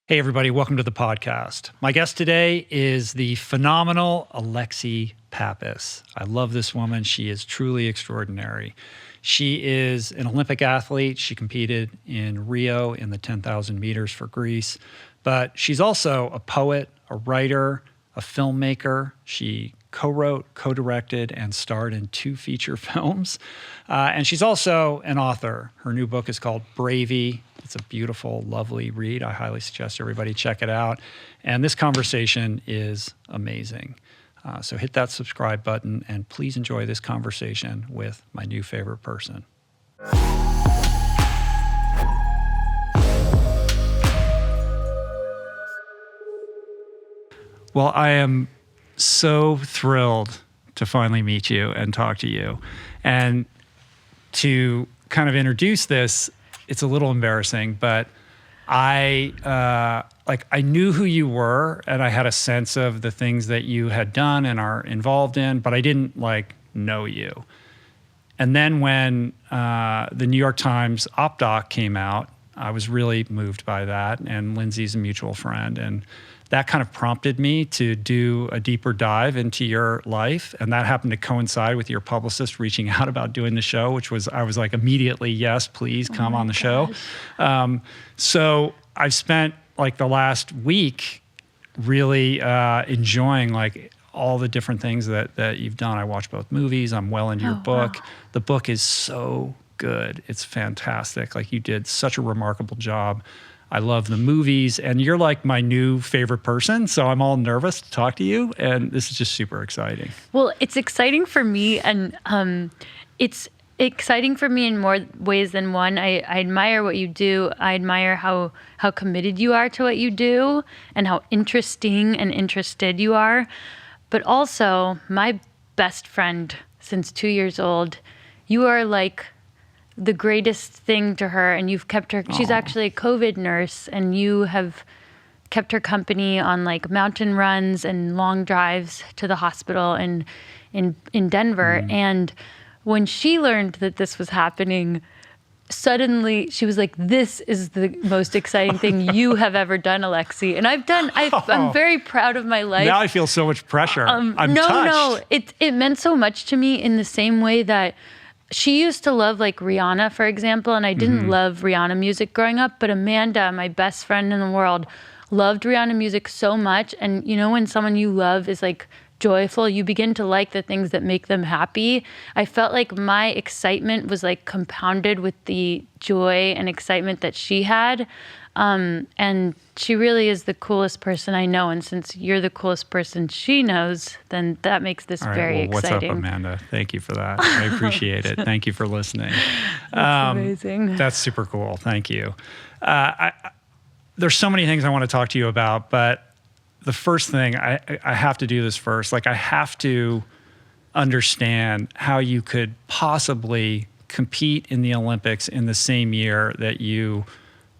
Hey, everybody, welcome to the podcast. My guest today is the phenomenal Alexi Pappas. I love this woman. She is truly extraordinary. She is an Olympic athlete. She competed in Rio in the 10,000 meters for Greece, but she's also a poet, a writer, a filmmaker. She co-wrote, co-directed, and starred in 2 feature films. And she's also an author. Her new book is called Bravey. It's a beautiful, lovely read. I highly suggest everybody check it out. And this conversation is amazing. So hit that subscribe button and please enjoy this conversation with my new favorite person. Well, I am so thrilled to finally meet you and talk to you. And to kind of introduce this, it's a little embarrassing, but I knew who you were and I had a sense of the things that you had done and are involved in, but I didn't know you. And then when the New York Times OpDoc came out, I was really moved by that, and Lindsay's a mutual friend, and that kind of prompted me to do a deeper dive into your life. And that happened to coincide with your publicist reaching out about doing the show, I was like immediately, yes, please come on the show. So I've spent the last week really enjoying all the different things that you've done. I watched both movies. I'm well into your book. Wow. The book is so good. It's fantastic. You did such a remarkable job. I love the movies, and you're my new favorite person, so I'm all nervous to talk to you, and this is just super exciting. Well, it's exciting for me, and it's exciting for me in more ways than one. I admire what you do. I admire how committed you are to what you do and how interesting and interested you are. But also, my best friend since 2 years old, you are the greatest thing to her, and you've kept her. She's actually a COVID nurse, and you have kept her company on mountain runs and long drives to the hospital in Denver. And when she learned that this was happening, suddenly she was like, "This is the most exciting thing you have ever done, Alexi." And I'm very proud of my life. Now I feel so much pressure. I'm touched. No, it meant so much to me in the same way that she used to love Rihanna, for example, and I didn't love Rihanna music growing up, but Amanda, my best friend in the world, loved Rihanna music so much. And when someone you love is joyful, you begin to like the things that make them happy. I felt like my excitement was compounded with the joy and excitement that she had. And she really is the coolest person I know. And since you're the coolest person she knows, then that makes this very exciting. What's up, Amanda? Thank you for that. I appreciate it. Thank you for listening. That's amazing. That's super cool. Thank you. There's so many things I want to talk to you about, but the first thing, I have to do this first. I have to understand how you could possibly compete in the Olympics in the same year that you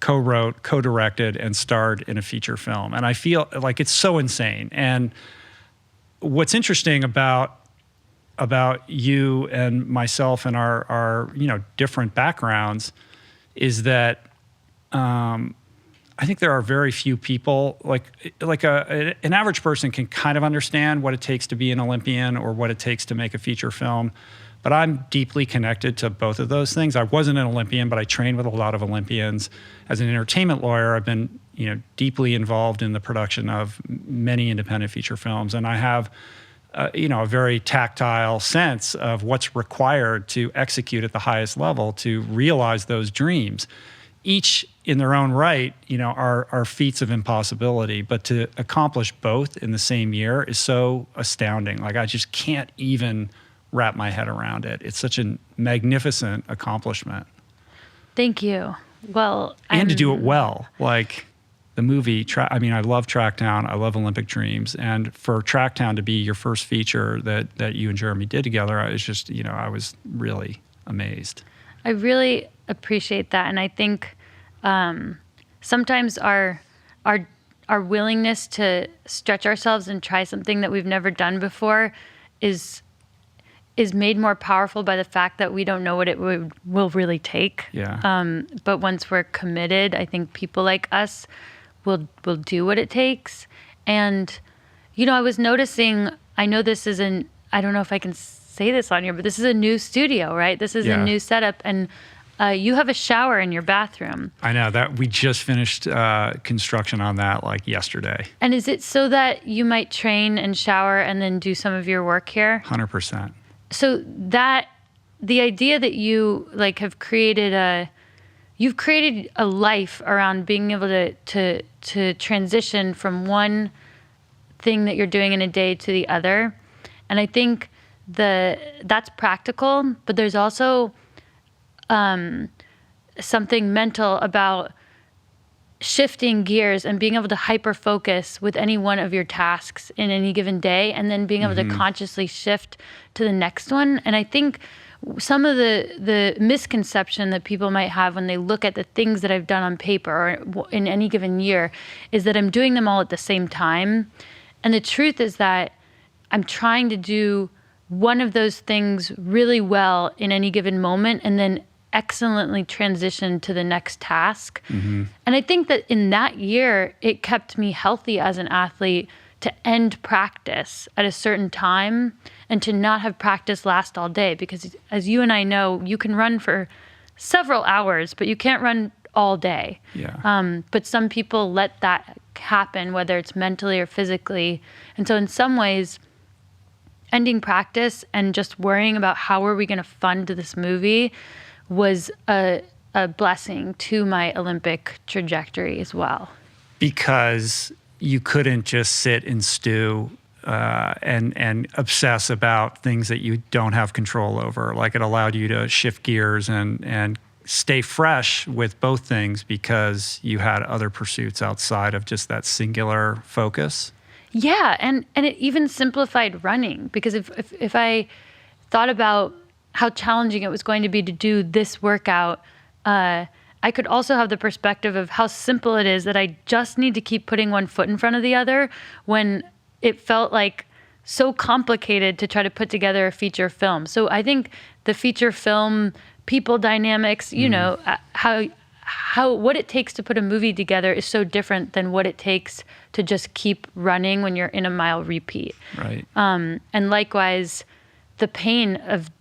co-wrote, co-directed, and starred in a feature film. And I feel it's so insane. And what's interesting about you and myself and our different backgrounds is that I think there are very few people, an average person can kind of understand what it takes to be an Olympian or what it takes to make a feature film. But I'm deeply connected to both of those things. I wasn't an Olympian, but I trained with a lot of Olympians. As an entertainment lawyer, I've been deeply involved in the production of many independent feature films. And I have a very tactile sense of what's required to execute at the highest level to realize those dreams. Each in their own right, are feats of impossibility, but to accomplish both in the same year is so astounding. I just can't even wrap my head around it. It's such a magnificent accomplishment. Thank you. Well, and to do it well, the movie. I love Tracktown. I love Olympic Dreams, and for Tracktown to be your first feature that you and Jeremy did together, I was just, I was really amazed. I really appreciate that, and I think sometimes our willingness to stretch ourselves and try something that we've never done before is made more powerful by the fact that we don't know what it will really take. Yeah. But once we're committed, I think people like us will do what it takes. And, I was noticing, I know this isn't, I don't know if I can say this on here, but this is a new studio, right? This is a new setup. And you have a shower in your bathroom. I know that we just finished construction on that like yesterday. And is it so that you might train and shower and then do some of your work here? 100%. So the idea that you like have you've created a life around being able to transition from one thing that you're doing in a day to the other. And I think that's practical, but there's also something mental about shifting gears and being able to hyper focus with any one of your tasks in any given day, and then being able to consciously shift to the next one. And I think some of the misconception that people might have when they look at the things that I've done on paper or in any given year is that I'm doing them all at the same time. And the truth is that I'm trying to do one of those things really well in any given moment and then excellently transition to the next task. And I think that in that year, it kept me healthy as an athlete to end practice at a certain time and to not have practice last all day. Because as you and I know, you can run for several hours, but you can't run all day. Yeah. But some people let that happen, whether it's mentally or physically. And so in some ways, ending practice and just worrying about how are we going to fund this movie was a blessing to my Olympic trajectory as well. Because you couldn't just sit and stew and obsess about things that you don't have control over. Like, it allowed you to shift gears and stay fresh with both things because you had other pursuits outside of just that singular focus. Yeah, and it even simplified running, because if I thought about how challenging it was going to be to do this workout, I could also have the perspective of how simple it is that I just need to keep putting one foot in front of the other, when it felt like so complicated to try to put together a feature film. So I think the feature film, people dynamics, how what it takes to put a movie together is so different than what it takes to just keep running when you're in a mile repeat. Right. And likewise, the pain of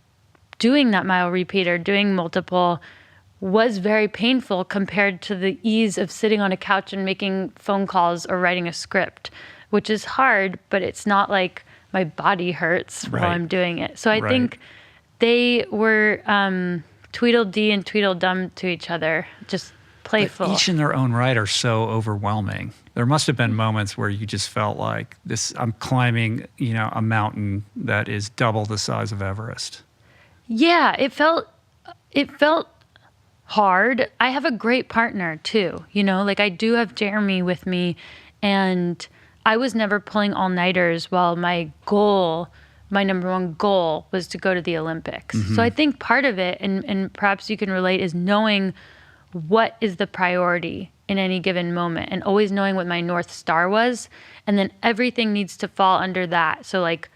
doing that mile repeat or doing multiple was very painful compared to the ease of sitting on a couch and making phone calls or writing a script, which is hard, but it's not like my body hurts while I'm doing it. So I think they were Tweedledee and Tweedledum to each other, just playful. But each in their own right are so overwhelming. There must have been moments where you just felt like I'm climbing, a mountain that is double the size of Everest. Yeah, it felt hard. I have a great partner too, like I do have Jeremy with me, and I was never pulling all-nighters while my number one goal was to go to the Olympics. So I think part of it, and perhaps you can relate, is knowing what is the priority in any given moment and always knowing what my North Star was. And then everything needs to fall under that. So like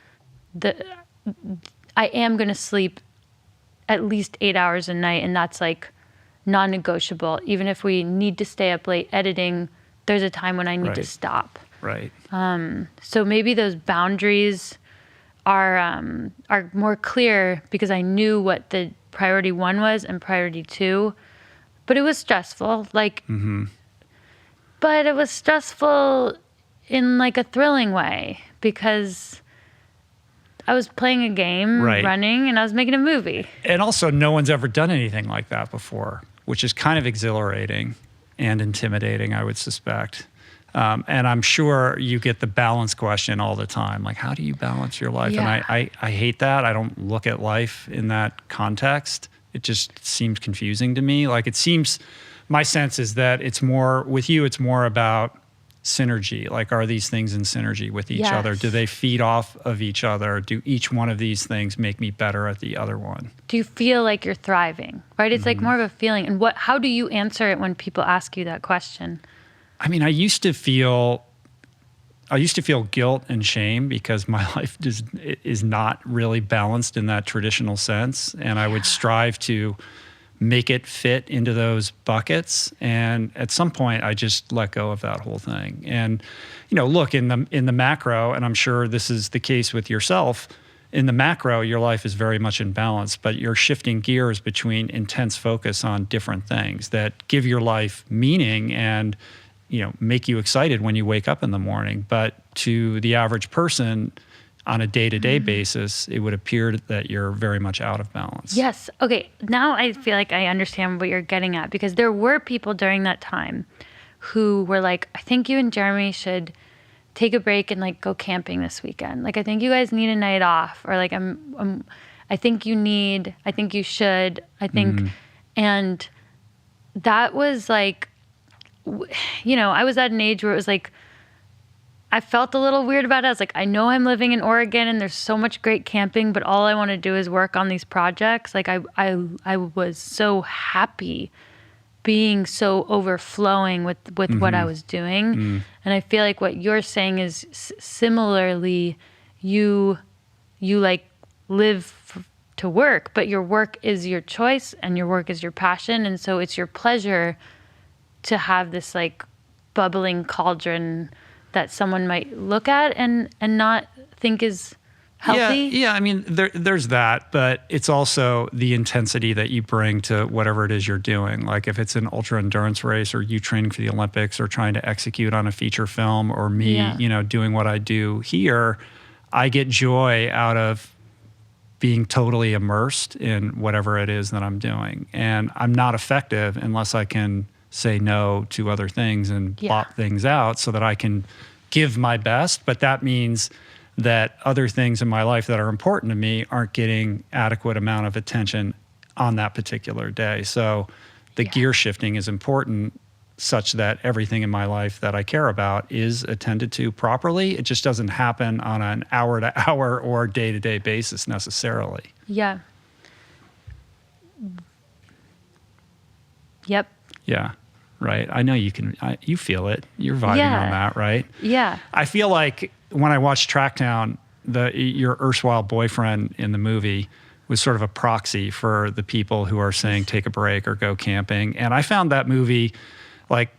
I am going to sleep at least 8 hours a night, and that's like non-negotiable. Even if we need to stay up late editing, there's a time when I need to stop. Right. So maybe those boundaries are more clear because I knew what the priority 1 was and priority 2. But it was stressful, but it was stressful in like a thrilling way, because I was playing a game, running, and I was making a movie. And also, no one's ever done anything like that before, which is kind of exhilarating and intimidating, I would suspect. And I'm sure you get the balance question all the time. Like, how do you balance your life? Yeah. And I hate that. I don't look at life in that context. It just seems confusing to me. Like, my sense is that it's more about synergy. Like, are these things in synergy with each other? Do they feed off of each other? Do each one of these things make me better at the other one? Do you feel like you're thriving, right? It's like more of a feeling. And how do you answer it when people ask you that question? I mean, I used to feel guilt and shame because my life is not really balanced in that traditional sense. And I would strive to make it fit into those buckets. And at some point, I just let go of that whole thing. And, look, in the macro, and I'm sure this is the case with yourself, in the macro, your life is very much in balance, but you're shifting gears between intense focus on different things that give your life meaning and, make you excited when you wake up in the morning. But to the average person, on a day-to-day basis, it would appear that you're very much out of balance. Yes. Okay. Now I feel like I understand what you're getting at, because there were people during that time who were like, I think you and Jeremy should take a break and like go camping this weekend. Like, I think you guys need a night off, or like, I think you should, and that was like, I was at an age where it was like, I felt a little weird about it. I was like, I know I'm living in Oregon and there's so much great camping, but all I want to do is work on these projects. Like, I was so happy being so overflowing with what I was doing. And I feel like what you're saying is similarly, you like live to work, but your work is your choice and your work is your passion. And so it's your pleasure to have this like bubbling cauldron that someone might look at and not think is healthy. Yeah. I mean, there's that, but it's also the intensity that you bring to whatever it is you're doing. Like if it's an ultra endurance race, or you training for the Olympics, or trying to execute on a feature film, or me, doing what I do here, I get joy out of being totally immersed in whatever it is that I'm doing. And I'm not effective unless I can say no to other things and blot things out so that I can give my best. But that means that other things in my life that are important to me aren't getting adequate amount of attention on that particular day. So the gear shifting is important, such that everything in my life that I care about is attended to properly. It just doesn't happen on an hour-to-hour or day-to-day basis necessarily. Yeah. Yep. Yeah. Right. I know you can, you feel it. You're vibing on that, right? Yeah. I feel like when I watched Tracktown, your erstwhile boyfriend in the movie was sort of a proxy for the people who are saying take a break or go camping. And I found that movie, like,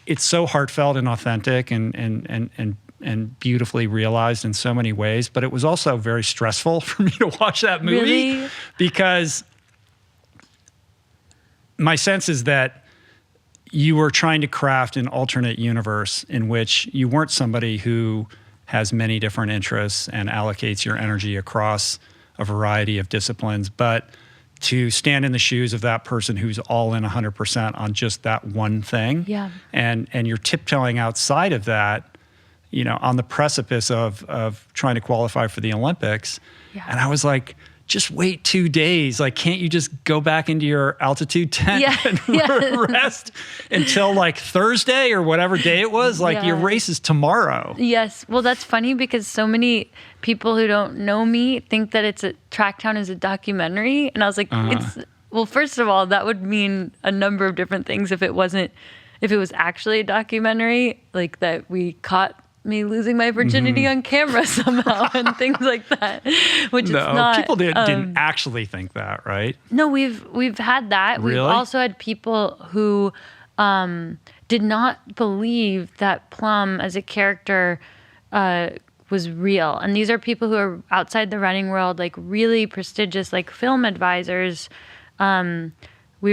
it's so heartfelt and authentic and beautifully realized in so many ways. But it was also very stressful for me to watch that movie. Really? Because my sense is that you were trying to craft an alternate universe in which you weren't somebody who has many different interests and allocates your energy across a variety of disciplines, but to stand in the shoes of that person who's all in 100% on just that one thing. Yeah. And you're tiptoeing outside of that, on the precipice of trying to qualify for the Olympics. Yeah. And I was like, just wait 2 days. Like, can't you just go back into your altitude tent and rest until like Thursday or whatever day it was? Like, your race is tomorrow. Yes. Well, that's funny because so many people who don't know me think that Tracktown is a documentary. And I was like, well, first of all, that would mean a number of different things if it was actually a documentary, like that we caught me losing my virginity on camera somehow and things like that, which it's not. People didn't actually think that, right? No, we've had that. Really? We've also had people who did not believe that Plum as a character was real. And these are people who are outside the running world, like really prestigious, like film advisors. We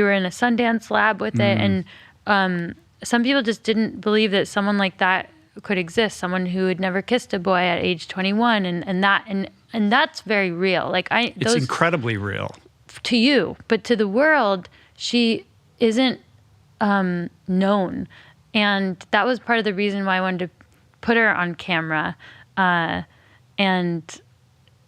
were in a Sundance lab with it, and some people just didn't believe that someone like that could exist, someone who had never kissed a boy at age 21, and that's very real. Like it's incredibly real to you, but to the world, she isn't known, and that was part of the reason why I wanted to put her on camera, and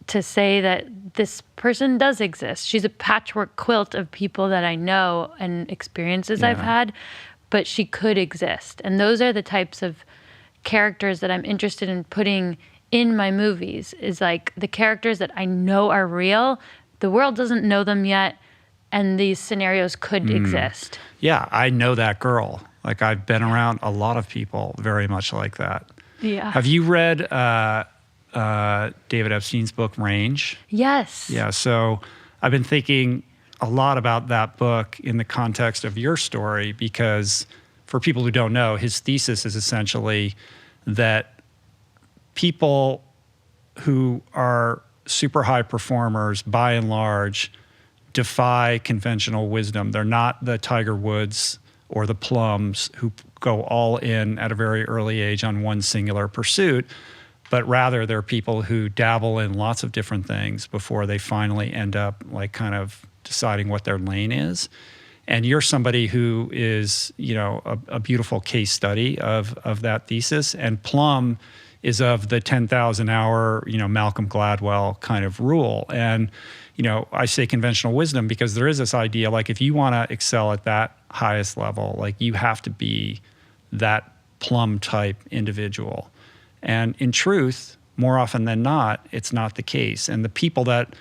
to say that this person does exist. She's a patchwork quilt of people that I know and experiences I've had, but she could exist, and those are the types of characters that I'm interested in putting in my movies, is like the characters that I know are real. The world doesn't know them yet, and these scenarios could exist. Yeah, I know that girl. Like, I've been around a lot of people very much like that. Yeah. Have you read David Epstein's book, Range? Yes. Yeah, so I've been thinking a lot about that book in the context of your story, because for people who don't know, his thesis is essentially that people who are super high performers, by and large, defy conventional wisdom. They're not the Tiger Woods or the Plums who go all in at a very early age on one singular pursuit, but rather they're people who dabble in lots of different things before they finally end up like kind of deciding what their lane is. And you're somebody who is, a beautiful case study of that thesis. And Plum is of the 10,000 hour, Malcolm Gladwell kind of rule. And, I say conventional wisdom because there is this idea, like if you want to excel at that highest level, like you have to be that Plum type individual. And in truth, more often than not, it's not the case. And the people that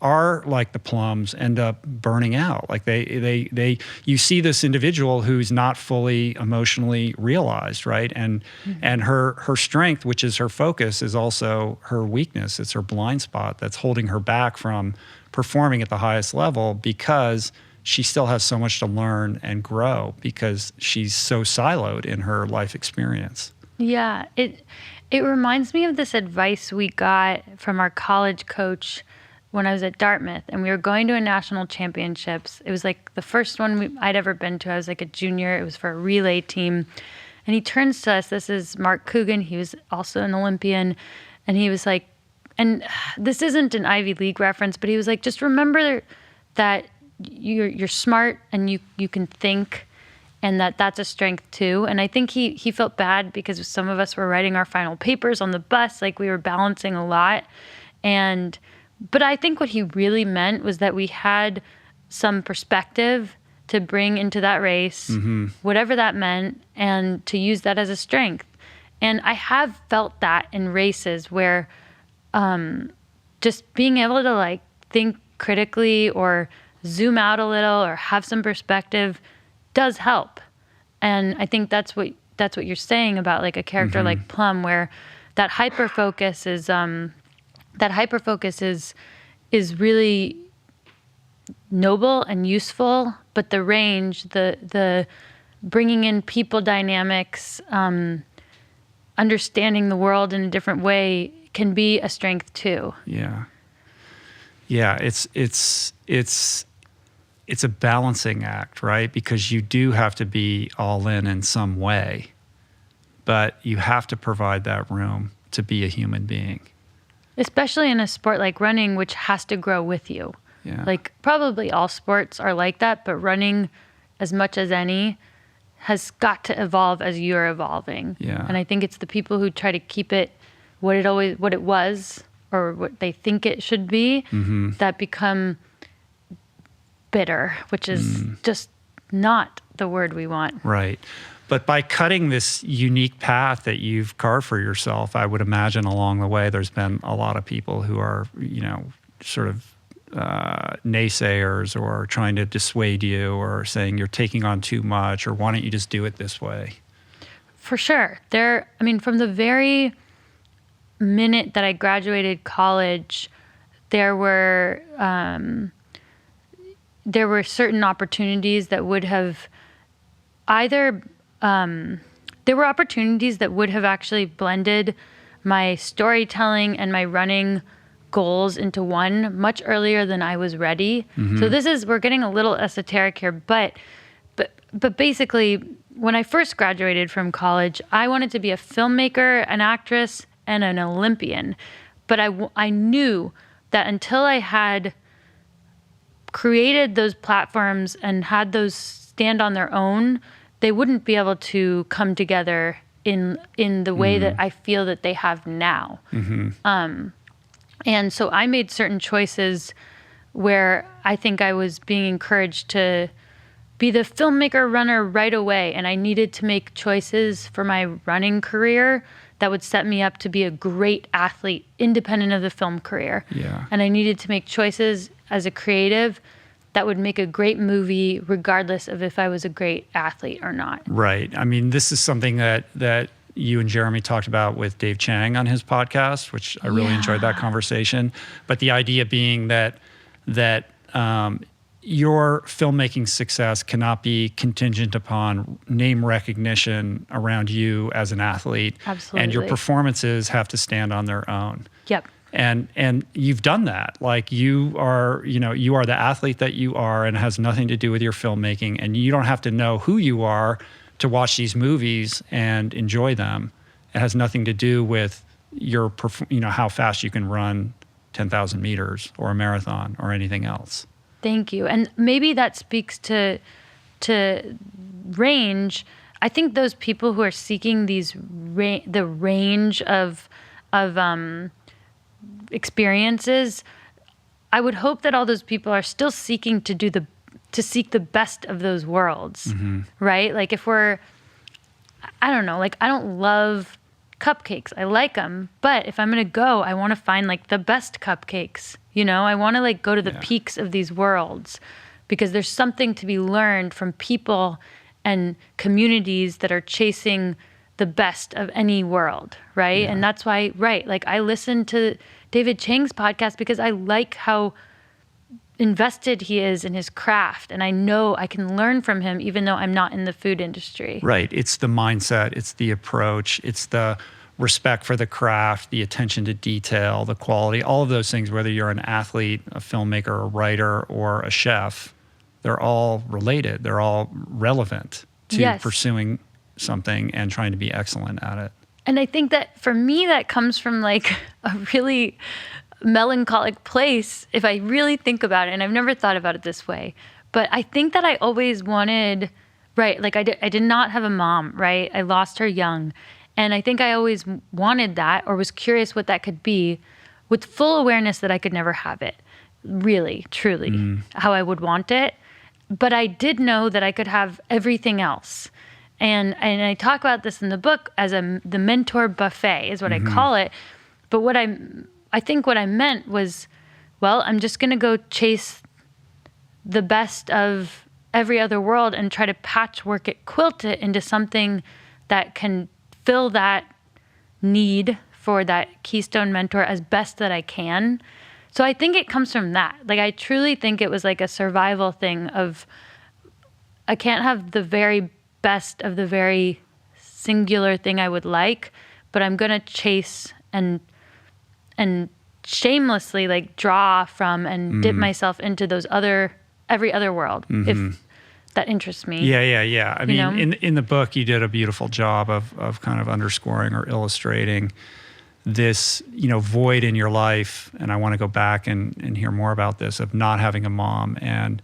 are like the Plums end up burning out. Like you see this individual who's not fully emotionally realized, right? And and her strength, which is her focus, is also her weakness. It's her blind spot that's holding her back from performing at the highest level, because she still has so much to learn and grow because she's so siloed in her life experience. Yeah, it reminds me of this advice we got from our college coach when I was at Dartmouth, and we were going to a national championships. It was like the first one I'd ever been to. I was like a junior. It was for a relay team. And he turns to us. This is Mark Coogan. He was also an Olympian. And he was like, and this isn't an Ivy League reference, but he was like, just remember that you're smart and you can think, and that's a strength too. And I think he felt bad because some of us were writing our final papers on the bus. Like we were balancing a lot. But I think what he really meant was that we had some perspective to bring into that race, whatever that meant, and to use that as a strength. And I have felt that in races where just being able to like think critically or zoom out a little or have some perspective does help. And I think that's what you're saying about like a character like Plum, where that hyper focus is really noble and useful, but the range, the bringing in people dynamics, understanding the world in a different way can be a strength too. Yeah. It's a balancing act, right? Because you do have to be all in some way, but you have to provide that room to be a human being. Especially in a sport like running, which has to grow with you. Yeah. Like probably all sports are like that, but running, as much as any, has got to evolve as you're evolving. Yeah. And I think it's the people who try to keep it what it was or what they think it should be that become bitter, which is just not the word we want. Right. But by cutting this unique path that you've carved for yourself, I would imagine along the way there's been a lot of people who are, sort of naysayers or trying to dissuade you or saying you're taking on too much or why don't you just do it this way? For sure. From the very minute that I graduated college, there were certain opportunities that would have either there were opportunities that would have actually blended my storytelling and my running goals into one much earlier than I was ready. So we're getting a little esoteric here, but basically when I first graduated from college, I wanted to be a filmmaker, an actress, and an Olympian. But I knew that until I had created those platforms and had those stand on their own, they wouldn't be able to come together in the way that I feel that they have now. And so I made certain choices where I think I was being encouraged to be the filmmaker runner right away. And I needed to make choices for my running career that would set me up to be a great athlete, independent of the film career. Yeah. And I needed to make choices as a creative that would make a great movie regardless of if I was a great athlete or not. Right. I mean, this is something that you and Jeremy talked about with Dave Chang on his podcast, which I really enjoyed that conversation. But the idea being that your filmmaking success cannot be contingent upon name recognition around you as an athlete. Absolutely. And your performances have to stand on their own. Yep. And you've done that. Like you are the athlete that you are, and it has nothing to do with your filmmaking. And you don't have to know who you are to watch these movies and enjoy them. It has nothing to do with your, how fast you can run 10,000 meters or a marathon or anything else. Thank you. And maybe that speaks to range. I think those people who are seeking the range of experiences, I would hope that all those people are still seeking to seek the best of those worlds, right? Like if I don't love cupcakes. I like them, but if I'm going to go, I want to find like the best cupcakes. I want to like go to the peaks of these worlds, because there's something to be learned from people and communities that are chasing the best of any world, right? And that's why, like I listen to David Chang's podcast because I like how invested he is in his craft, and I know I can learn from him even though I'm not in the food industry. Right. It's the mindset, it's the approach, it's the respect for the craft, the attention to detail, the quality, all of those things, whether you're an athlete, a filmmaker, a writer, or a chef, they're all related. They're all relevant to pursuing something and trying to be excellent at it. And I think that for me, that comes from like a really melancholic place, if I really think about it, and I've never thought about it this way, but I think that I always wanted, like I did not have a mom, right? I lost her young. And I think I always wanted that, or was curious what that could be, with full awareness that I could never have it, really, truly, how I would want it. But I did know that I could have everything else. And I talk about this in the book as the mentor buffet is what I call it. But I think what I meant was, well, I'm just going to go chase the best of every other world and try to patchwork it, quilt it into something that can fill that need for that keystone mentor as best that I can. So I think it comes from that. Like I truly think it was like a survival thing of, I can't have the very best of the very singular thing I would like, but I'm going to chase and shamelessly like draw from and dip myself into every other world if that interests me. Yeah. I mean, in the book, you did a beautiful job of kind of underscoring or illustrating this, void in your life. And I want to go back and hear more about this, of not having a mom and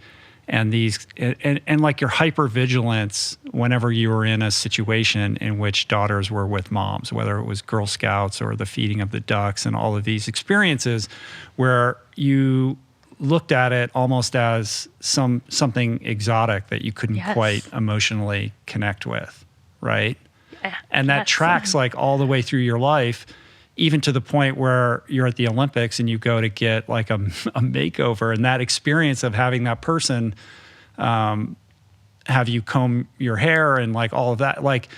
like your hypervigilance whenever you were in a situation in which daughters were with moms, whether it was Girl Scouts or the feeding of the ducks and all of these experiences where you looked at it almost as something exotic that you couldn't quite emotionally connect with, right? And that tracks like all the way through your life, even to the point where you're at the Olympics and you go to get like a makeover, and that experience of having that person have you comb your hair and like all of that, like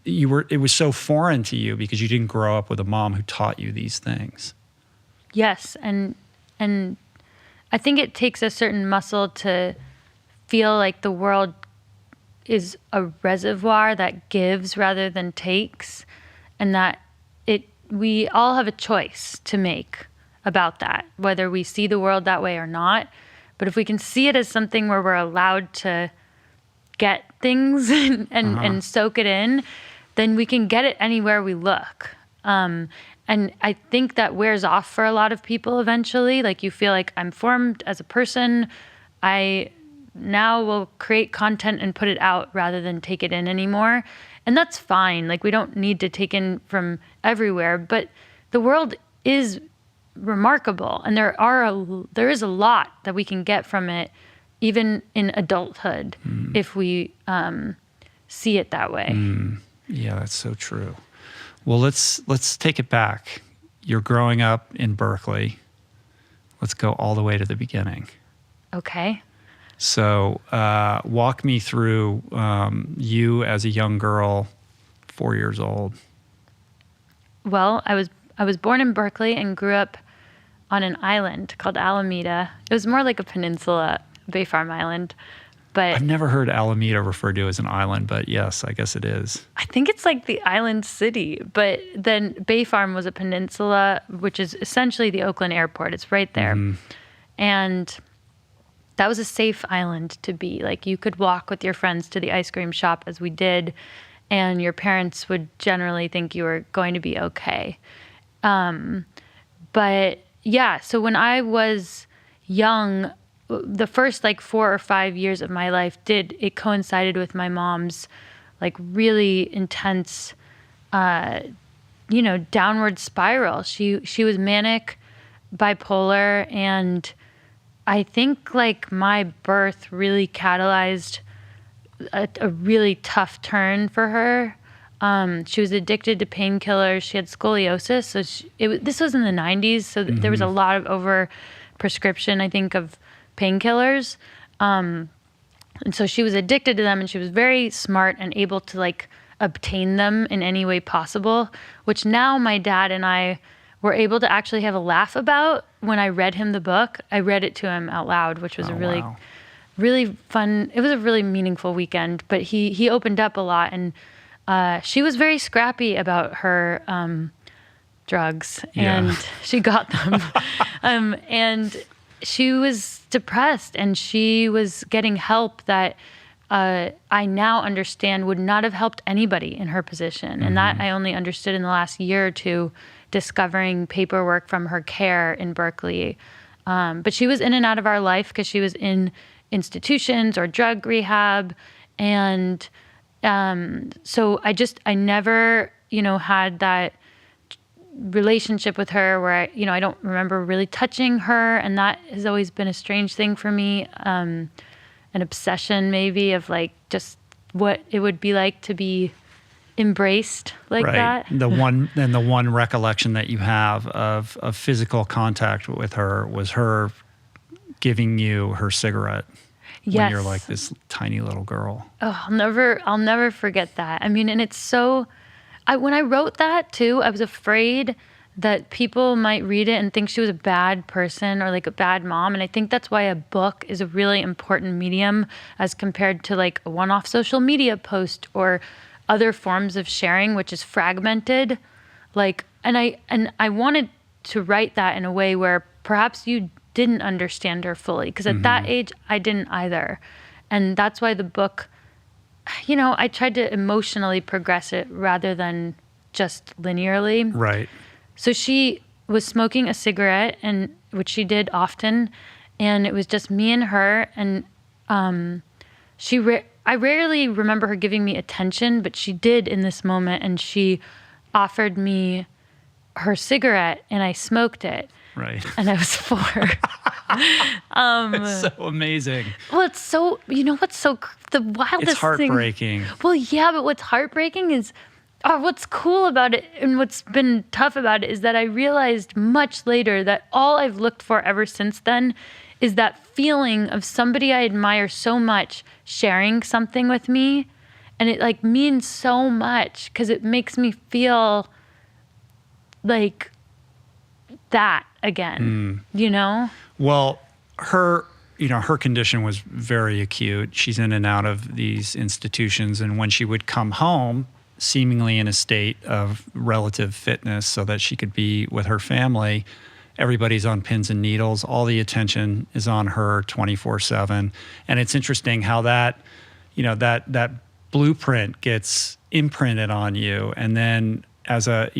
it was so foreign to you because you didn't grow up with a mom who taught you these things. Yes, and I think it takes a certain muscle to feel like the world is a reservoir that gives rather than takes, and that we all have a choice to make about that, whether we see the world that way or not. But if we can see it as something where we're allowed to get things and soak it in, then we can get it anywhere we look. And I think that wears off for a lot of people eventually. Like you feel like, I'm formed as a person. I now will create content and put it out rather than take it in anymore. And that's fine. Like we don't need to take in from everywhere, but the world is remarkable, and there is a lot that we can get from it, even in adulthood, if we see it that way. Yeah, that's so true. Well, let's take it back. You're growing up in Berkeley. Let's go all the way to the beginning. Okay. So walk me through you as a young girl, 4 years old. Well, I was born in Berkeley and grew up on an island called Alameda. It was more like a peninsula. Bay Farm Island. But I've never heard Alameda referred to as an island, but yes, I guess it is. I think it's like the island city. But then Bay Farm was a peninsula, which is essentially the Oakland airport. It's right there. And that was a safe island to be. Like, you could walk with your friends to the ice cream shop, as we did, and your parents would generally think you were going to be okay. But yeah, so when I was young, the first like 4 or 5 years of my life it coincided with my mom's like really intense, downward spiral. She was manic, bipolar, and I think like my birth really catalyzed a really tough turn for her. She was addicted to painkillers. She had scoliosis. So this was in the 90s. So there was a lot of over prescription, I think, of painkillers. And so she was addicted to them, and she was very smart and able to like obtain them in any way possible, which now my dad and I were able to actually have a laugh about. When I read him the book, I read it to him out loud, which was Wow. really fun. It was a really meaningful weekend, but he opened up a lot, and she was very scrappy about her drugs, and Yeah. she got them. And she was depressed, and she was getting help that I now understand would not have helped anybody in her position. And that I only understood in the last year or two, discovering paperwork from her care in Berkeley. But she was in and out of our life because she was in institutions or drug rehab. And so I never, had that relationship with her where I don't remember really touching her. And that has always been a strange thing for me. An obsession maybe of like just what it would be like to be embraced like that. The one recollection that you have of physical contact with her was her giving you her cigarette when Yes. you're like this tiny little girl. Oh, I'll never forget that. I mean, and it's so, when I wrote that too, I was afraid that people might read it and think she was a bad person or like a bad mom. And I think that's why a book is a really important medium as compared to like a one-off social media post or other forms of sharing, which is fragmented. Like, and I wanted to write that in a way where perhaps you didn't understand her fully, because at that age I didn't either. And that's why the book, I tried to emotionally progress it rather than just linearly. Right. So she was smoking a cigarette, and which she did often, and it was just me and her. And I rarely remember her giving me attention, but she did in this moment, and she offered me her cigarette, and I smoked it. Right. And I was 4. It's so amazing. Well, it's so, the wildest It's heartbreaking. Well, yeah, but what's heartbreaking is, or what's cool about it and what's been tough about it is that I realized much later that all I've looked for ever since then is that feeling of somebody I admire so much sharing something with me. And it like means so much because it makes me feel like that again, Well, her condition was very acute. She's in and out of these institutions. And when she would come home, seemingly in a state of relative fitness so that she could be with her family, everybody's on pins and needles. All the attention is on her 24/7. And it's interesting how that blueprint gets imprinted on you. And then as a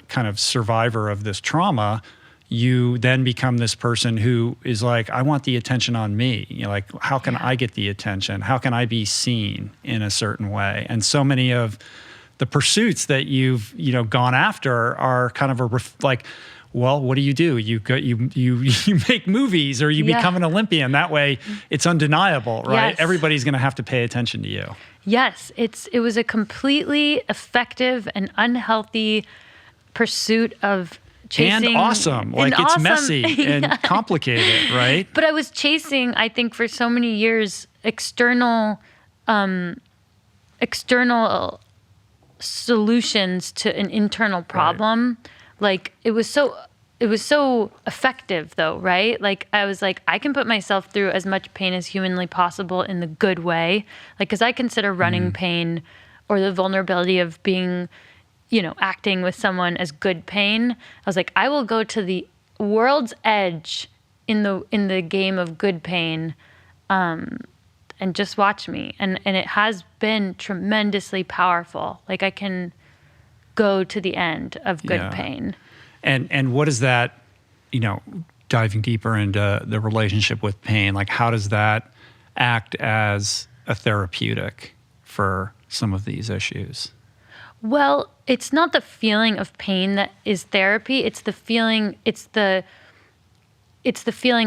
kind of survivor of this trauma, you then become this person who is like, I want the attention on me. Like, how can I get the attention? How can I be seen in a certain way? And so many of the pursuits that you've, gone after are kind of well, what do? You make movies or you become an Olympian. That way it's undeniable, right? Yes. Everybody's going to have to pay attention to you. Yes, it was a completely effective and unhealthy pursuit of chasing. And awesome. Like, it's messy and complicated, right? But I was chasing, I think, for so many years, external solutions to an internal problem. Like, it was it was so effective though, right? Like I was like, I can put myself through as much pain as humanly possible in the good way. Like, cause I consider running pain or the vulnerability of being, acting with someone as good pain. I was like, I will go to the world's edge in the game of good pain, and just watch me. And it has been tremendously powerful. Like I can go to the end of good pain. And what is that, diving deeper into the relationship with pain, like how does that act as a therapeutic for some of these issues? Well, it's not the feeling of pain that is therapy. It's the feeling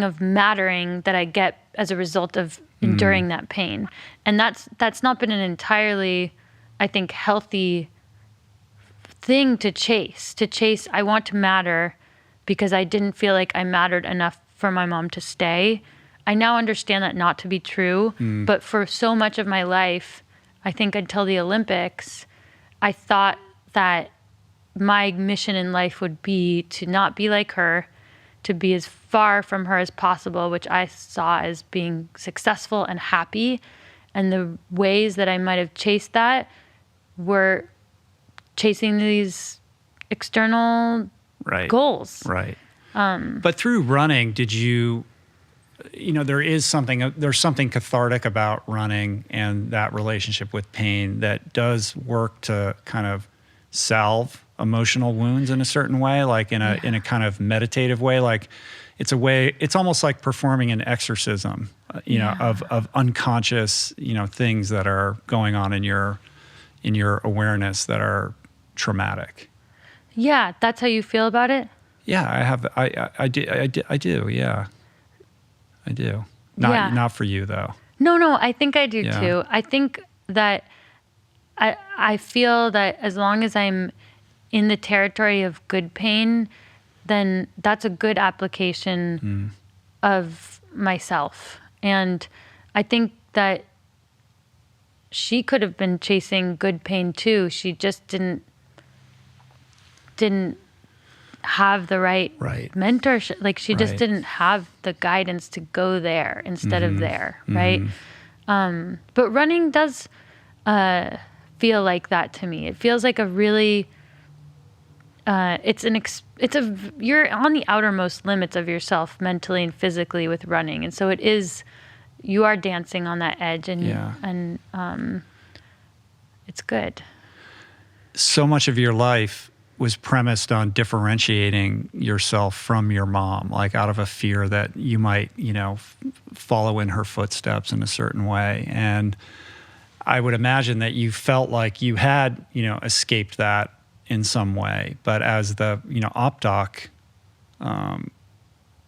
of mattering that I get as a result of enduring that pain. And that's not been an entirely, I think, healthy thing to chase. I want to matter because I didn't feel like I mattered enough for my mom to stay. I now understand that not to be true, but for so much of my life, I think until the Olympics, I thought that my mission in life would be to not be like her, to be as far from her as possible, which I saw as being successful and happy. And the ways that I might have chased that were chasing these external goals. Right. But through running, did you, there's something cathartic about running and that relationship with pain that does work to kind of salve emotional wounds in a certain way, like in a kind of meditative way. Like it's almost like performing an exorcism, of unconscious, things that are going on in your awareness that are traumatic. Yeah, that's how you feel about it? Yeah, I do. Yeah, I do. Not for you though. No, I think I do too. I think that I feel that as long as I'm in the territory of good pain, then that's a good application of myself. And I think that she could have been chasing good pain too. She just didn't have the right mentorship. Like she just didn't have the guidance to go there instead of there, right? But running does feel like that to me. It feels like a really you're on the outermost limits of yourself mentally and physically with running, and so you are dancing on that edge, and it's good. So much of your life was premised on differentiating yourself from your mom, like out of a fear that you might, follow in her footsteps in a certain way. And I would imagine that you felt like you had, escaped that in some way. But as the, OpDoc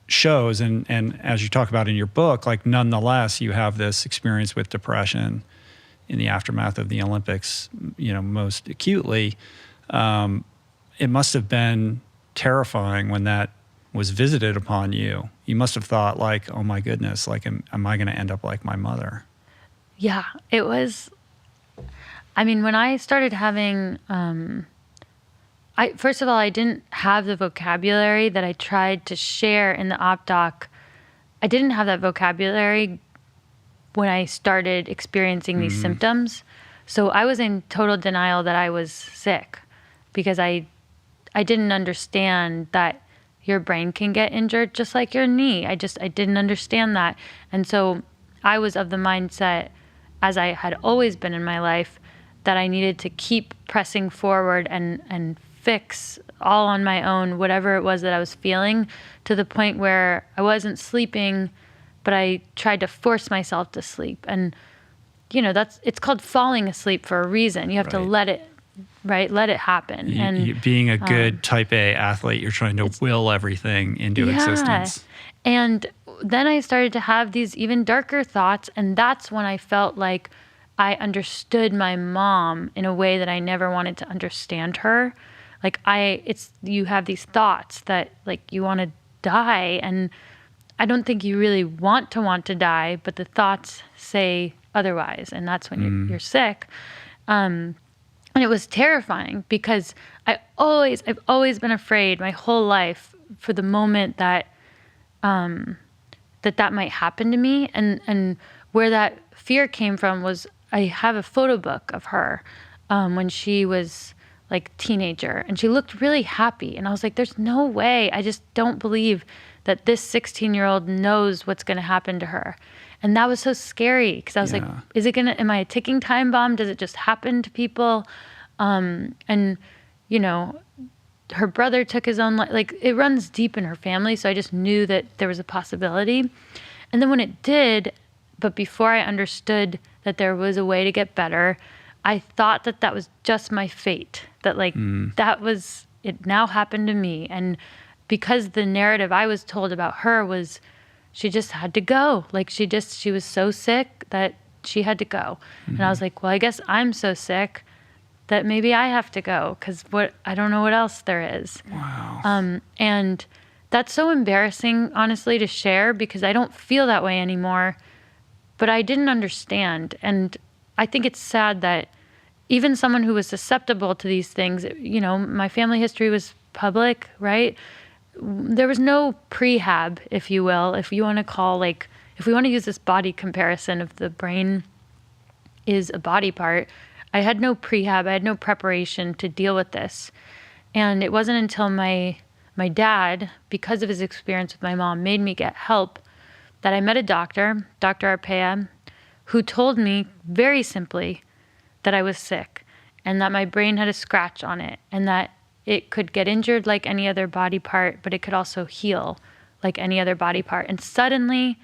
shows, and as you talk about in your book, like nonetheless, you have this experience with depression in the aftermath of the Olympics, most acutely. It must have been terrifying when that was visited upon you. You must have thought like, oh my goodness, like, am I going to end up like my mother? Yeah, it was. I mean, when I started having, first of all, I didn't have the vocabulary that I tried to share in the OpDoc. I didn't have that vocabulary when I started experiencing these symptoms. So I was in total denial that I was sick because I didn't understand that your brain can get injured just like your knee. I didn't understand that. And so I was of the mindset, as I had always been in my life, that I needed to keep pressing forward and fix all on my own, whatever it was that I was feeling, to the point where I wasn't sleeping, but I tried to force myself to sleep. And, it's called falling asleep for a reason. You have to let it happen. And being a good type A athlete, you're trying to will everything into existence. And then I started to have these even darker thoughts, and that's when I felt like I understood my mom in a way that I never wanted to understand her. Like you have these thoughts that like you want to die, and I don't think you really want to die, but the thoughts say otherwise, and that's when you're sick. And it was terrifying because I've always been afraid my whole life for the moment that that might happen to me. And where that fear came from was I have a photo book of her when she was like teenager, and she looked really happy. And I was like, there's no way. I just don't believe that this 16-year-old knows what's going to happen to her. And that was so scary because I was like, am I a ticking time bomb? Does it just happen to people? And, you know, her brother took his own life. Like, it runs deep in her family. So I just knew that there was a possibility. And then when it did, but before I understood that there was a way to get better, I thought that that was just my fate. That like, that was, it now happened to me. And because the narrative I was told about her was she just had to go. Like she was so sick that she had to go. And I was like, well, I guess I'm so sick that maybe I have to go because I don't know what else there is. Wow. And that's so embarrassing, honestly, to share because I don't feel that way anymore, but I didn't understand. And I think it's sad that even someone who was susceptible to these things, you know, my family history was public, right? There was no prehab, if you will, if you want to call, like, if we want to use this body comparison of the brain is a body part, I had no prehab, I had no preparation to deal with this. And it wasn't until my dad, because of his experience with my mom, made me get help that I met a doctor, Dr. Arpaia, who told me very simply that I was sick and that my brain had a scratch on it and that it could get injured like any other body part, but it could also heal like any other body part. And suddenly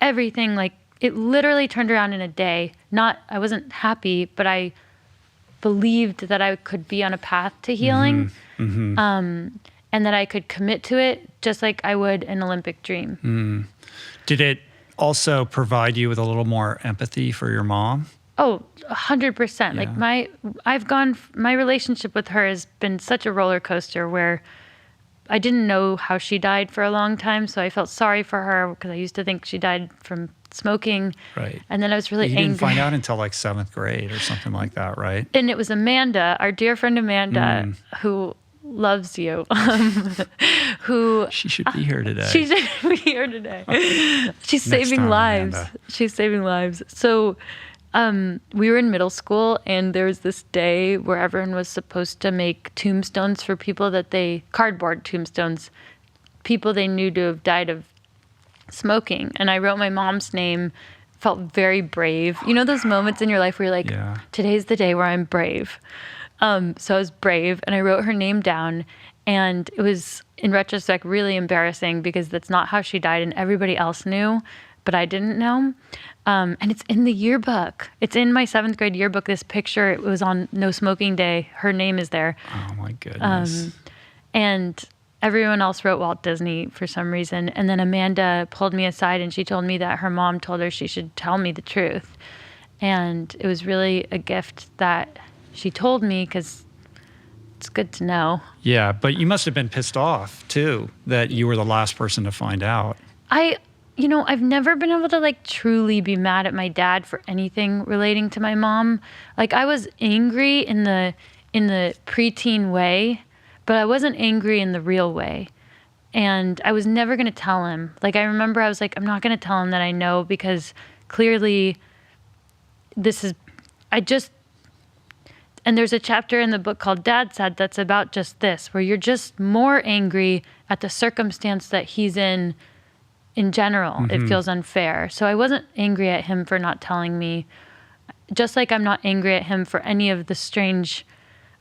everything, like, it literally turned around in a day. I wasn't happy, but I believed that I could be on a path to healing, and that I could commit to it just like I would an Olympic dream. Did it also provide you with a little more empathy for your mom? Oh, 100%. Like my relationship with her has been such a roller coaster where I didn't know how she died for a long time. So I felt sorry for her because I used to think she died from smoking. Right. And then I was really angry. You didn't find out until like 7th grade or something like that, right? And it was Amanda, our dear friend Amanda, who loves you, who... She should be here today. She should be here today. She's saving lives. Amanda. She's saving lives. So we were in middle school, and there was this day where everyone was supposed to make tombstones for people cardboard tombstones, people they knew to have died of smoking. And I wrote my mom's name, felt very brave. You know those moments in your life where you're like, today's the day where I'm brave. So I was brave, and I wrote her name down, and it was, in retrospect, really embarrassing because that's not how she died, and everybody else knew, but I didn't know. And it's in the yearbook. It's in my 7th grade yearbook, this picture. It was on No Smoking Day. Her name is there. Oh, my goodness. And everyone else wrote Walt Disney for some reason. And then Amanda pulled me aside, and she told me that her mom told her she should tell me the truth. And it was really a gift that she told me because it's good to know. Yeah, but you must have been pissed off, too, that you were the last person to find out. I've never been able to like truly be mad at my dad for anything relating to my mom. Like I was angry in the preteen way, but I wasn't angry in the real way. And I was never going to tell him. Like I remember I was like, I'm not going to tell him that I know because clearly and there's a chapter in the book called Dad Said that's about just this, where you're just more angry at the circumstance that he's in general. It feels unfair. So I wasn't angry at him for not telling me, just like I'm not angry at him for any of the strange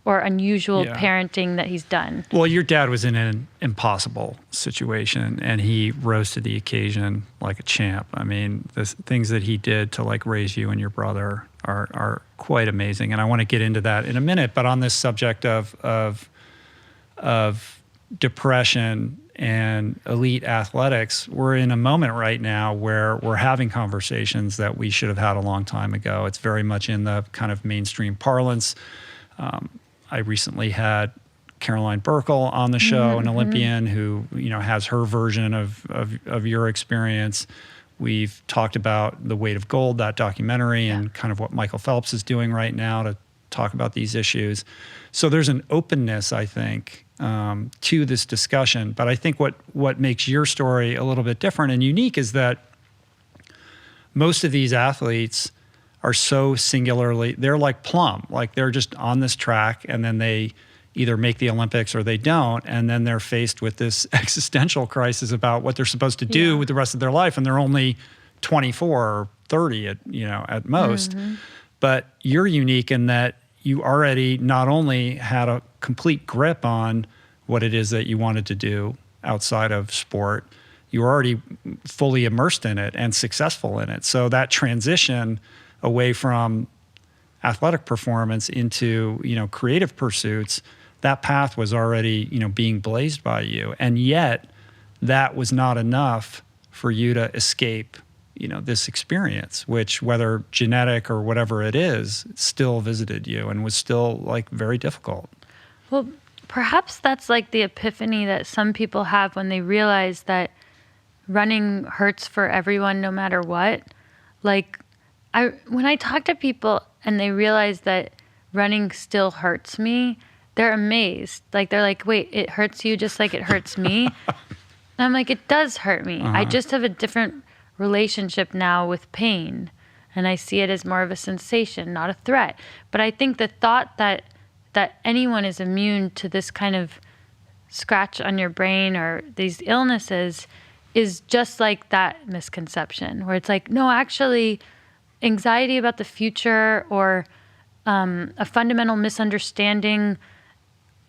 or unusual parenting that he's done. Well, your dad was in an impossible situation, and he rose to the occasion like a champ. I mean, the things that he did to like raise you and your brother are quite amazing. And I want to get into that in a minute. But on this subject of depression and elite athletics, we're in a moment right now where we're having conversations that we should have had a long time ago. It's very much in the kind of mainstream parlance. I recently had Caroline Burkle on the show, an Olympian who, has her version of your experience. We've talked about The Weight of Gold, that documentary, and kind of what Michael Phelps is doing right now to talk about these issues. So there's an openness, I think, to this discussion. But I think what makes your story a little bit different and unique is that most of these athletes are so singularly, they're like Plum, like they're just on this track and then they either make the Olympics or they don't. And then they're faced with this existential crisis about what they're supposed to do with the rest of their life. And they're only 24 or 30 at most. But you're unique in that you already not only had a complete grip on what it is that you wanted to do outside of sport, you were already fully immersed in it and successful in it. So that transition away from athletic performance into, creative pursuits, that path was already, being blazed by you. And yet that was not enough for you to escape, this experience, which whether genetic or whatever it is, still visited you and was still like very difficult. Well, perhaps that's like the epiphany that some people have when they realize that running hurts for everyone no matter what. Like when I talk to people and they realize that running still hurts me, they're amazed. Like they're like, wait, it hurts you just like it hurts me? And I'm like, it does hurt me. I just have a different relationship now with pain. And I see it as more of a sensation, not a threat. But I think the thought that anyone is immune to this kind of scratch on your brain or these illnesses is just like that misconception where it's like, no, actually anxiety about the future or a fundamental misunderstanding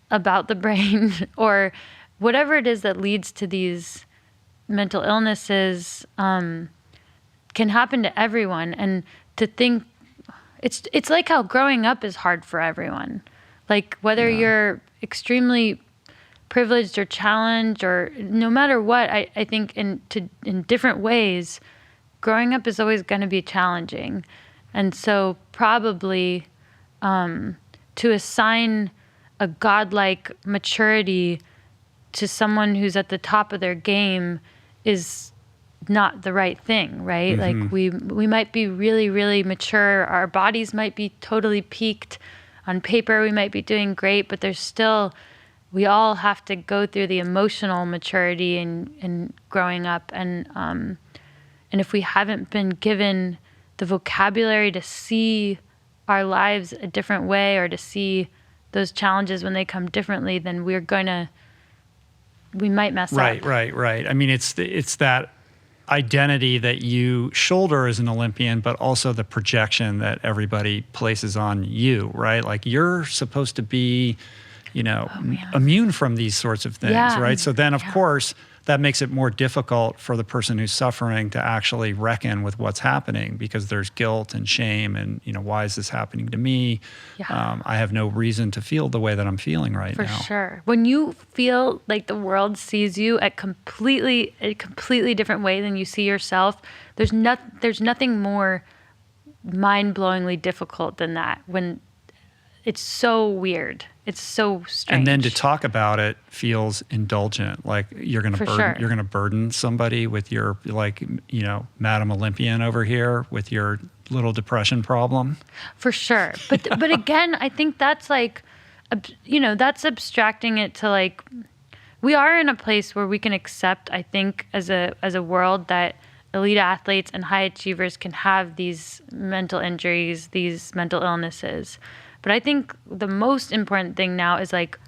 about the brain or whatever it is that leads to these mental illnesses can happen to everyone. And to think it's like how growing up is hard for everyone. Like whether you're extremely privileged or challenged or no matter what, I think in different ways, growing up is always going to be challenging. And so probably to assign a godlike maturity to someone who's at the top of their game is not the right thing, right? Like we might be really, really mature. Our bodies might be totally peaked. On paper, we might be doing great, but there's still, we all have to go through the emotional maturity in growing up. And if we haven't been given the vocabulary to see our lives a different way or to see those challenges when they come differently, then we might mess up. Right. I mean, it's that identity that you shoulder as an Olympian, but also the projection that everybody places on you, right? Like you're supposed to be, immune from these sorts of things, right? So then, of course, that makes it more difficult for the person who's suffering to actually reckon with what's happening because there's guilt and shame and, why is this happening to me? I have no reason to feel the way that I'm feeling right now. For sure. When you feel like the world sees you a completely different way than you see yourself, there's nothing more mind-blowingly difficult than that. When it's so weird. It's so strange. And then to talk about it feels indulgent. Like you're going to burden somebody with your Madam Olympian over here with your little depression problem. For sure. But again, I think that's like, that's abstracting it to like, we are in a place where we can accept, I think, as a world that elite athletes and high achievers can have these mental injuries, these mental illnesses. But I think the most important thing now is like,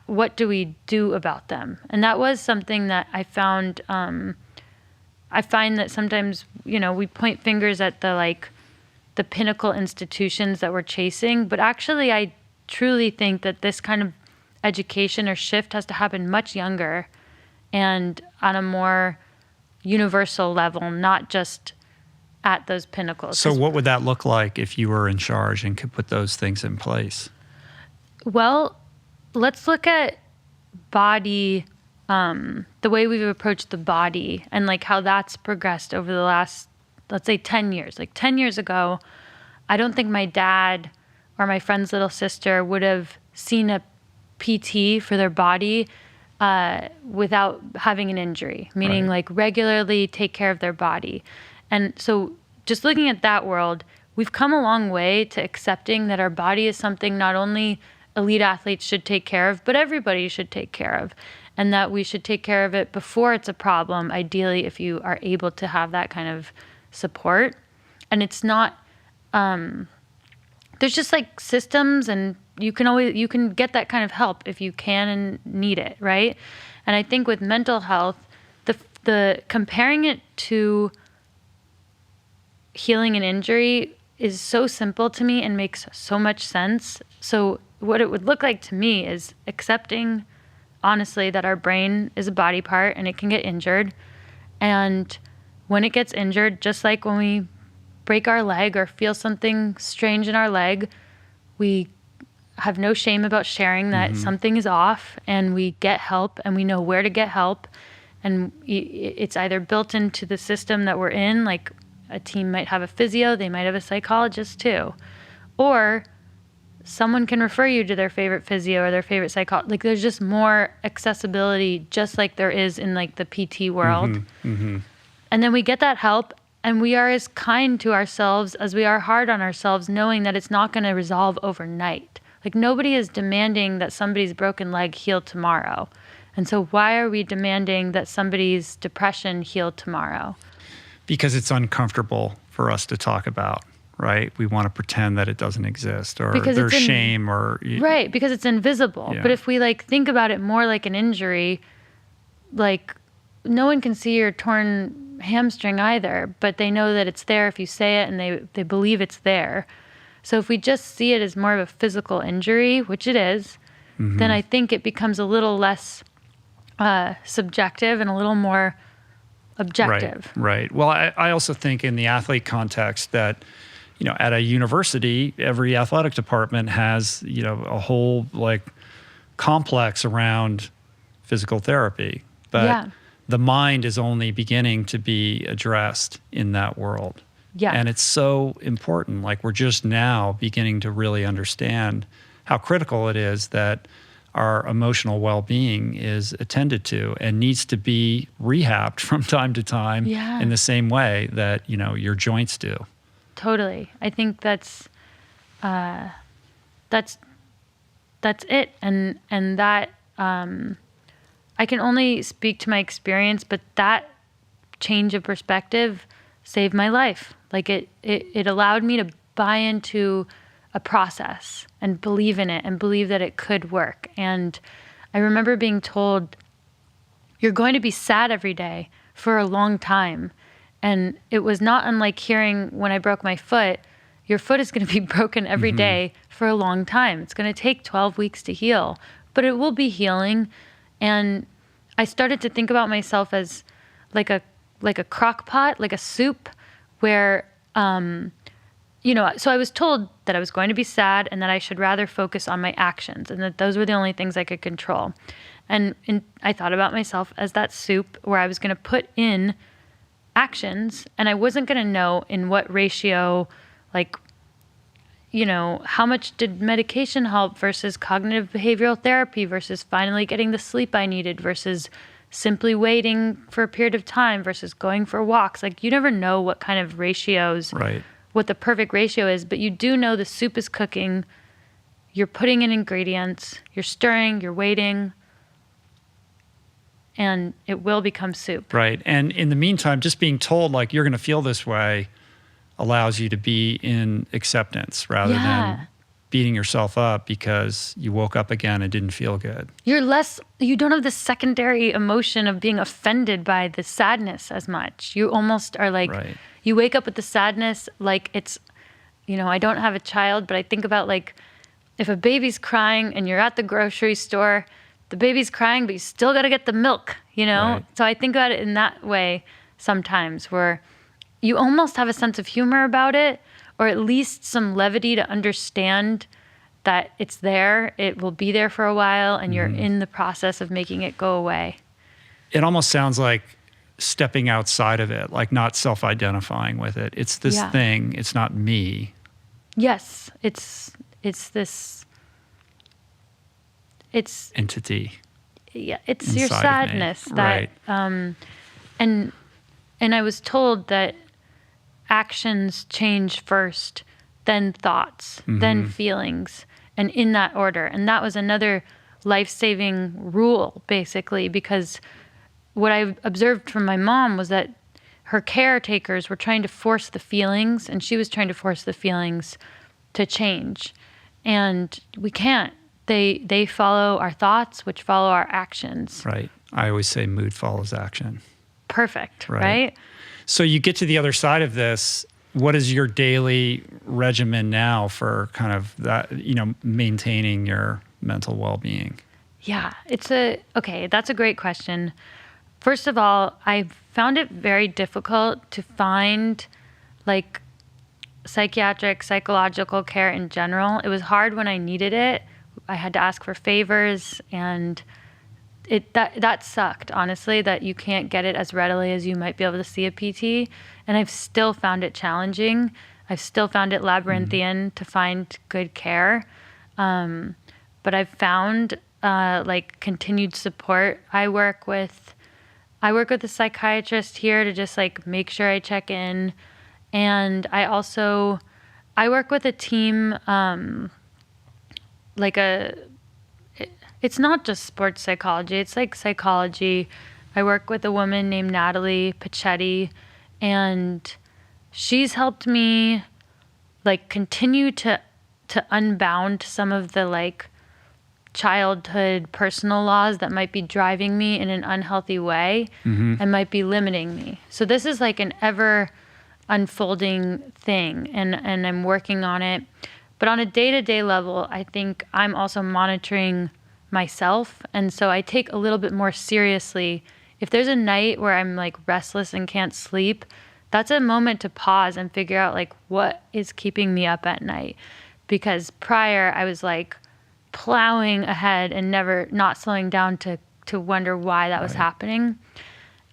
what do we do about them? And that was something that I found. I find that sometimes, we point fingers at the pinnacle institutions that we're chasing. But actually, I truly think that this kind of education or shift has to happen much younger and on a more universal level, not just at those pinnacles. So what would that look like if you were in charge and could put those things in place? Well, let's look at body, the way we've approached the body and like how that's progressed over the last, let's say 10 years. Like 10 years ago, I don't think my dad or my friend's little sister would have seen a PT for their body without having an injury, meaning like regularly take care of their body. And so just looking at that world, we've come a long way to accepting that our body is something not only elite athletes should take care of, but everybody should take care of. And that we should take care of it before it's a problem, ideally, if you are able to have that kind of support. And it's not, there's just like systems, and you can get that kind of help if you can and need it, right? And I think with mental health, the comparing it to healing an injury is so simple to me and makes so much sense. So what it would look like to me is accepting, honestly, that our brain is a body part and it can get injured. And when it gets injured, just like when we break our leg or feel something strange in our leg, we have no shame about sharing that something is off, and we get help, and we know where to get help. And it's either built into the system that we're in, like a team might have a physio, they might have a psychologist too. Or someone can refer you to their favorite physio or their favorite psychologist. Like there's just more accessibility, just like there is in like the PT world. And then we get that help, and we are as kind to ourselves as we are hard on ourselves, knowing that it's not going to resolve overnight. Like nobody is demanding that somebody's broken leg heal tomorrow. And so why are we demanding that somebody's depression heal tomorrow? Because it's uncomfortable for us to talk about, right? We want to pretend that it doesn't exist, or Because there's it's shame, or right, because it's invisible. Yeah. But if we like think about it more like an injury, like no one can see your torn hamstring either, but they know that it's there if you say it, and they believe it's there. So if we just see it as more of a physical injury, which it is, then I think it becomes a little less subjective and a little more objective. Right. Well, I also think in the athlete context that, at a university, every athletic department has, a whole like complex around physical therapy. But the mind is only beginning to be addressed in that world. Yeah. And it's so important. Like we're just now beginning to really understand how critical it is that our emotional well-being is attended to and needs to be rehabbed from time to time in the same way that, your joints do. Totally. I think that's it. And that, I can only speak to my experience, but that change of perspective saved my life. Like it allowed me to buy into a process and believe in it and believe that it could work. And I remember being told, you're going to be sad every day for a long time. And it was not unlike hearing when I broke my foot, your foot is going to be broken every day for a long time. It's going to take 12 weeks to heal, but it will be healing. And I started to think about myself as like a crock pot, like a soup where, so I was told that I was going to be sad and that I should rather focus on my actions and that those were the only things I could control. And I thought about myself as that soup where I was going to put in actions, and I wasn't going to know in what ratio, like, how much did medication help versus cognitive behavioral therapy versus finally getting the sleep I needed versus simply waiting for a period of time versus going for walks. Like you never know what kind of ratios, what the perfect ratio is, but you do know the soup is cooking, you're putting in ingredients, you're stirring, you're waiting, and it will become soup. Right. And in the meantime, just being told like you're going to feel this way allows you to be in acceptance rather than beating yourself up because you woke up again and didn't feel good. You don't have the secondary emotion of being offended by the sadness as much. You almost are like, you wake up with the sadness like it's, I don't have a child, but I think about like if a baby's crying and you're at the grocery store, the baby's crying, but you still got to get the milk, So I think about it in that way sometimes where you almost have a sense of humor about it, or at least some levity to understand that it's there, it will be there for a while, and you're in the process of making it go away. It almost sounds like stepping outside of it, like not self-identifying with it. It's this thing, it's not me. Yes, it's entity. Yeah, it's your sadness. And I was told that actions change first, then thoughts, then feelings, and in that order. And that was another life-saving rule, basically, because what I observed from my mom was that her caretakers were trying to force the feelings, and she was trying to force the feelings to change. And we can't. They follow our thoughts, which follow our actions. Right. I always say mood follows action. Perfect, right? So you get to the other side of this. What is your daily regimen now for kind of that, maintaining your mental well-being? Yeah, that's a great question. First of all, I found it very difficult to find like psychological care in general. It was hard when I needed it. I had to ask for favors, and that sucked, honestly, that you can't get it as readily as you might be able to see a PT. And I've still found it challenging. I've still found it labyrinthian to find good care. But I've found continued support. I work with a psychiatrist here to just like make sure I check in. And I work with a team, it's not just sports psychology, it's like psychology. I work with a woman named Natalie Pachetti, and she's helped me like continue to unbound some of the like childhood personal laws that might be driving me in an unhealthy way and might be limiting me. So this is like an ever unfolding thing, and I'm working on it. But on a day-to-day level, I think I'm also monitoring myself. And so I take a little bit more seriously. If there's a night where I'm like restless and can't sleep, that's a moment to pause and figure out like what is keeping me up at night. Because prior I was like plowing ahead and not slowing down to wonder why that was happening.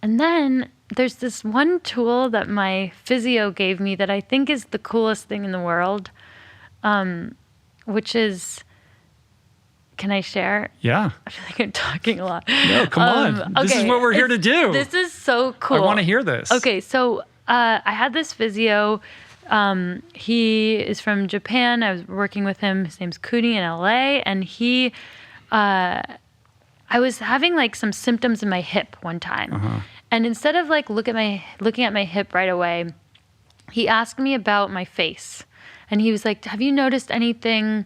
And then there's this one tool that my physio gave me that I think is the coolest thing in the world, which is, can I share? Yeah. I feel like I'm talking a lot. No, come on. This is what we're here to do. This is so cool. I want to hear this. Okay, so I had this physio. He is from Japan. I was working with him. His name's Kuni in LA. And I was having like some symptoms in my hip one time. And instead of like looking at my hip right away, he asked me about my face. And he was like, have you noticed anything?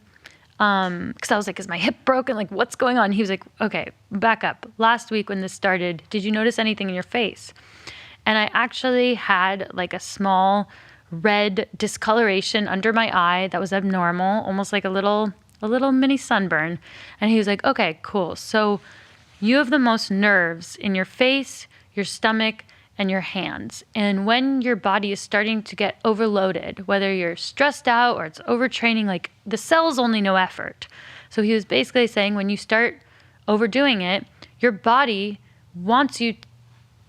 Because I was like, is my hip broken? Like, what's going on? He was like, okay, back up. Last week when this started, did you notice anything in your face? And I actually had like a small red discoloration under my eye that was abnormal, almost like a little mini sunburn. And he was like, okay, cool. So you have the most nerves in your face, your stomach, and your hands. And when your body is starting to get overloaded, whether you're stressed out or it's overtraining, like the cells only know effort. So he was basically saying when you start overdoing it, your body wants you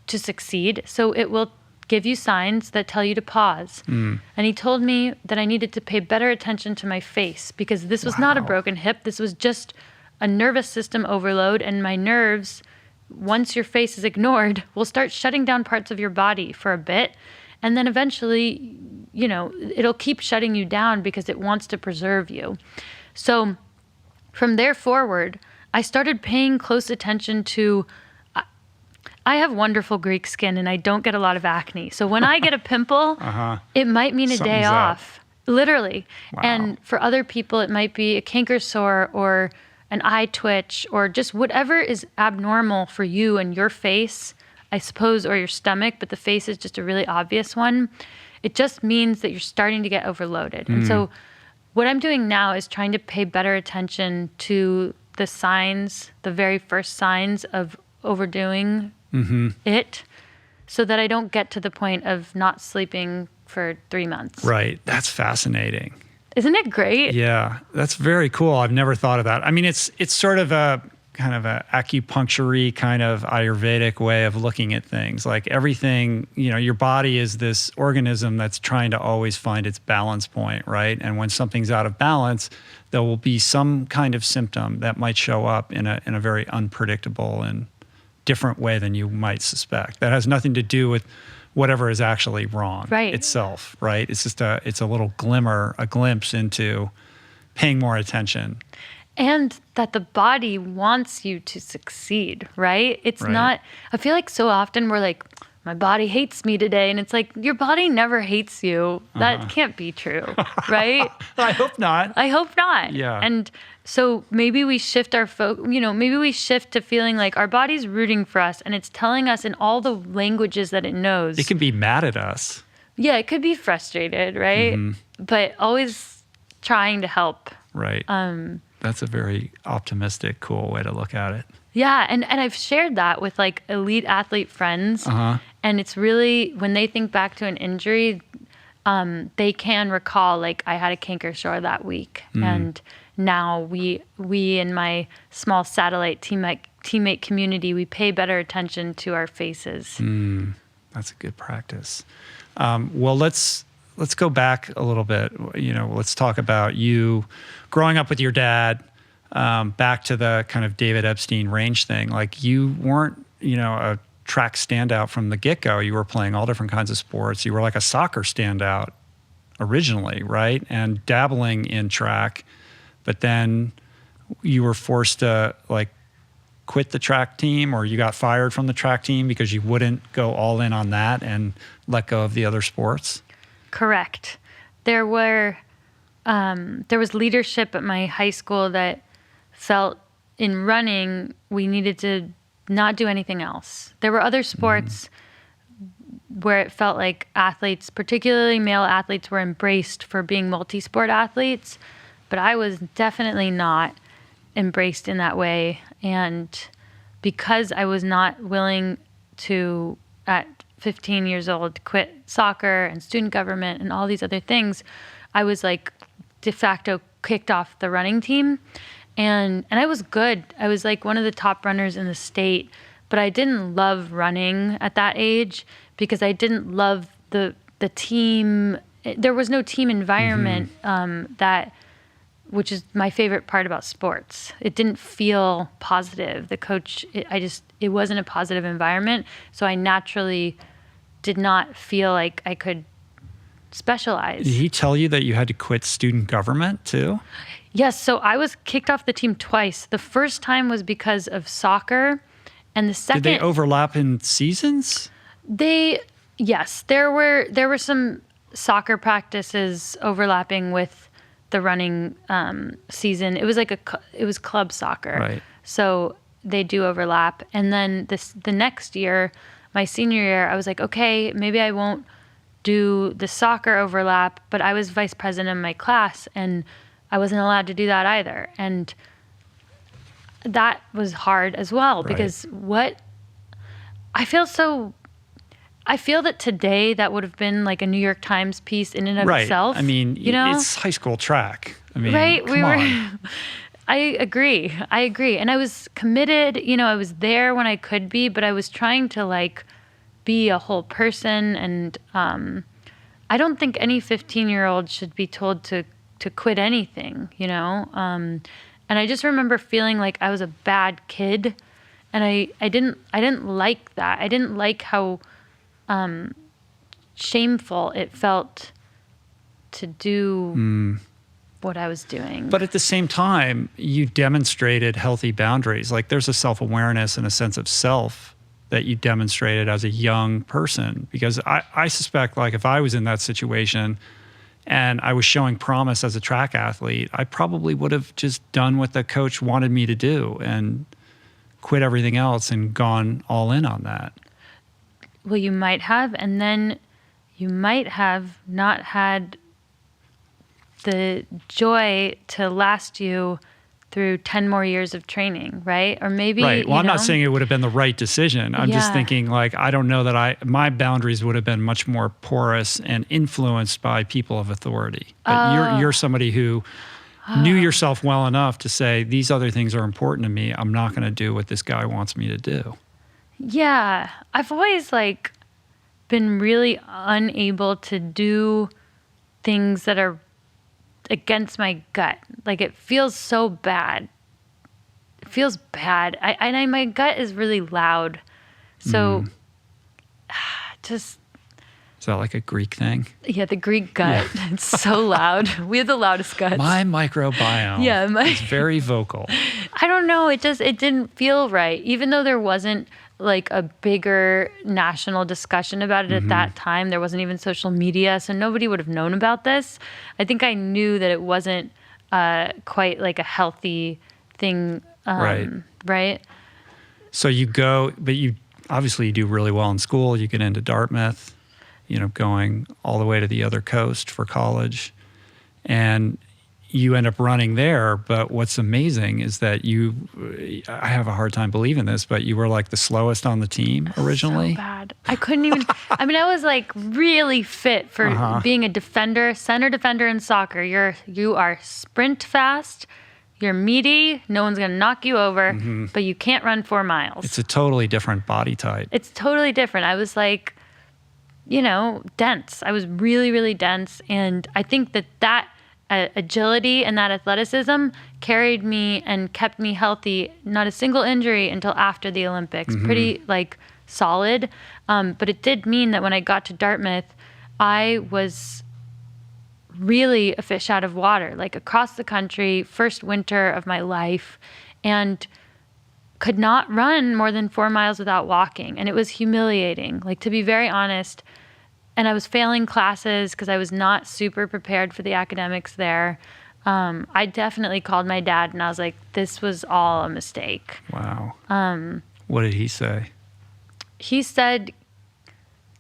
to succeed. So it will give you signs that tell you to pause. And he told me that I needed to pay better attention to my face because this was not a broken hip. This was just a nervous system overload, and my nerves, once your face is ignored, will start shutting down parts of your body for a bit. And then eventually, it'll keep shutting you down because it wants to preserve you. So from there forward, I started paying close attention to, I have wonderful Greek skin and I don't get a lot of acne. So when I get a pimple, it might mean a day off, literally. Wow. And for other people, it might be a canker sore or an eye twitch, or just whatever is abnormal for you and your face, I suppose, or your stomach, but the face is just a really obvious one. It just means that you're starting to get overloaded. And so what I'm doing now is trying to pay better attention to the signs, the very first signs of overdoing it, so that I don't get to the point of not sleeping for 3 months. Right. That's fascinating. Isn't it great? Yeah, that's very cool. I've never thought of that. I mean, it's sort of a kind of a acupuncture-y kind of Ayurvedic way of looking at things. Like everything, your body is this organism that's trying to always find its balance point, right? And when something's out of balance, there will be some kind of symptom that might show up in a very unpredictable and different way than you might suspect. That has nothing to do with whatever is actually wrong Right. itself, right? It's just it's a little a glimpse into paying more attention. And that the body wants you to succeed, right? It's Right. not, I feel like so often we're like, my body hates me today. And it's like, your body never hates you. That can't be true, right? I hope not. I hope not. Yeah. And so maybe we shift maybe we shift to feeling like our body's rooting for us and it's telling us in all the languages that it knows. It can be mad at us. Yeah, it could be frustrated, right? But always trying to help. Right. That's a very optimistic, cool way to look at it. Yeah, and I've shared that with like elite athlete friends, and it's really when they think back to an injury, they can recall like I had a canker sore that week, and now we in my small satellite teammate community, we pay better attention to our faces. That's a good practice. Well, let's go back a little bit. Let's talk about you growing up with your dad. Back to the kind of David Epstein range thing. Like you weren't, a track standout from the get-go. You were playing all different kinds of sports. You were like a soccer standout originally, right? And dabbling in track, but then you were forced to like quit the track team, or you got fired from the track team because you wouldn't go all in on that and let go of the other sports. Correct. There was leadership at my high school that felt in running we needed to not do anything else. There were other sports where it felt like athletes, particularly male athletes, were embraced for being multi-sport athletes, but I was definitely not embraced in that way. And because I was not willing to, at 15 years old, quit soccer and student government and all these other things, I was like de facto kicked off the running team. And I was good. I was like one of the top runners in the state, but I didn't love running at that age because I didn't love the team. There was no team environment which is my favorite part about sports. It didn't feel positive. The coach, it wasn't a positive environment. So I naturally did not feel like I could specialize. Did he tell you that you had to quit student government too? Yes, so I was kicked off the team twice. The first time was because of soccer, and the second... Did they overlap in seasons? Yes, there were some soccer practices overlapping with the running season. It was like it was club soccer, right? So they do overlap. And then the next year, my senior year, I was like, okay, maybe I won't do the soccer overlap, but I was vice president of my class, and I wasn't allowed to do that either. And that was hard as well, right. Because I feel that today that would have been like a New York Times piece in and of right. itself. I mean, it's high school track. I mean, right? Come on. I agree. And I was committed, I was there when I could be, but I was trying to like be a whole person. And I don't think any 15-year-old should be told to quit anything, And I just remember feeling like I was a bad kid, and I didn't like that. I didn't like how shameful it felt to do what I was doing. But at the same time, you demonstrated healthy boundaries. Like there's a self-awareness and a sense of self that you demonstrated as a young person. Because I suspect like if I was in that situation and I was showing promise as a track athlete, I probably would have just done what the coach wanted me to do and quit everything else and gone all in on that. Well, you might have, and then you might have not had the joy to last you through 10 more years of training, right? Or maybe, right. Well, I'm not saying it would have been the right decision. I'm just Yeah. thinking like, I don't know that my boundaries would have been much more porous and influenced by people of authority. But you're somebody who knew yourself well enough to say, these other things are important to me. I'm not going to do what this guy wants me to do. Yeah. I've always like been really unable to do things that are against my gut. Like it feels so bad. It feels bad. My gut is really loud. So just Is that like a Greek thing? Yeah, the Greek gut. It's so loud. We have the loudest guts. My microbiome is very vocal. I don't know. It didn't feel right. Even though there wasn't like a bigger national discussion about it at that time, there wasn't even social media, so nobody would have known about this. I think I knew that it wasn't quite like a healthy thing. Right. So you go, but you obviously you do really well in school. You get into Dartmouth, going all the way to the other coast for college, and you end up running there. But what's amazing is that I have a hard time believing this, but you were like the slowest on the team originally. So bad. I couldn't even, I mean, I was like really fit for being a defender, center defender in soccer. You are sprint fast. You're meaty. No one's going to knock you over, but you can't run 4 miles. It's a totally different body type. It's totally different. I was like, dense. I was really, really dense. And I think that agility and that athleticism carried me and kept me healthy. Not a single injury until after the Olympics. Pretty like solid. But it did mean that when I got to Dartmouth, I was really a fish out of water, like across the country, first winter of my life, and could not run more than 4 miles without walking. And it was humiliating, like, to be very honest. And I was failing classes because I was not super prepared for the academics there. I definitely called my dad and I was like, this was all a mistake. Wow. What did he say? He said,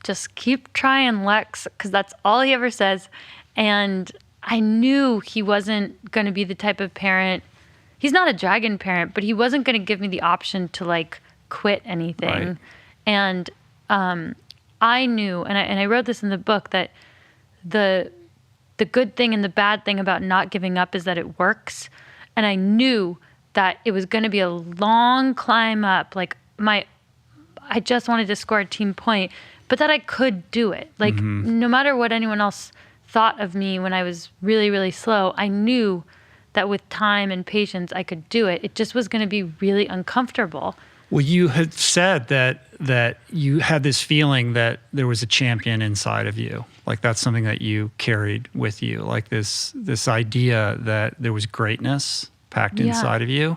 just keep trying, Lex, because that's all he ever says. And I knew he wasn't going to be the type of parent. He's not a dragon parent, but he wasn't going to give me the option to like quit anything. Right. And I knew, and I wrote this in the book, that the good thing and the bad thing about not giving up is that it works. And I knew that it was going to be a long climb up. Like I just wanted to score a team point, but that I could do it. Like no matter what anyone else thought of me when I was really, really slow, I knew that with time and patience, I could do it. It just was going to be really uncomfortable. Well, you had said that you had this feeling that there was a champion inside of you. Like that's something that you carried with you, like this idea that there was greatness packed inside of you,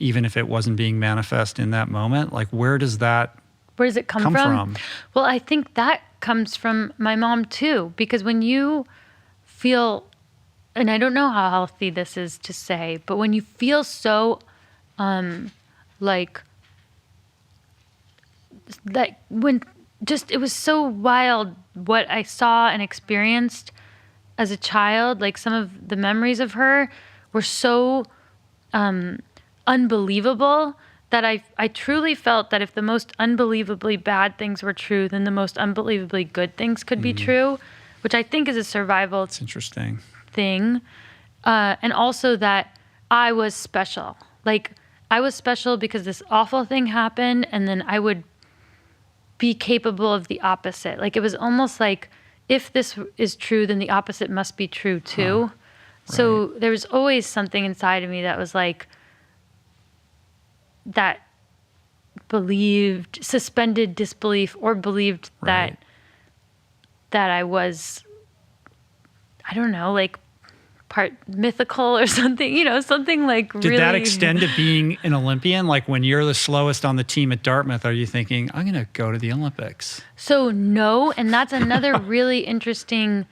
even if it wasn't being manifest in that moment. Like where does it come from? Well, I think that comes from my mom too, because when you feel, and I don't know how healthy this is to say, but when you feel so like that, when just it was so wild what I saw and experienced as a child, like some of the memories of her were so unbelievable that I truly felt that if the most unbelievably bad things were true, then the most unbelievably good things could be true, which I think is a survival It's interesting thing. And also that I was special. Like I was special because this awful thing happened, and then I would be capable of the opposite. Like it was almost like if this is true, then the opposite must be true too. Right. So there was always something inside of me that was like, that believed, suspended disbelief, or believed that I was, I don't know, like part mythical or something, something like really. Did that extend to being an Olympian? Like when you're the slowest on the team at Dartmouth, are you thinking, I'm going to go to the Olympics? So no, and that's another really interesting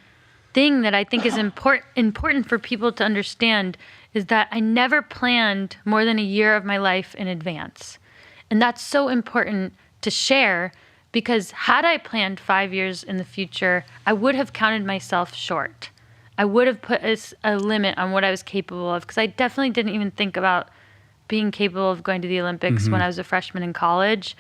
thing that I think is important for people to understand, is that I never planned more than a year of my life in advance. And that's so important to share, because had I planned 5 years in the future, I would have counted myself short. I would have put a limit on what I was capable of, because I definitely didn't even think about being capable of going to the Olympics when I was a freshman in college.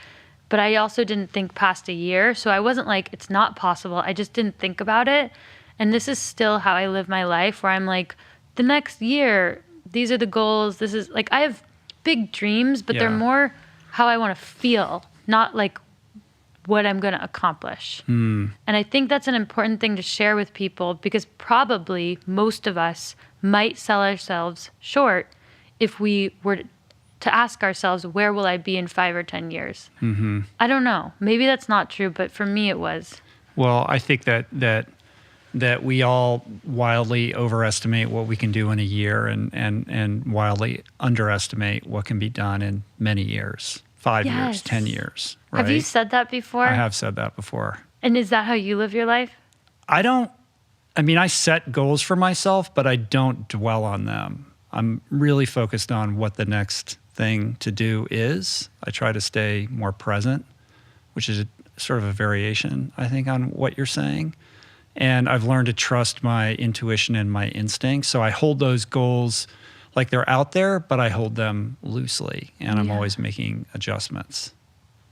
But I also didn't think past a year. So I wasn't like, it's not possible. I just didn't think about it. And this is still how I live my life, where I'm like, the next year, these are the goals. This is like, I have big dreams, but they're more how I want to feel, not like what I'm going to accomplish. And I think that's an important thing to share with people, because probably most of us might sell ourselves short if we were to ask ourselves, where will I be in 5 or 10 years? I don't know. Maybe that's not true, but for me it was. Well, I think that we all wildly overestimate what we can do in a year and wildly underestimate what can be done in many years, 5 years, Yes. 10 years, right? Have you said that before? I have said that before. And is that how you live your life? I set goals for myself, but I don't dwell on them. I'm really focused on what the next thing to do is. I try to stay more present, which is sort of a variation, I think, on what you're saying. And I've learned to trust my intuition and my instincts. So I hold those goals like they're out there, but I hold them loosely, and I'm Yeah. always making adjustments.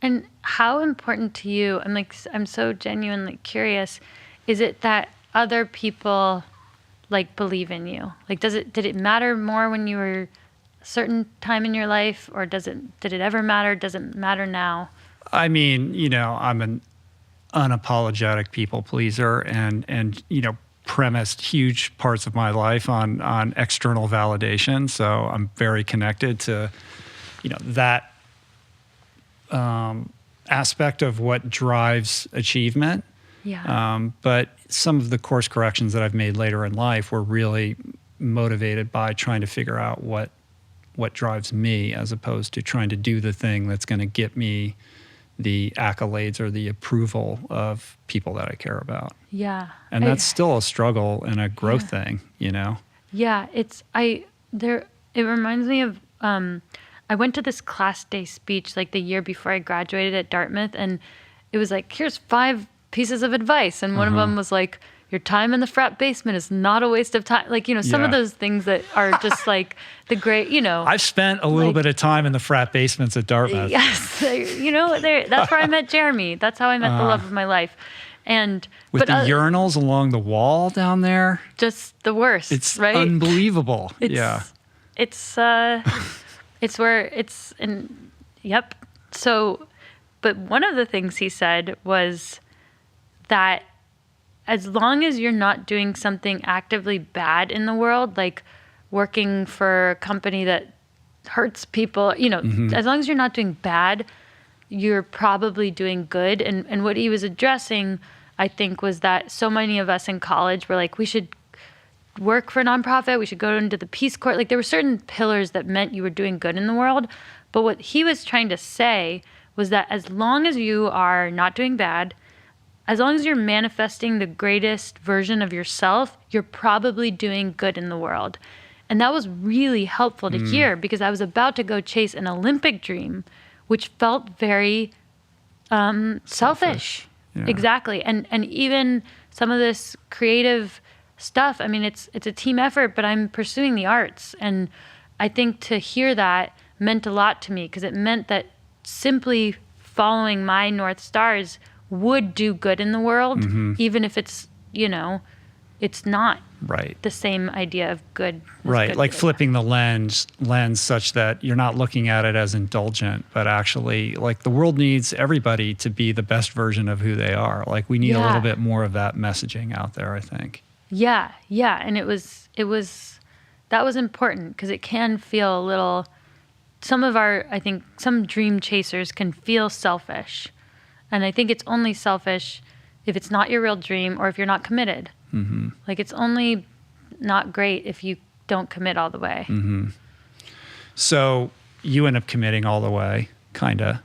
And how important to you, I'm so genuinely curious, is it that other people like believe in you? Like, did it matter more when you were a certain time in your life, or did it ever matter? Does it matter now? I'm an unapologetic people pleaser and premised huge parts of my life on external validation. So I'm very connected to, that aspect of what drives achievement. Yeah. But some of the course corrections that I've made later in life were really motivated by trying to figure out what drives me, as opposed to trying to do the thing that's going to get me the accolades or the approval of people that I care about. Yeah. And that's still a struggle and a growth thing, Yeah, it reminds me of, I went to this class day speech like the year before I graduated at Dartmouth, and it was like, here's 5 pieces of advice. And one of them was like, your time in the frat basement is not a waste of time. Like, some of those things that are just like the great, I've spent a little bit of time in the frat basements at Dartmouth. Yes. That's where I met Jeremy. That's how I met the love of my life. And with the urinals along the wall down there. Just the worst. It's right? unbelievable. Yep. So, but one of the things he said was that as long as you're not doing something actively bad in the world, like working for a company that hurts people, as long as you're not doing bad, you're probably doing good. And what he was addressing, I think, was that so many of us in college were like, we should work for a nonprofit, we should go into the Peace Corps. Like, there were certain pillars that meant you were doing good in the world. But what he was trying to say was that as long as you are not doing bad, as long as you're manifesting the greatest version of yourself, you're probably doing good in the world. And that was really helpful to hear, because I was about to go chase an Olympic dream, which felt very selfish. Yeah. Exactly. And even some of this creative stuff, it's a team effort, but I'm pursuing the arts. And I think to hear that meant a lot to me, because it meant that simply following my North Stars would do good in the world, even if it's, it's not right. the same idea of good. Right. Good, like good. flipping the lens such that you're not looking at it as indulgent, but actually, like, the world needs everybody to be the best version of who they are. Like, we need a little bit more of that messaging out there, I think. Yeah. Yeah. And that was important, because it can feel a little, I think some dream chasers can feel selfish. And I think it's only selfish if it's not your real dream or if you're not committed. Mm-hmm. Like, it's only not great if you don't commit all the way. Mm-hmm. So you end up committing all the way, kind of,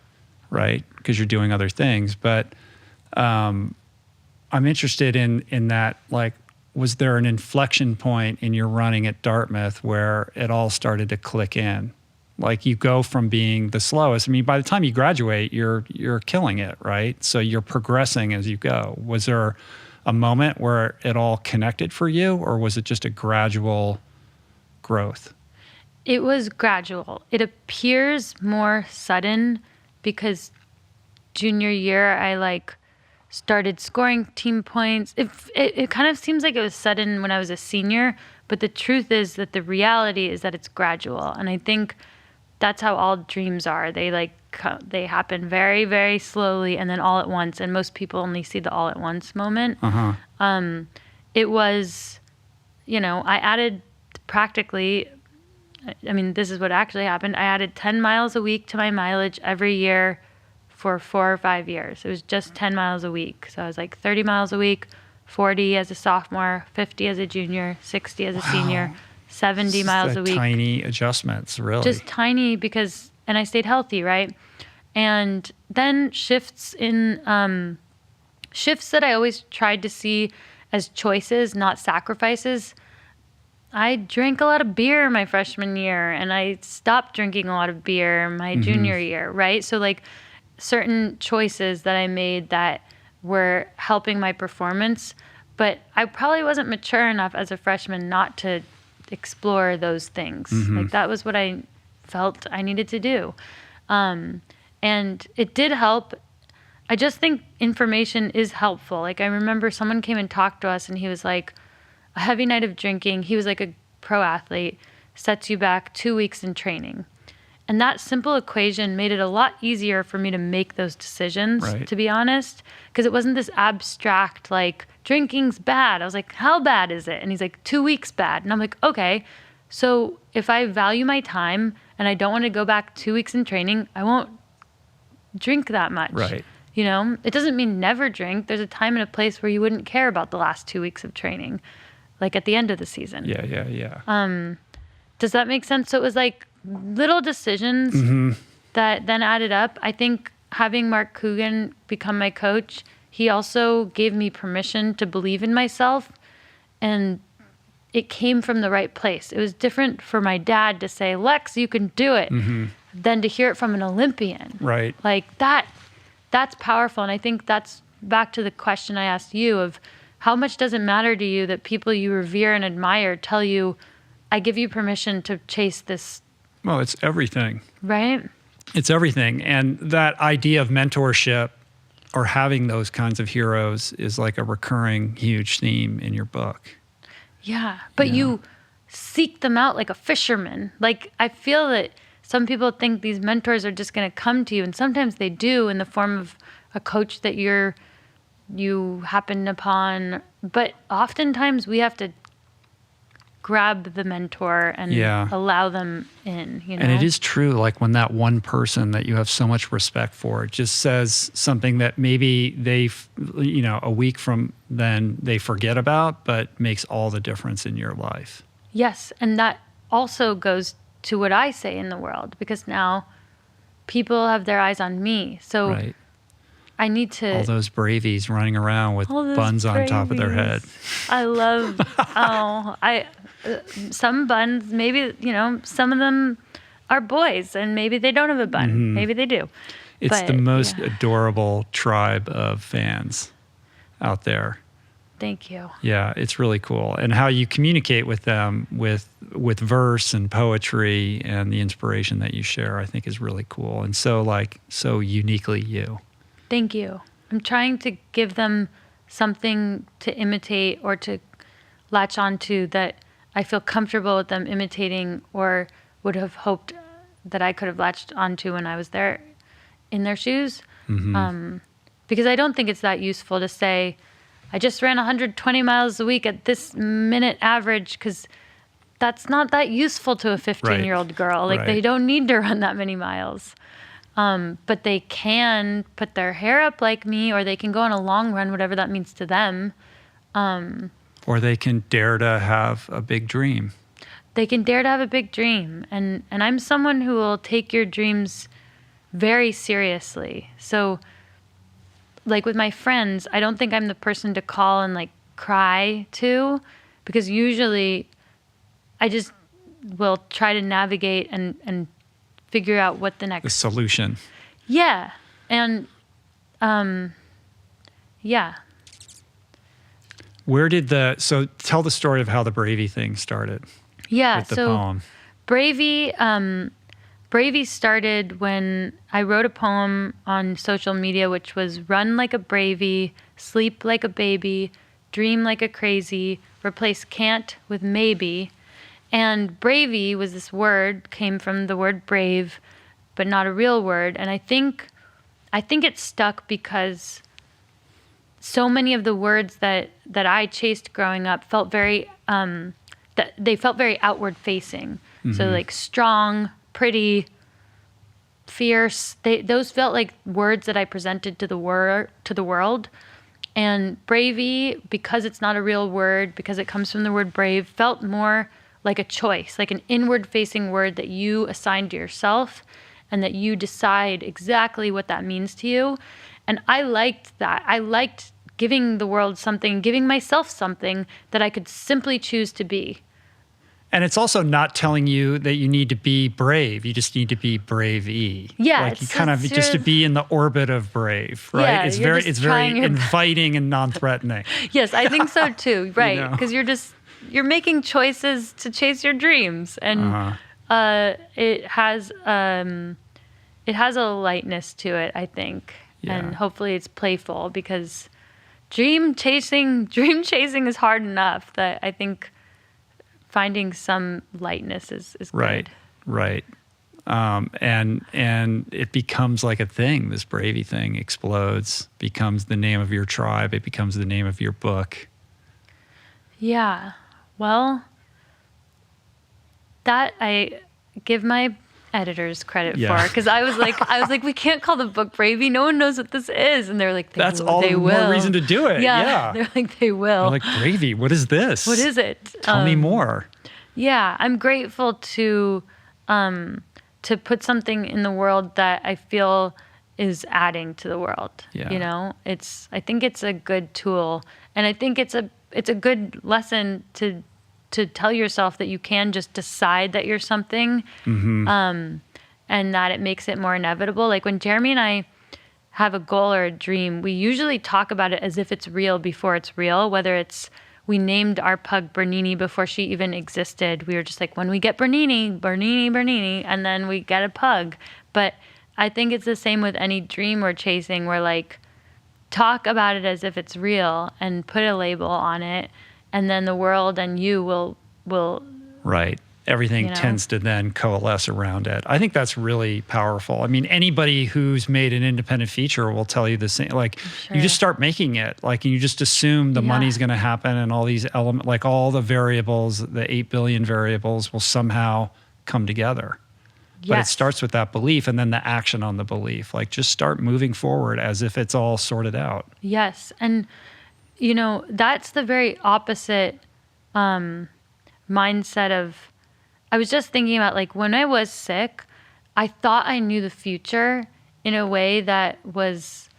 right? Because you're doing other things. But I'm interested in that, like, was there an inflection point in your running at Dartmouth where it all started to click in? Like, you go from being the slowest. By the time you graduate, you're killing it, right? So you're progressing as you go. Was there a moment where it all connected for you, or was it just a gradual growth? It was gradual. It appears more sudden because junior year, I started scoring team points. It kind of seems like it was sudden when I was a senior, but the truth is that the reality is that it's gradual. And I think that's how all dreams are. They happen very, very slowly and then all at once. And most people only see the all at once moment. It was, I added practically, this is what actually happened. I added 10 miles a week to my mileage every year for 4 or 5 years. It was just 10 miles a week. So I was like 30 miles a week, 40 as a sophomore, 50 as a junior, 60 as a senior, 70 miles a week. Tiny adjustments, really. Just tiny and I stayed healthy, right? And then shifts that I always tried to see as choices, not sacrifices. I drank a lot of beer my freshman year, and I stopped drinking a lot of beer my junior year, right? So like certain choices that I made that were helping my performance, but I probably wasn't mature enough as a freshman not to explore those things. Like that was what I felt I needed to do. And it did help. I just think information is helpful. Like I remember someone came and talked to us and he was like, a heavy night of drinking, he was like a pro athlete, sets you back 2 weeks in training. And that simple equation made it a lot easier for me to make those decisions, to be honest, because it wasn't this abstract, like, drinking's bad. I was like, how bad is it? And he's like, 2 weeks bad. And I'm like, okay, so if I value my time and I don't want to go back 2 weeks in training, I won't drink that much. Right. You know, it doesn't mean never drink. There's a time and a place where you wouldn't care about the last 2 weeks of training, like at the end of the season. Yeah. Does that make sense? So it was like little decisions that then added up. I think having Mark Coogan become my coach, he also gave me permission to believe in myself, and it came from the right place. It was different for my dad to say, Lex, you can do it, than to hear it from an Olympian. Right. Like that's powerful. And I think that's back to the question I asked you of how much does it matter to you that people you revere and admire tell you, I give you permission to chase this. Well, it's everything. Right? It's everything. And that idea of mentorship or having those kinds of heroes is like a recurring huge theme in your book. Yeah. But you seek them out like a fisherman. Like I feel that some people think these mentors are just going to come to you, and sometimes they do in the form of a coach that you happen upon. But oftentimes we have to grab the mentor and allow them in, you know? And it is true, like when that one person that you have so much respect for just says something that maybe they, a week from then they forget about, but makes all the difference in your life. Yes, and that also goes to what I say in the world, because now people have their eyes on me. So I need to... All those bravies running around with buns on top of their head. I love... some buns, maybe, some of them are boys, and maybe they don't have a bun. Maybe they do. It's the most adorable tribe of fans out there. Thank you. Yeah, it's really cool. And how you communicate with them with verse and poetry and the inspiration that you share, I think is really cool. And so uniquely you. Thank you. I'm trying to give them something to imitate or to latch onto that I feel comfortable with them imitating, or would have hoped that I could have latched onto when I was there in their shoes. Because I don't think it's that useful to say, I just ran 120 miles a week at this minute average, because that's not that useful to a 15-year-old girl. Like they don't need to run that many miles. But they can put their hair up like me, or they can go on a long run, whatever that means to them. Or they can dare to have a big dream. They can dare to have a big dream. And I'm someone who will take your dreams very seriously. So like with my friends, I don't think I'm the person to call and like cry to, because usually I just will try to navigate and figure out what the next... The solution. Yeah. And, Where did so tell the story of how the Bravey thing started. Yeah. With the poem. Bravey started when I wrote a poem on social media, which was run like a bravey, sleep like a baby, dream like a crazy, replace can't with maybe. And bravey was this word, came from the word brave, but not a real word. And I think it stuck because so many of the words that I chased growing up felt very, they felt very outward facing. So like strong, pretty, fierce. Those felt like words that I presented to the world. And bravey, because it's not a real word, because it comes from the word brave, felt more like a choice, like an inward-facing word that you assign to yourself and that you decide exactly what that means to you. And I liked that. I liked giving the world something, giving myself something that I could simply choose to be. And it's also not telling you that you need to be brave. You just need to be brave-y. Yeah, like you kind of it's just to be in the orbit of brave, right? Yeah, it's you're very, just it's very trying your inviting and non-threatening. Yes, I think so too. Right, know? because you're making choices to chase your dreams, and it has a lightness to it, I think, and Yeah. hopefully it's playful, because dream chasing is hard enough that I think finding some lightness is Right, good. right. And it becomes like a thing. This bravey thing explodes, becomes the name of your tribe. It becomes the name of your book. Yeah. Well, that I give my editors credit Yeah. for, because I was like, we can't call the book Bravey. No one knows what this is, and they're like, That's all they the will. more reason to do it. Yeah. They're like, they will. You're like, bravey, what is this? What is it? Tell me more. Yeah, I'm grateful to put something in the world that I feel is adding to the world. Yeah. You know, I think it's a good tool, and I think it's a good lesson to tell yourself that you can just decide that you're something, and that it makes it more inevitable. Like when Jeremy and I have a goal or a dream, we usually talk about it as if it's real before it's real, whether it's we named our pug Bernini before she even existed. We were just like, when we get Bernini, and then we get a pug. But I think it's the same with any dream we're chasing. We're like, talk about it as if it's real and put a label on it, and then the world and you will Right. Everything You know? tends to then coalesce around it. I think that's really powerful. I mean, anybody who's made an independent feature will tell you the same. Like, you just start making it. Like, you just assume the Yeah. money's going to happen, and all these elements, like all the variables, the 8 billion variables, will somehow come together. But it Yes. starts with that belief, and then the action on the belief. Like, just start moving forward as if it's all sorted out. Yes. And, you know, that's the very opposite mindset of, I was just thinking about, like, when I was sick, I thought I knew the future in a way that was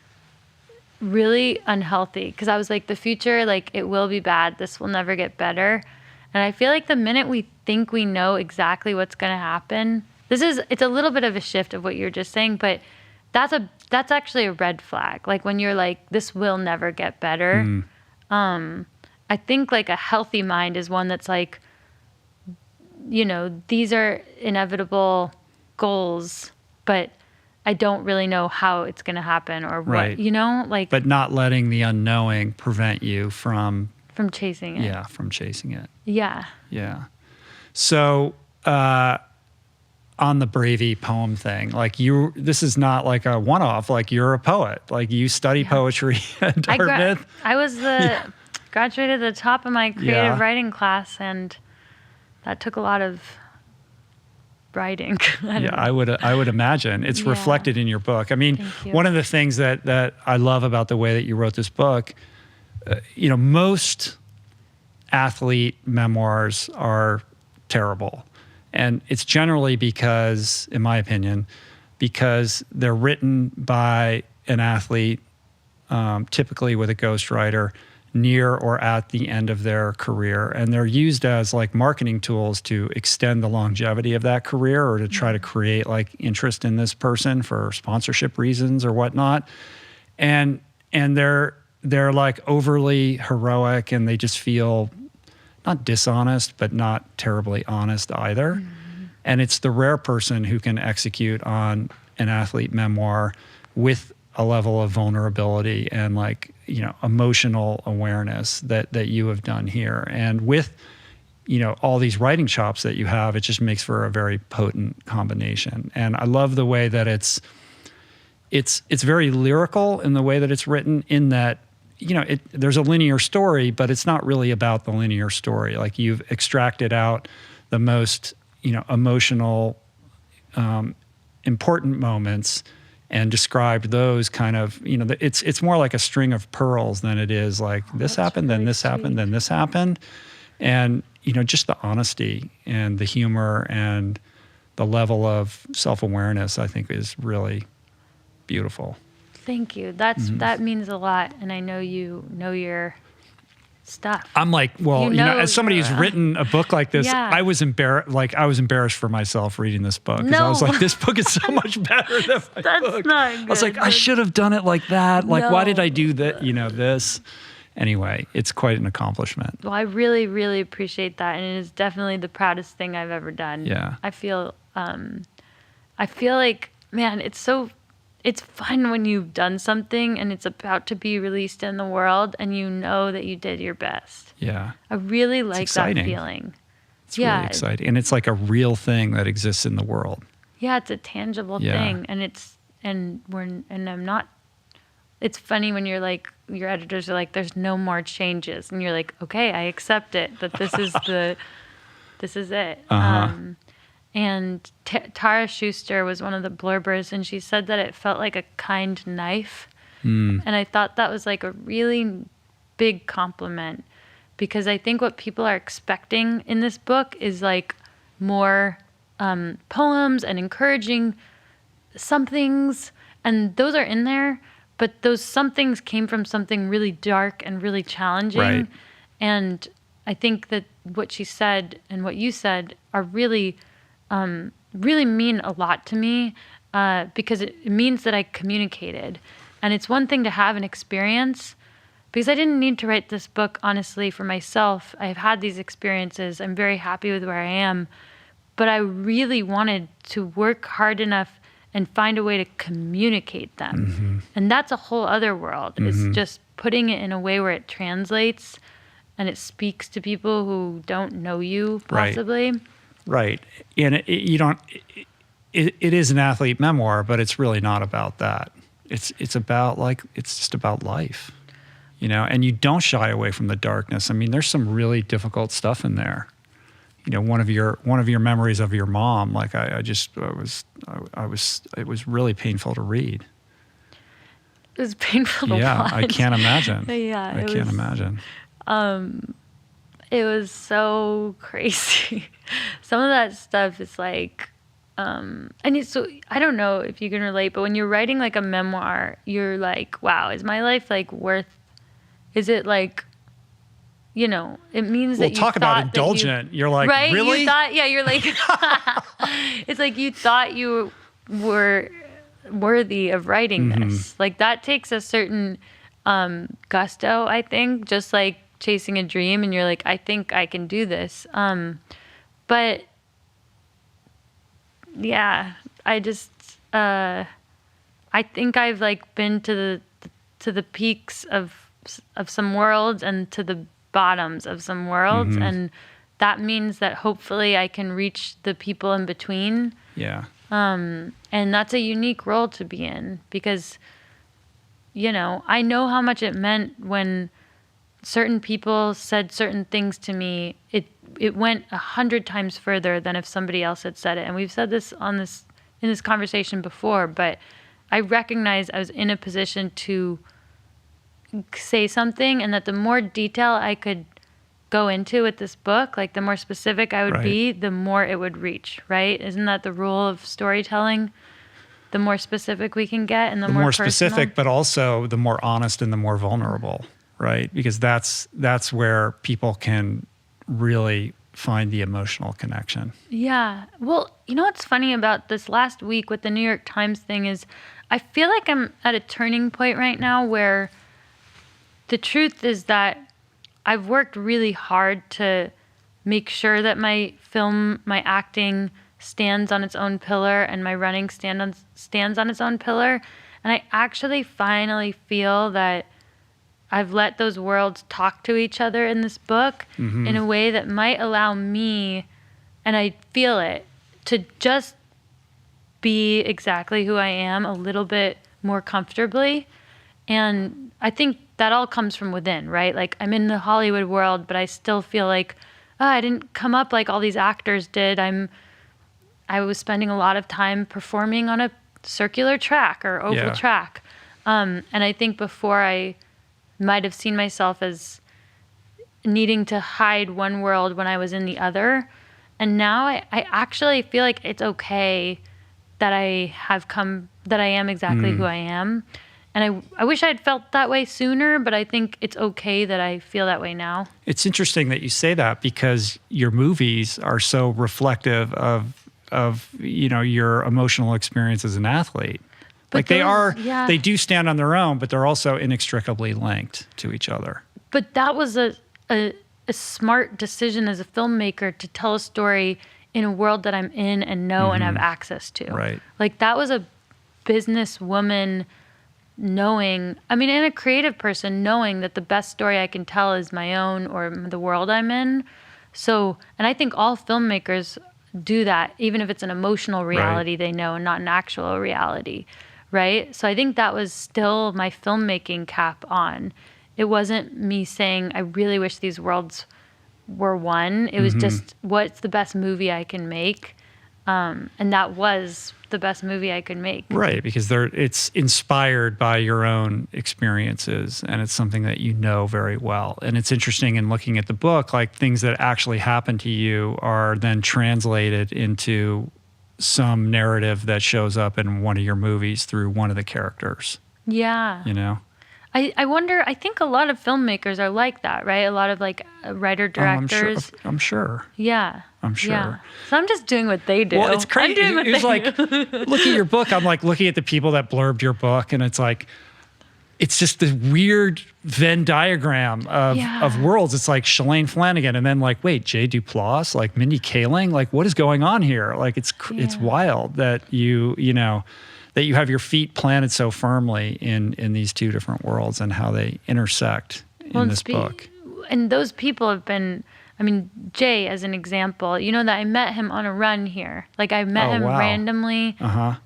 really unhealthy. Because I was like, the future, like, it will be bad. This will never get better. And I feel like the minute we think we know exactly what's going to happen, it's a little bit of a shift of what you're just saying, but that's actually a red flag. Like when you're like, this will never get better. I think like a healthy mind is one that's like, you know, these are inevitable goals, but I don't really know how it's going to happen or what, Right. you know, like But not letting the unknowing prevent you from, from chasing it. from chasing it. Yeah. Yeah. So, on the Bravey poem thing, like this is not like a one-off, like you're a poet, like you study poetry at Dartmouth. I was graduated at the top of my creative Yeah. writing class, and that took a lot of writing. I would imagine it's Yeah. reflected in your book. I mean, Thank you. one of the things that I love about the way that you wrote this book, you know, most athlete memoirs are terrible. And it's generally because, in my opinion, because they're written by an athlete, typically with a ghostwriter, near or at the end of their career. And they're used as like marketing tools to extend the longevity of that career or to try to create like interest in this person for sponsorship reasons or whatnot. And they're like overly heroic, and they just feel not dishonest, but not terribly honest either. And it's the rare person who can execute on an athlete memoir with a level of vulnerability and like, you know, emotional awareness that you have done here. And with, you know, all these writing chops that you have, it just makes for a very potent combination. And I love the way that it's very lyrical in the way that it's written, in that, you know, there's a linear story, but it's not really about the linear story. Like, you've extracted out the most, you know, emotional important moments and described those kind of, it's more like a string of pearls than it is like this happened, then this happened, then this happened. And, just the honesty and the humor and the level of self-awareness, I think, is really beautiful. Thank you. That means a lot. And I know you know your stuff. I'm like, well, as somebody who's written a book like this, Yeah. I was embarrassed for myself reading this book. 'Cause I No. was like, this book is so much better than my That's book. not I was like, good. I should have done it like that. Like, why did No. I do that? This. Anyway, it's quite an accomplishment. Well, I really, really appreciate that, and it is definitely the proudest thing I've ever done. Yeah. I feel like, man, it's fun when you've done something and it's about to be released in the world, and you know that you did your best. Yeah. I really like that exciting. feeling. It's really exciting. And it's like a real thing that exists in the world. Yeah, it's a tangible Yeah. thing, I'm not. It's funny when you're like, your editors are like, "There's no more changes," and you're like, "Okay, I accept it. That this is this is it." Uh-huh. And Tara Schuster was one of the blurbers, and she said that it felt like a kind knife, and I thought that was like a really big compliment, because I think what people are expecting in this book is like more poems and encouraging somethings, and those are in there, but those somethings came from something really dark and really challenging. Right. And I think that what she said and what you said are really mean a lot to me, because it means that I communicated. And it's one thing to have an experience, because I didn't need to write this book, honestly, for myself. I've had these experiences. I'm very happy with where I am. But I really wanted to work hard enough and find a way to communicate them. Mm-hmm. And that's a whole other world. It's just putting it in a way where it translates and it speaks to people who don't know you, possibly. Right. And it is an athlete memoir, but it's really not about that. It's about it's just about life, and you don't shy away from the darkness. I mean, there's some really difficult stuff in there. One of your memories of your mom, it was really painful to read. It was painful to Yeah, watch. I can't imagine. Yeah, I can't imagine. It was so crazy. Some of that stuff is like, and it's so, I don't know if you can relate, but when you're writing like a memoir, you're like, wow, is my life like is it like, it means that you talk about thought that indulgent. You're like, right? really? You thought, yeah, you're like, it's like you thought you were worthy of writing this. Like that takes a certain gusto, I think, just like chasing a dream, and you're like, I think I can do this. But yeah, I just I think I've like been to the peaks of some worlds and to the bottoms of some worlds, and that means that hopefully I can reach the people in between. Yeah. And that's a unique role to be in, because I know how much it meant when certain people said certain things to me. It went 100 times further than if somebody else had said it. And we've said this in this conversation before, but I recognized I was in a position to say something, and that the more detail I could go into with this book, like the more specific I would be, the more it would reach, right? Isn't that the rule of storytelling? The more specific we can get, and the more specific, personal. but also the more honest and the more vulnerable, right? Because that's where people can really find the emotional connection. Yeah. Well, what's funny about this last week with the New York Times thing is I feel like I'm at a turning point right now where the truth is that I've worked really hard to make sure that my film, my acting stands on its own pillar, and my running stands on its own pillar. And I actually finally feel that I've let those worlds talk to each other in this book in a way that might allow me, and I feel it, to just be exactly who I am a little bit more comfortably. And I think that all comes from within, right? Like, I'm in the Hollywood world, but I still feel like, I didn't come up like all these actors did. I'm I was spending a lot of time performing on a circular track or oval Yeah. track. And I think before I might have seen myself as needing to hide one world when I was in the other. And now I actually feel like it's okay that that I am exactly who I am. And I wish I had felt that way sooner, but I think it's okay that I feel that way now. It's interesting that you say that because your movies are so reflective of your emotional experience as an athlete. But Like they do stand on their own, but they're also inextricably linked to each other. But that was a smart decision as a filmmaker to tell a story in a world that I'm in and know and have access to. Right. Like that was a businesswoman knowing, and a creative person knowing that the best story I can tell is my own or the world I'm in. So, and I think all filmmakers do that, even if it's an emotional reality they know and not an actual reality, right? So I think that was still my filmmaking cap on. It wasn't me saying, I really wish these worlds were one. It was just, what's the best movie I can make? And that was the best movie I could make. Right, because it's inspired by your own experiences, and it's something that you know very well. And it's interesting in looking at the book, like things that actually happen to you are then translated into some narrative that shows up in one of your movies through one of the characters. Yeah. You know? I wonder, I think a lot of filmmakers are like that, right? A lot of like writer-directors. I'm sure. Yeah. I'm sure. Yeah. So I'm just doing what they do. Well, it's crazy. I'm doing what It was they like, do. look at your book. I'm like looking at the people that blurbed your book, and it's like, it's just this weird Venn diagram of worlds. It's like Shalane Flanagan, and then like, wait, Jay Duplass, like Mindy Kaling, like what is going on here? Like it's wild that that you have your feet planted so firmly in these two different worlds and how they intersect in this book. And those people have been, Jay, as an example, you know that I met him on a run here. Like I met him randomly.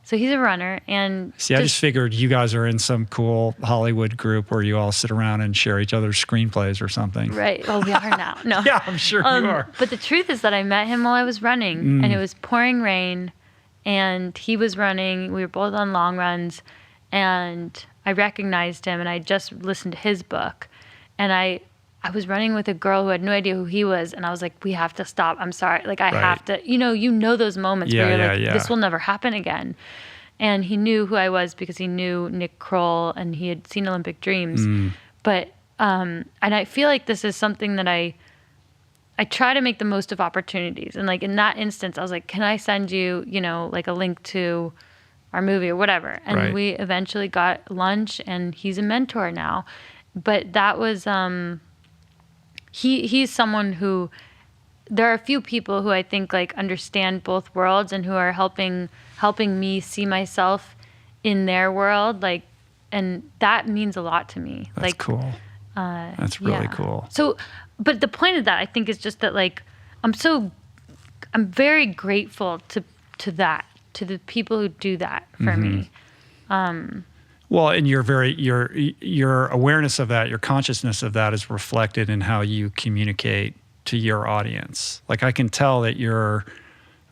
So he's a runner. And see, I just figured you guys are in some cool Hollywood group where you all sit around and share each other's screenplays or something. Right. Well, we are now. No. Yeah, I'm sure you are. But the truth is that I met him while I was running, and it was pouring rain, and he was running. We were both on long runs, and I recognized him, and I just listened to his book, and I was running with a girl who had no idea who he was, and I was like, we have to stop. I'm sorry. Like, I have to, you know those moments where you're like, this will never happen again. And he knew who I was because he knew Nick Kroll, and he had seen Olympic Dreams. But, and I feel like this is something that I try to make the most of opportunities. And like in that instance, I was like, can I send you, like a link to our movie or whatever? And we eventually got lunch, and he's a mentor now. But that was, he's someone who, there are a few people who I think like understand both worlds and who are helping me see myself in their world. Like, and that means a lot to me. That's cool. That's really cool. So, but the point of that, I think, is just that like, I'm very grateful to that, to the people who do that for me. Well, and your awareness of that, your consciousness of that is reflected in how you communicate to your audience. Like I can tell that you're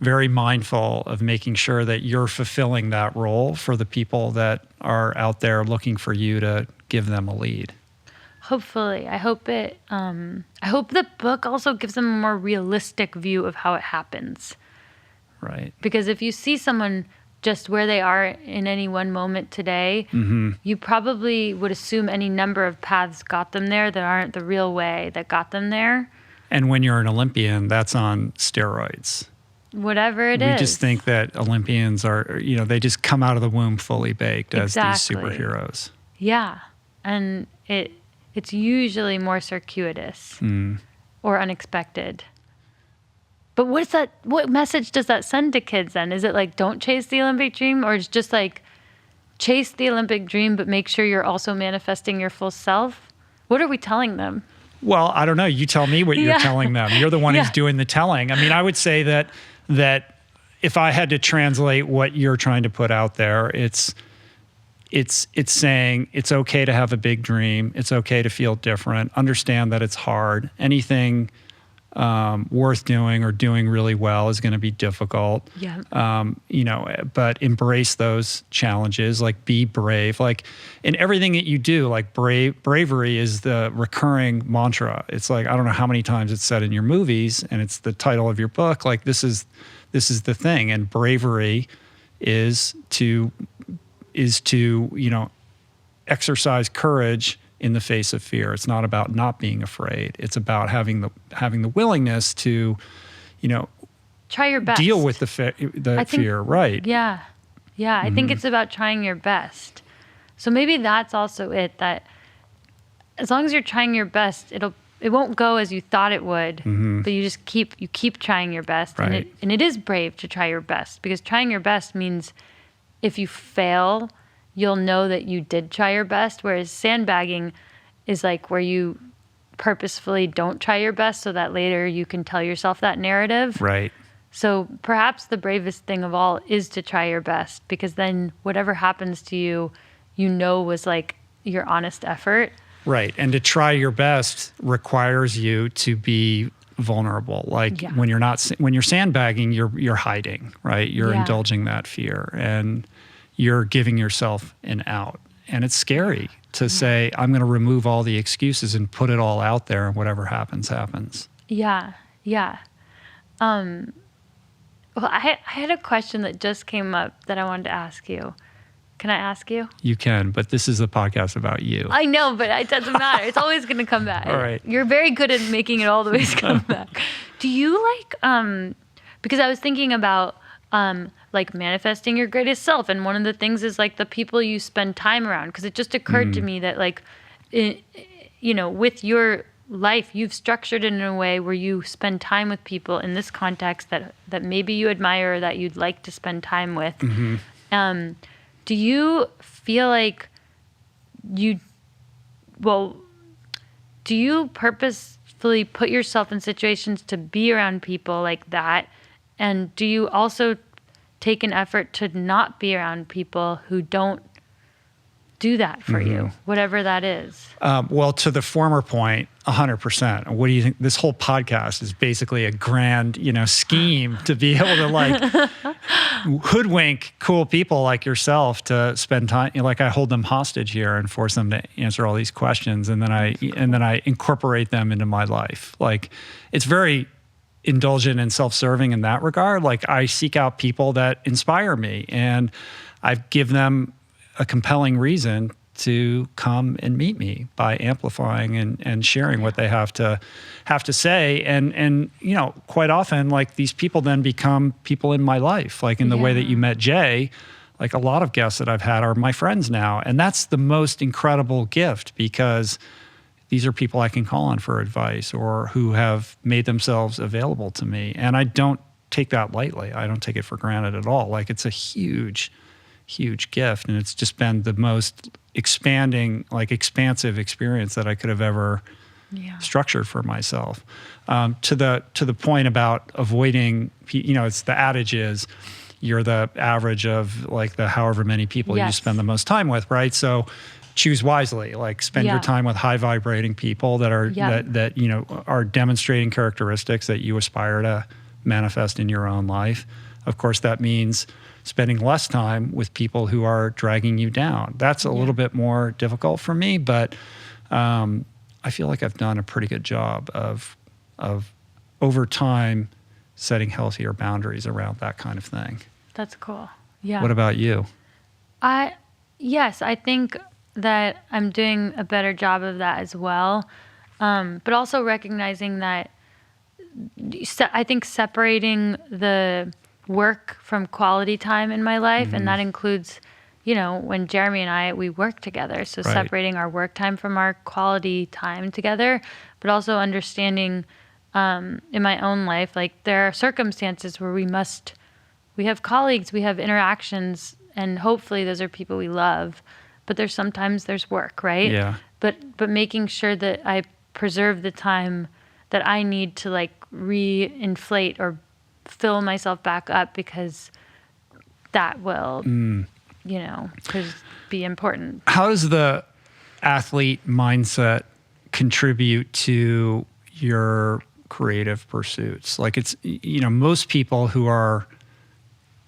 very mindful of making sure that you're fulfilling that role for the people that are out there looking for you to give them a lead. Hopefully. I hope the book also gives them a more realistic view of how it happens. Right. Because if you see someone just where they are in any one moment today, you probably would assume any number of paths got them there that aren't the real way that got them there. And when you're an Olympian, that's on steroids. Whatever it is. We just think that Olympians are, they just come out of the womb fully baked as these superheroes. Yeah. And it's usually more circuitous or unexpected. But what message does that send to kids then? Is it like, don't chase the Olympic dream? Or it's just like, chase the Olympic dream, but make sure you're also manifesting your full self? What are we telling them? Well, I don't know. You tell me what you're telling them. You're the one who's doing the telling. I would say that if I had to translate what you're trying to put out there, it's saying it's okay to have a big dream. It's okay to feel different. Understand that it's hard. Anything worth doing or doing really well is going to be difficult. Yeah. But embrace those challenges, like be brave, like in everything that you do, like bravery is the recurring mantra. It's like, I don't know how many times it's said in your movies, and it's the title of your book. Like this is the thing. And bravery is to exercise courage in the face of fear. It's not about not being afraid. It's about having the willingness to, try your best. deal with the fear. Right. Yeah. Yeah. I think it's about trying your best. So maybe that's also it, that as long as you're trying your best, it won't go as you thought it would, but you just keep trying your best. Right. And it is brave to try your best, because trying your best means if you fail, you'll know that you did try your best. Whereas sandbagging is like where you purposefully don't try your best so that later you can tell yourself that narrative. Right. So perhaps the bravest thing of all is to try your best, because then whatever happens to you, was like your honest effort. Right. And to try your best requires you to be vulnerable. Like when you're sandbagging, you're hiding, right? You're indulging that fear, and you're giving yourself an out. And it's scary to say, I'm going to remove all the excuses and put it all out there, and whatever happens, happens. Yeah. Yeah. Well, I had a question that just came up that I wanted to ask you. Can I ask you? You can, but this is a podcast about you. I know, but it doesn't matter. It's always going to come back. All right. You're very good at making it all the ways come back. Do you because I was thinking about like manifesting your greatest self. And one of the things is like the people you spend time around. Because it just occurred to me that like, with your life, you've structured it in a way where you spend time with people in this context that maybe you admire or that you'd like to spend time with. Do you feel like do you purposefully put yourself in situations to be around people like that? And do you also take an effort to not be around people who don't do that for you, whatever that is? Well, to the former point, 100%. What do you think? This whole podcast is basically a grand, scheme to be able to like hoodwink cool people like yourself to spend time. Like I hold them hostage here and force them to answer all these questions, and then I incorporate them into my life. Like it's very indulgent and self-serving in that regard. Like I seek out people that inspire me, and I give them a compelling reason to come and meet me by amplifying and sharing what they have to say. And quite often, like these people then become people in my life, like in the way that you met Jay. Like a lot of guests that I've had are my friends now. And that's the most incredible gift, because these are people I can call on for advice or who have made themselves available to me. And I don't take that lightly. I don't take it for granted at all. Like it's a huge gift, and it's just been the most expansive experience that I could have ever structured for myself. To the point about avoiding, it's the adage is you're the average of like the however many people you spend the most time with, right? So choose wisely, like spend your time with high vibrating people that are that are demonstrating characteristics that you aspire to manifest in your own life. Of course, that means spending less time with people who are dragging you down. That's a little bit more difficult for me, but I feel like I've done a pretty good job of over time setting boundaries around that kind of thing. That's cool. Yeah. What about you? Yes, I think that I'm doing a better job of that as well. But also recognizing that I think separating the work from quality time in my life, and that includes, when Jeremy and we work together. So separating our work time from our quality time together, but also understanding in my own life, like there are circumstances where we have colleagues, we have interactions, and hopefully those are people we love, but sometimes there's work, right? Yeah. But making sure that I preserve the time that I need to like re-inflate or fill myself back up, because that will, be important. How does the athlete mindset contribute to your creative pursuits. Like it's, most people who are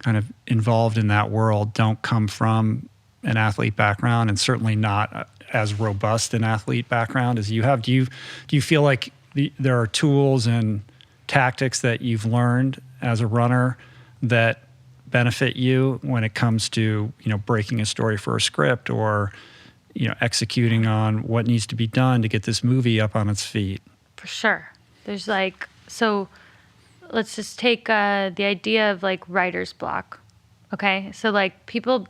kind of involved in that world don't come from an athlete background, and certainly not as robust an athlete background as you have. Do you feel like there are tools and tactics that you've learned as a runner that benefit you when it comes to, breaking a story for a script, or, executing on what needs to be done to get this movie up on its feet? For sure. There's so let's just take the idea of writer's block. Okay. So people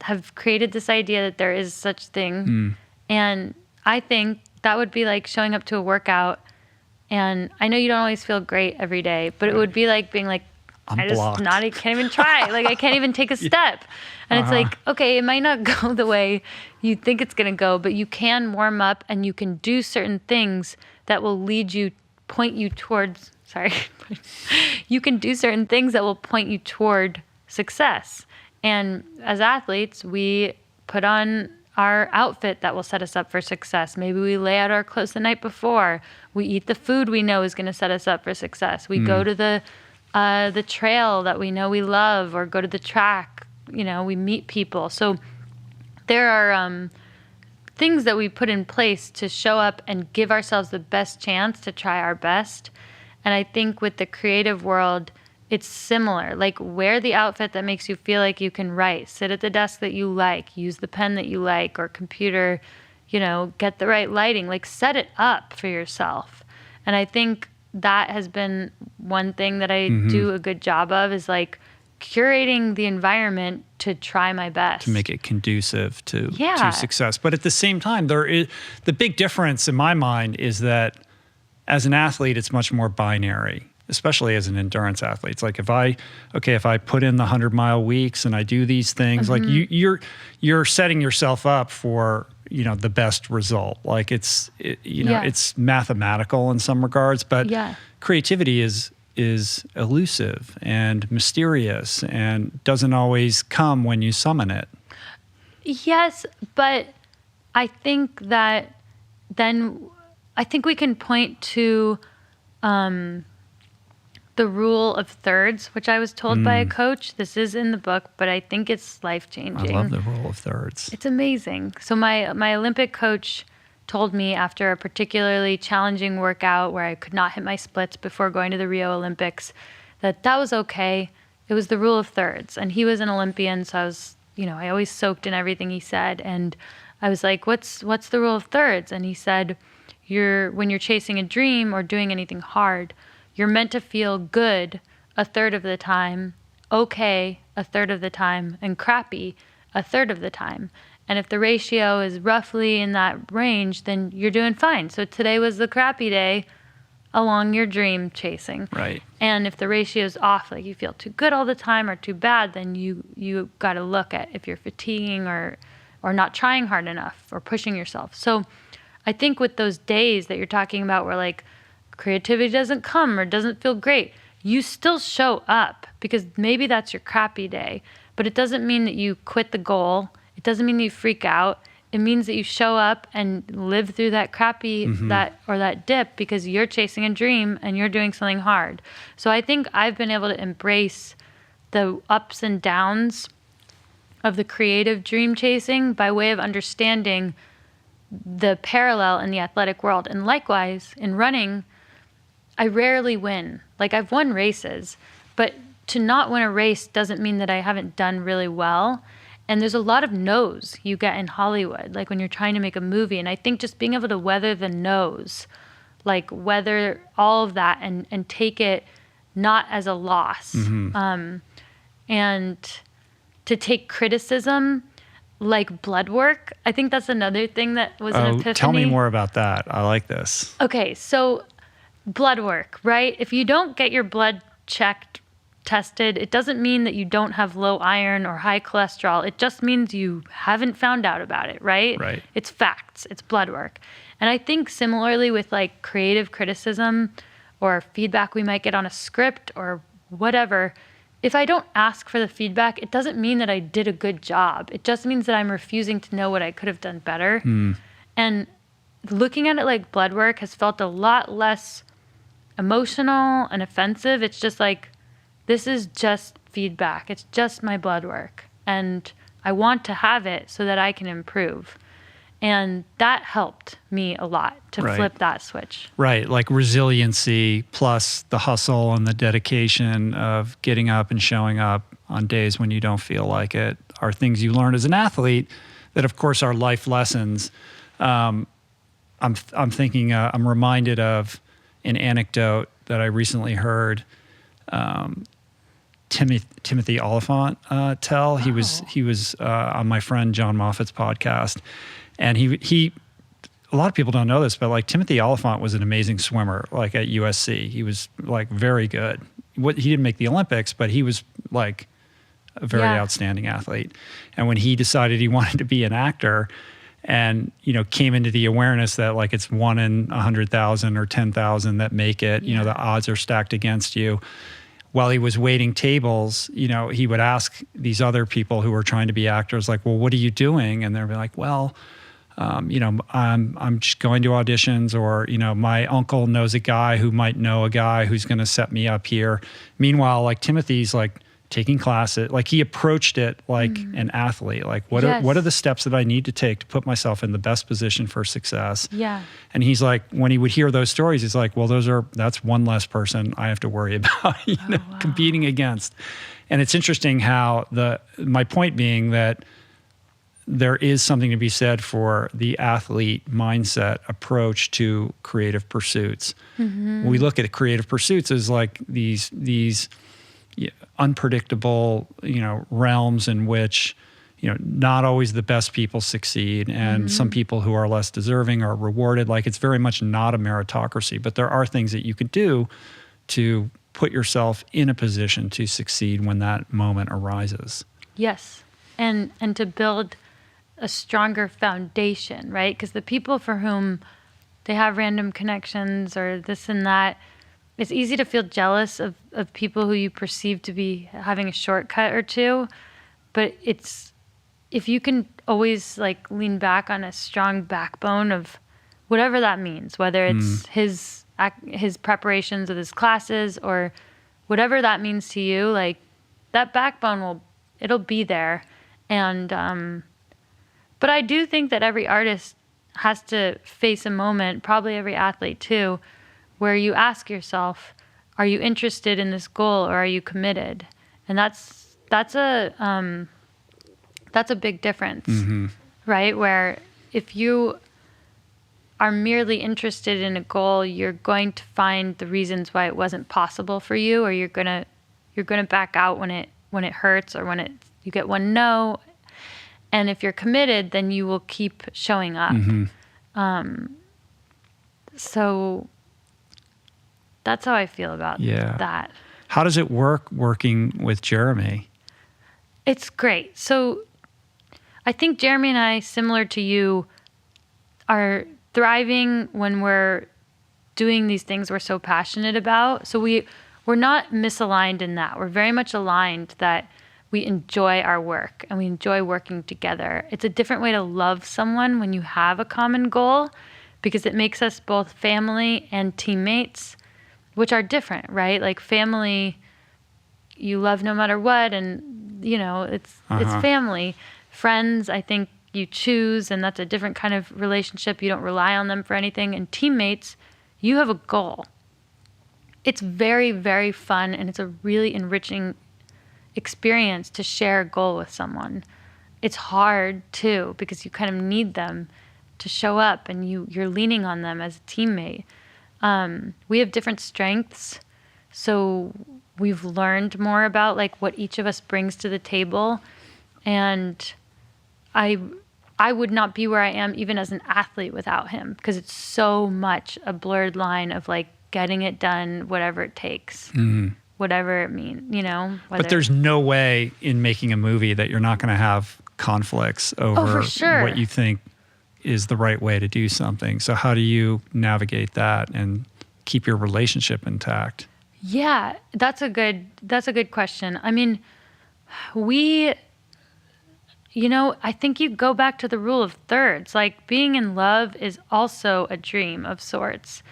have created this idea that there is such thing. And I think that would be like showing up to a workout. And I know you don't always feel great every day, but it would be like being like, I'm I blocked. can't even try. I can't even take a step. And it's like, okay, it might not go the way you think it's going to go, but you can warm up and you can do certain things that will point you towards, you can do certain things that will point you toward success. And as athletes, we put on our outfit that will set us up for success. Maybe we lay out our clothes the night before. We eat the food we know is going to set us up for success. We go to the trail that we know we love, or go to the track. We meet people. So there are things that we put in place to show up and give ourselves the best chance to try our best. And I think with the creative world, it's similar. Wear the outfit that makes you feel like you can write. Sit at the desk that you like. Use the pen that you like, or computer. Get the right lighting. Set it up for yourself. And I think that has been one thing that I do a good job of, is curating the environment to try my best. To make it conducive to success. But at the same time, the big difference in my mind is that as an athlete, it's much more binary, especially as an endurance athlete. It's like if I put in the 100-mile weeks and I do these things, you're setting yourself up for, the best result. It's mathematical in some regards, but creativity is elusive and mysterious and doesn't always come when you summon it. Yes, but I think that we can point to the rule of thirds, which I was told by a coach. This is in the book, but I think it's life-changing. I love the rule of thirds. It's amazing. So my Olympic coach told me after a particularly challenging workout where I could not hit my splits before going to the Rio Olympics, that was okay. It was the rule of thirds. And he was an Olympian, so I was, I always soaked in everything he said. And I was like, what's the rule of thirds? And he said, when you're chasing a dream or doing anything hard, you're meant to feel good a third of the time, okay a third of the time, and crappy a third of the time. And if the ratio is roughly in that range, then you're doing fine. So today was the crappy day along your dream chasing. Right. And if the ratio is off, you feel too good all the time or too bad, then you got to look at if you're fatiguing or not trying hard enough or pushing yourself. So I think with those days that you're talking about where creativity doesn't come or doesn't feel great, you still show up, because maybe that's your crappy day, but it doesn't mean that you quit the goal. It doesn't mean you freak out. It means that you show up and live through that crappy, that dip, because you're chasing a dream and you're doing something hard. So I think I've been able to embrace the ups and downs of the creative dream chasing by way of understanding the parallel in the athletic world. And likewise, in running, I rarely win. I've won races, but to not win a race doesn't mean that I haven't done really well. And there's a lot of no's you get in Hollywood, when you're trying to make a movie. And I think just being able to weather the no's, weather all of that and take it not as a loss. And to take criticism like blood work. I think that's another thing that was an epiphany. Tell me more about that. I like this. Okay, so blood work, right? If you don't get your blood tested, it doesn't mean that you don't have low iron or high cholesterol. It just means you haven't found out about it, right? Right. It's facts. It's blood work. And I think similarly with creative criticism or feedback we might get on a script or whatever, if I don't ask for the feedback, it doesn't mean that I did a good job. It just means that I'm refusing to know what I could have done better. And looking at it like blood work has felt a lot less emotional and offensive. It's just like, this is just feedback. It's just my blood work. And I want to have it so that I can improve. And that helped me a lot to Right. flip that switch. Right. Like resiliency plus the hustle and the dedication of getting up and showing up on days when you don't feel like it are things you learn as an athlete that, of course, are life lessons. I'm thinking, I'm reminded of an anecdote that I recently heard Timothy Oliphant tell. He was on my friend John Moffat's podcast, and he a lot of people don't know this, but like Timothy Oliphant was an amazing swimmer. Like at USC, he was like very good. He didn't make the Olympics, but he was like a very outstanding athlete. And when he decided he wanted to be an actor, and came into the awareness that like it's 1 in 100,000 or 10,000 that make it, the odds are stacked against you. While he was waiting tables, he would ask these other people who were trying to be actors, like, well, what are you doing? And they'd be like, well, I'm just going to auditions, or, my uncle knows a guy who might know a guy who's going to set me up here. Meanwhile, like Timothy's like taking classes, like he approached it like an athlete, like what are the steps that I need to take to put myself in the best position for success? Yeah. And he's like, when he would hear those stories, he's like, well, that's one less person I have to worry about, competing against. And it's interesting how my point being that there is something to be said for the athlete mindset approach to creative pursuits. Mm-hmm. We look at creative pursuits as like these unpredictable, realms in which, not always the best people succeed, and some people who are less deserving are rewarded. Like it's very much not a meritocracy, but there are things that you could do to put yourself in a position to succeed when that moment arises. Yes. And to build a stronger foundation, right? Because the people for whom they have random connections or this and that, it's easy to feel jealous of people who you perceive to be having a shortcut or two. But if you can always like lean back on a strong backbone of whatever that means, whether it's his preparations of his classes or whatever that means to you, like that backbone it'll be there. And but I do think that every artist has to face a moment, probably every athlete too, where you ask yourself, are you interested in this goal or are you committed? And that's a big difference, right? Where if you are merely interested in a goal, you're going to find the reasons why it wasn't possible for you, or you're gonna back out when it hurts, or when you get one no. And if you're committed, then you will keep showing up. So that's how I feel about that. How does it work working with Jeremy? It's great. So I think Jeremy and I, similar to you, are thriving when we're doing these things we're so passionate about. So we're not misaligned in that. We're very much aligned that we enjoy our work and we enjoy working together. It's a different way to love someone when you have a common goal, because it makes us both family and teammates, which are different, right? Like family, you love no matter what, and it's family. Friends, I think you choose, and that's a different kind of relationship. You don't rely on them for anything. And teammates, you have a goal. It's very, very fun, and it's a really enriching experience to share a goal with someone. It's hard too, because you kind of need them to show up, and you're leaning on them as a teammate. We have different strengths, so we've learned more about like what each of us brings to the table. And I would not be where I am even as an athlete without him, because it's so much a blurred line of like getting it done, whatever it takes. Whatever it means, But there's no way in making a movie that you're not going to have conflicts over what you think is the right way to do something. So how do you navigate that and keep your relationship intact? Yeah, that's a good question. I mean, I think you go back to the rule of thirds. Like being in love is also a dream of sorts.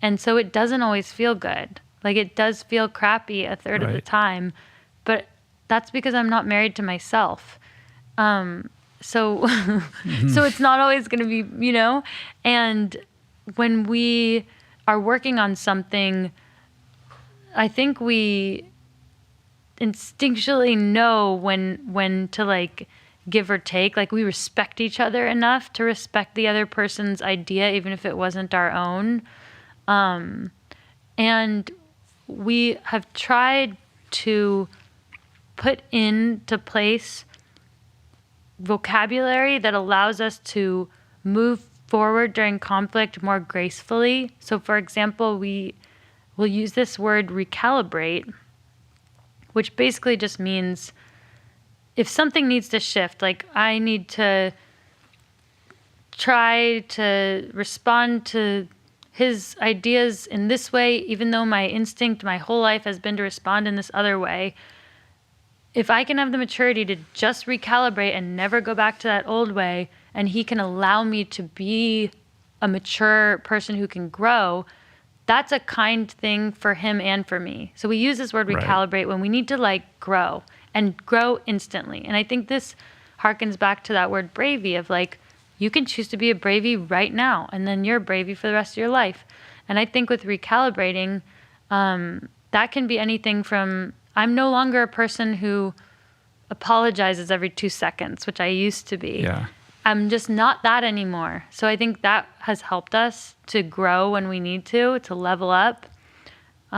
And so it doesn't always feel good. Like it does feel crappy a third of the Right. time, but that's because I'm not married to myself. So so it's not always going to be, and when we are working on something, I think we instinctually know when to like give or take. Like we respect each other enough to respect the other person's idea, even if it wasn't our own. And we have tried to put into place vocabulary that allows us to move forward during conflict more gracefully. So, for example, we will use this word recalibrate, which basically just means if something needs to shift, like I need to try to respond to his ideas in this way, even though my instinct my whole life has been to respond in this other way. If I can have the maturity to just recalibrate and never go back to that old way, and he can allow me to be a mature person who can grow, that's a kind thing for him and for me. So we use this word Right. recalibrate when we need to like grow and grow instantly. And I think this harkens back to that word bravey of like, you can choose to be a bravey right now, and then you're a bravey for the rest of your life. And I think with recalibrating, that can be anything from I'm no longer a person who apologizes every 2 seconds, which I used to be. Yeah. I'm just not that anymore. So I think that has helped us to grow when we need to level up. You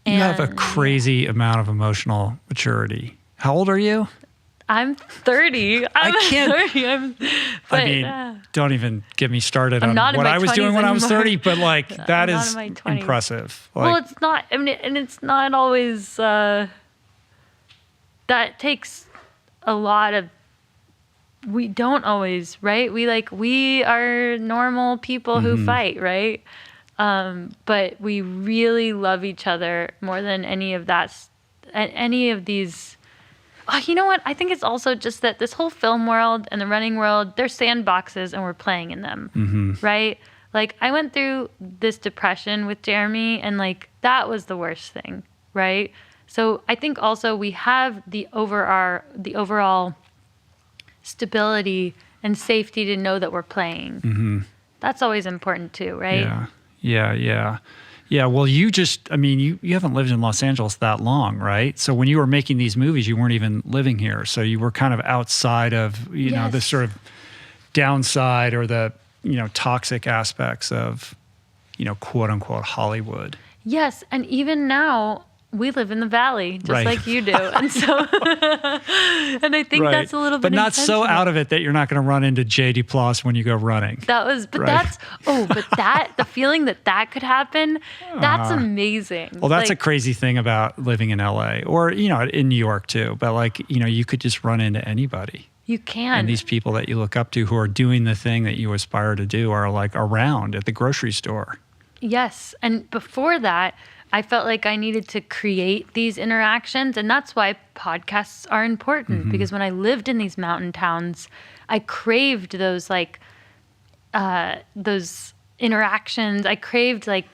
have a And crazy amount of emotional maturity. How old are you? I'm 30. I'm can't- 30. But, I mean, don't even get me started on not in what my I was doing 20s when I was anymore. 30, but like that not is in my 20s. impressive. well, Like, it's not. I mean, and it's not always. That takes a lot of. We don't always, right? We are normal people who fight, right? But we really love each other more than any of these. Oh, you know what? I think it's also just that this whole film world and the running world, they're sandboxes and we're playing in them, right? Like I went through this depression with Jeremy, and like that was the worst thing, right? So I think also we have the overall stability and safety to know that we're playing. That's always important too, right? Yeah. Well, you haven't lived in Los Angeles that long, right? So when you were making these movies, you weren't even living here. So you were kind of outside of, the Yes. sort of downside or the, toxic aspects of, quote unquote Hollywood. Yes, and even now we live in the valley, just Right. like you do, and so, and I think Right. that's a little bit. But not so intentional. out of it that you're not going to run into J.D. Duplass when you go running. But Right. the feeling that could happen, that's amazing. Well, that's a Like, crazy thing about living in LA or, in New York too. But like, you could just run into anybody. you can. And these people that you look up to who are doing the thing that you aspire to do are like around at the grocery store. Yes. And before that, I felt like I needed to create these interactions. And that's why podcasts are important, because when I lived in these mountain towns, I craved those those interactions. I craved like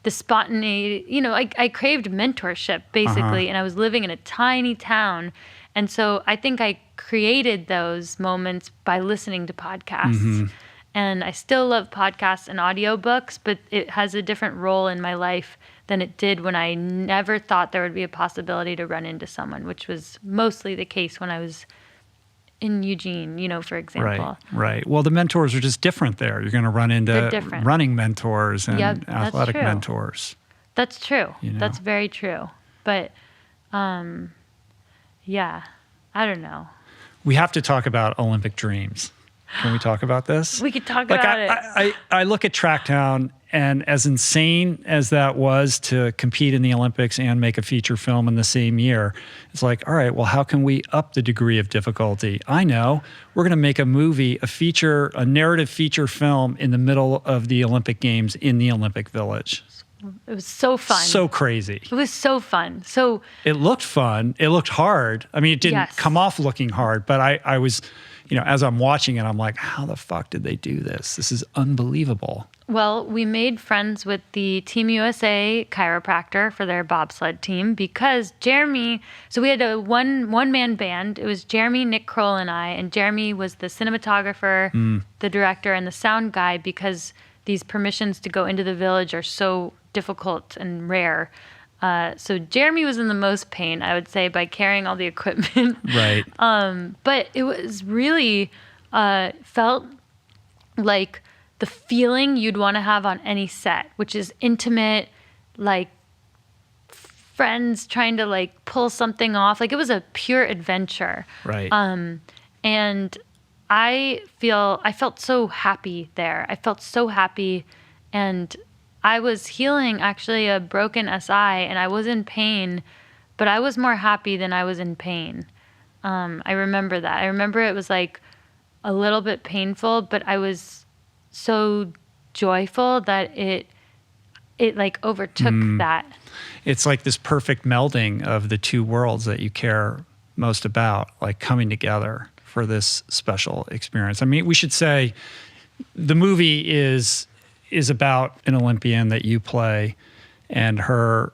the spontaneity, I craved mentorship basically. And I was living in a tiny town. And so I think I created those moments by listening to podcasts. And I still love podcasts and audiobooks, but it has a different role in my life than it did when I never thought there would be a possibility to run into someone, which was mostly the case when I was in Eugene, for example. Right. Well, the mentors are just different there. You're going to run They're into different. running mentors and Yep, that's athletic true. mentors. That's true. You know? That's very true. But, yeah, I don't know. We have to talk about Olympic dreams. Can we talk about this? We could talk Like about it. I look at Tracktown, and as insane as that was to compete in the Olympics and make a feature film in the same year, it's like, all right, well, how can we up the degree of difficulty? I know we're going to make a movie, a narrative feature film in the middle of the Olympic Games in the Olympic Village. It was so fun. So crazy. It was so fun. So It looked fun. It looked hard. I mean, it didn't Yes. come off looking hard, but I was, as I'm watching it, I'm like, how the fuck did they do this? This is unbelievable. well, we made friends with the Team USA chiropractor for their bobsled team because Jeremy. So we had a one-man band. It was Jeremy, Nick Kroll, and I. And Jeremy was the cinematographer, the director, and the sound guy because these permissions to go into the village are so difficult and rare. So Jeremy was in the most pain, I would say, by carrying all the equipment. Right. But it was really felt like the feeling you'd want to have on any set, which is intimate, like friends trying to like pull something off. Like it was a pure adventure. Right. And I felt so happy there. I felt so happy, and I was healing actually a broken SI, and I was in pain, but I was more happy than I was in pain. I remember that. I remember it was like a little bit painful, but I was so joyful that it like overtook that. It's like this perfect melding of the two worlds that you care most about, like coming together for this special experience. I mean, we should say the movie is about an Olympian that you play and her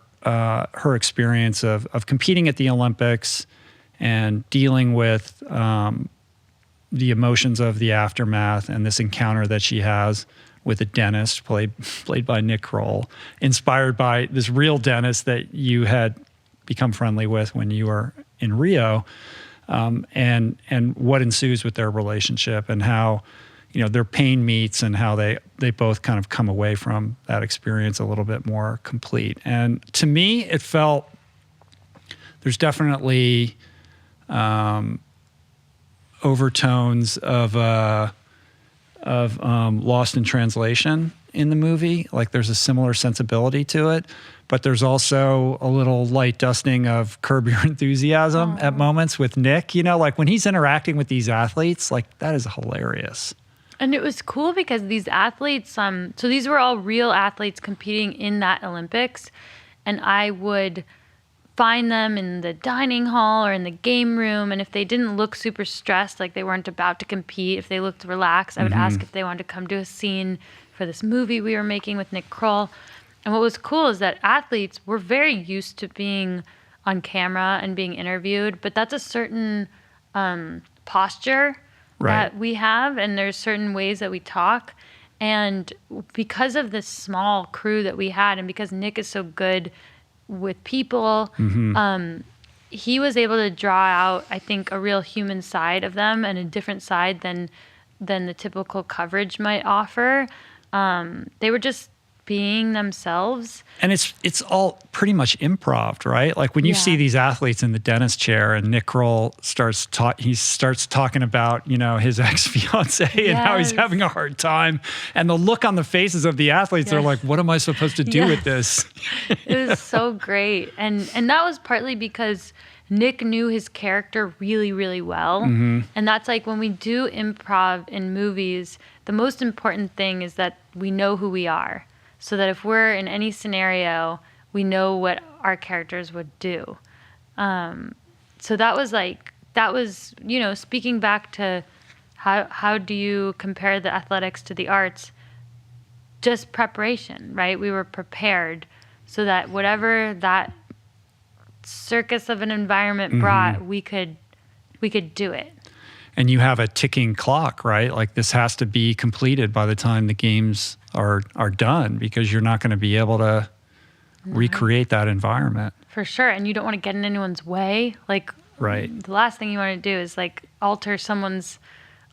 experience of competing at the Olympics and dealing with the emotions of the aftermath and this encounter that she has with a dentist played by Nick Kroll, inspired by this real dentist that you had become friendly with when you were in Rio, and what ensues with their relationship and how their pain meets and how they both kind of come away from that experience a little bit more complete. And to me, it felt there's definitely overtones of Lost in Translation in the movie. Like there's a similar sensibility to it, but there's also a little light dusting of Curb Your Enthusiasm at moments with Nick. Like when he's interacting with these athletes, like that is hilarious. And it was cool because these athletes, so these were all real athletes competing in that Olympics, and I would find them in the dining hall or in the game room, and if they didn't look super stressed, like they weren't about to compete, if they looked relaxed, I would ask if they wanted to come to a scene for this movie we were making with Nick Kroll. And what was cool is that athletes were very used to being on camera and being interviewed, but that's a certain posture that we have, and there's certain ways that we talk. And because of this small crew that we had, and because Nick is so good with people, he was able to draw out, I think, a real human side of them and a different side than the typical coverage might offer. They were just being themselves. And it's all pretty much improv, right? Like when you see these athletes in the dentist chair and Nick Kroll starts talking about, his ex-fiance and how he's having a hard time. And the look on the faces of the athletes, they're like, what am I supposed to do with this? It was so great. And that was partly because Nick knew his character really, really well. And that's like when we do improv in movies, the most important thing is that we know who we are. So that if we're in any scenario, we know what our characters would do. So that was, speaking back to how do you compare the athletics to the arts? Just preparation, right? We were prepared so that whatever that circus of an environment brought, we could do it. And you have a ticking clock, right? Like this has to be completed by the time the games are done, because you're not going to be able to recreate that environment. For sure. And you don't want to get in anyone's way. Like, the last thing you want to do is like alter someone's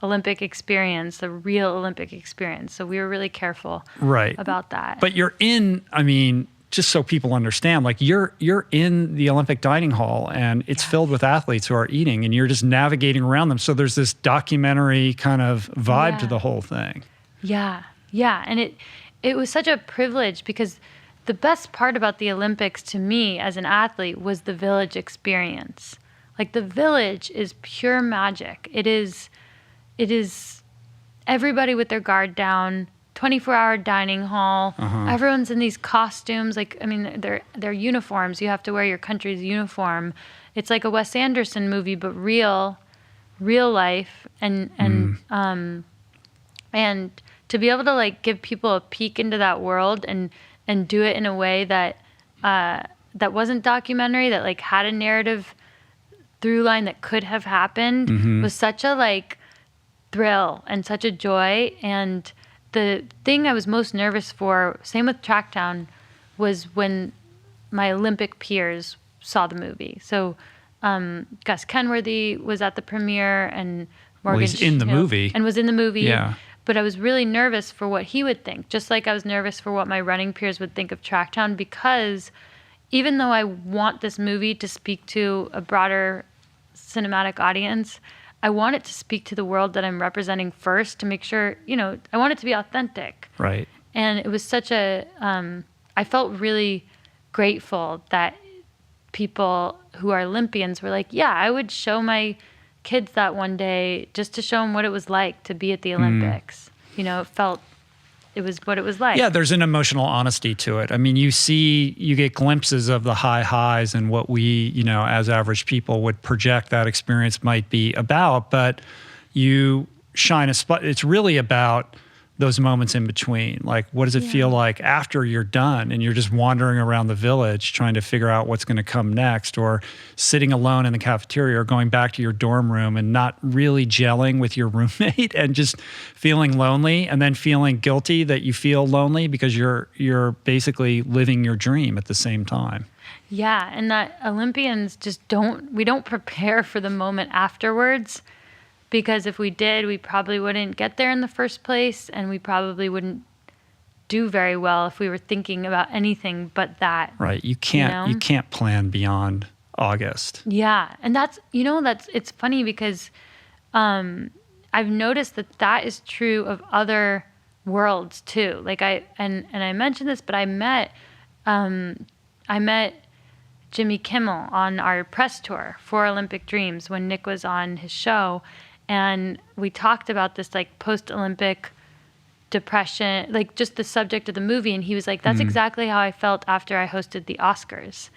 Olympic experience, the real Olympic experience. So we were really careful about that. But you're in, just so people understand, like you're in the Olympic dining hall and it's filled with athletes who are eating and you're just navigating around them. So there's this documentary kind of vibe to the whole thing. Yeah. Yeah. And it was such a privilege because the best part about the Olympics to me as an athlete was the village experience. Like the village is pure magic. It is everybody with their guard down. 24-hour dining hall. Everyone's in these costumes. Like, I mean, they're uniforms. You have to wear your country's uniform. It's like a Wes Anderson movie, but real life. And to be able to like give people a peek into that world and do it in a way that that wasn't documentary, that like had a narrative through line that could have happened was such a like thrill and such a joy. And the thing I was most nervous for, same with Tracktown, was when my Olympic peers saw the movie. So Gus Kenworthy was at the premiere, and Morgan he's in the movie. And was in the movie. Yeah. But I was really nervous for what he would think, just like I was nervous for what my running peers would think of Tracktown, because even though I want this movie to speak to a broader cinematic audience, I want it to speak to the world that I'm representing first, to make sure, I want it to be authentic. Right. And it was such a, I felt really grateful that people who are Olympians were like, yeah, I would show my kids that one day just to show them what it was like to be at the Olympics. It was what it was like. Yeah, there's an emotional honesty to it. I mean, you get glimpses of the high highs and what we, as average people would project that experience might be about, but you shine a spot. It's really about those moments in between. Like, what does it feel like after you're done and you're just wandering around the village trying to figure out what's going to come next, or sitting alone in the cafeteria, or going back to your dorm room and not really gelling with your roommate and just feeling lonely, and then feeling guilty that you feel lonely because you're basically living your dream at the same time. Yeah, and that Olympians we don't prepare for the moment afterwards. Because if we did, we probably wouldn't get there in the first place, and we probably wouldn't do very well if we were thinking about anything but that. Right. You can't plan beyond August. Yeah. And it's funny because I've noticed that is true of other worlds too. Like I mentioned this, but I met Jimmy Kimmel on our press tour for Olympic Dreams when Nick was on his show. And we talked about this like post-Olympic depression, like just the subject of the movie. And he was like, that's exactly how I felt after I hosted the Oscars.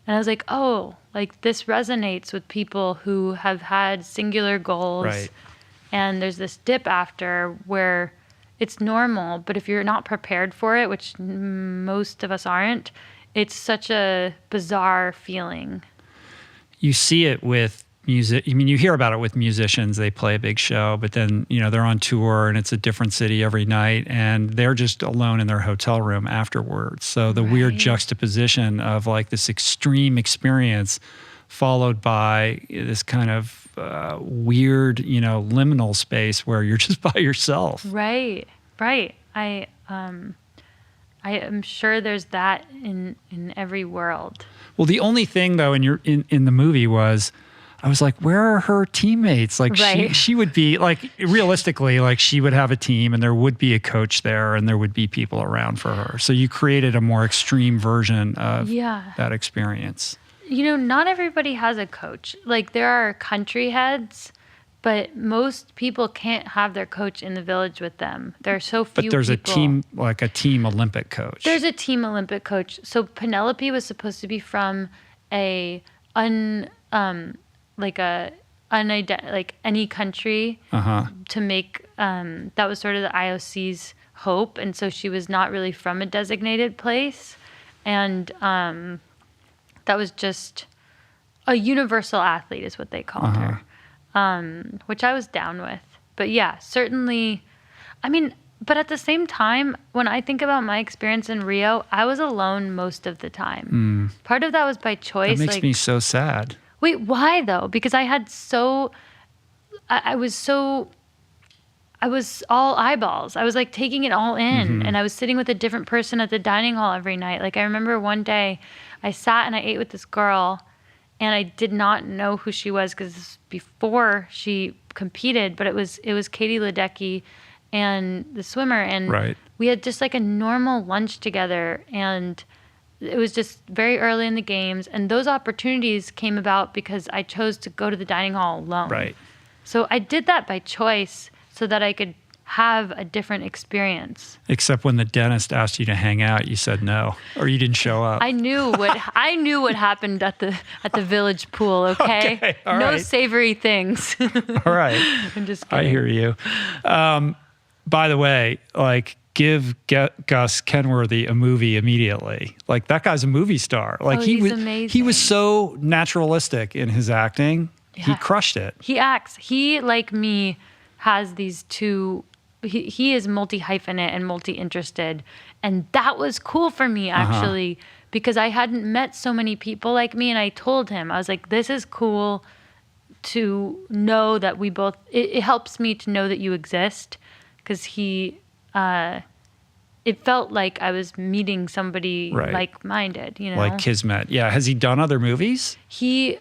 And I was like, oh, like this resonates with people who have had singular goals. Right. And there's this dip after where it's normal, but if you're not prepared for it, which most of us aren't, it's such a bizarre feeling. You see it with music. I mean, you hear about it with musicians. They play a big show, but then, they're on tour and it's a different city every night, and they're just alone in their hotel room afterwards. So the weird juxtaposition of like this extreme experience followed by this kind of weird, liminal space where you're just by yourself. Right. I am sure there's that in every world. Well, the only thing though in the movie was, I was like, where are her teammates? Like she would be like, realistically, like she would have a team and there would be a coach there and there would be people around for her. So you created a more extreme version of that experience. Not everybody has a coach. Like there are country heads, but most people can't have their coach in the village with them. There are so few people. But there's a team, like a team Olympic coach. There's a team Olympic coach. So Penelope was supposed to be from any country to make, that was sort of the IOC's hope. And so she was not really from a designated place. And that was just a universal athlete is what they called her, which I was down with. But yeah, certainly, I mean, but at the same time, when I think about my experience in Rio, I was alone most of the time. Part of that was by choice. That makes me so sad. Wait, why though? Because I was all eyeballs. I was like taking it all in, and I was sitting with a different person at the dining hall every night. Like I remember one day I sat and I ate with this girl, and I did not know who she was because this was before she competed, but it was Katie Ledecky and the swimmer, and we had just like a normal lunch together, and it was just very early in the games, and those opportunities came about because I chose to go to the dining hall alone. Right. So I did that by choice so that I could have a different experience. Except when the dentist asked you to hang out, you said no, or you didn't show up. I knew what happened at the village pool. Okay, Okay, all no right. savory things. All right. I'm just kidding. I hear you. By the way, like, give Gus Kenworthy a movie immediately. Like, that guy's a movie star. Like, Oh, he he's was amazing. so naturalistic in his acting. He Yeah. crushed it. He acts. He, like me, has these two. He is multi-hyphenate and multi-interested, and that was cool for me actually because I hadn't met so many people like me. And I told him, I was like, "This is cool to know that we both." It helps me to know that you exist because he. It felt like I was meeting somebody Right. like-minded, you know. Like Kismet. Yeah. Has he done other movies? He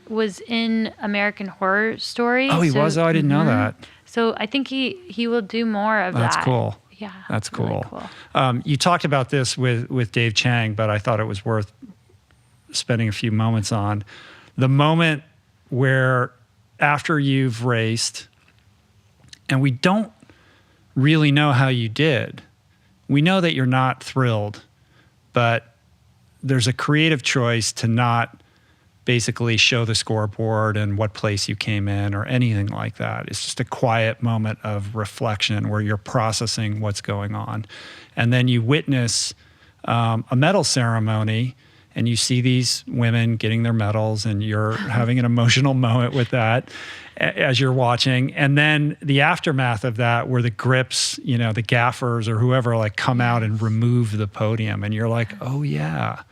was in American Horror Story. Oh, he was? Oh, I didn't know that. So I think he will do more of that. That's cool. Yeah. That's really cool. You talked about this with Dave Chang, but I thought it was worth spending a few moments on. The moment where after you've raced, and we don't really know how you did. We know that you're not thrilled, but there's a creative choice to not basically show the scoreboard and what place you came in or anything like that. It's just a quiet moment of reflection where you're processing what's going on. And then you witness a medal ceremony and you see these women getting their medals and you're having an emotional moment with that as you're watching. And then the aftermath of that where the grips, you know, the gaffers or whoever like come out and remove the podium and you're like, oh yeah,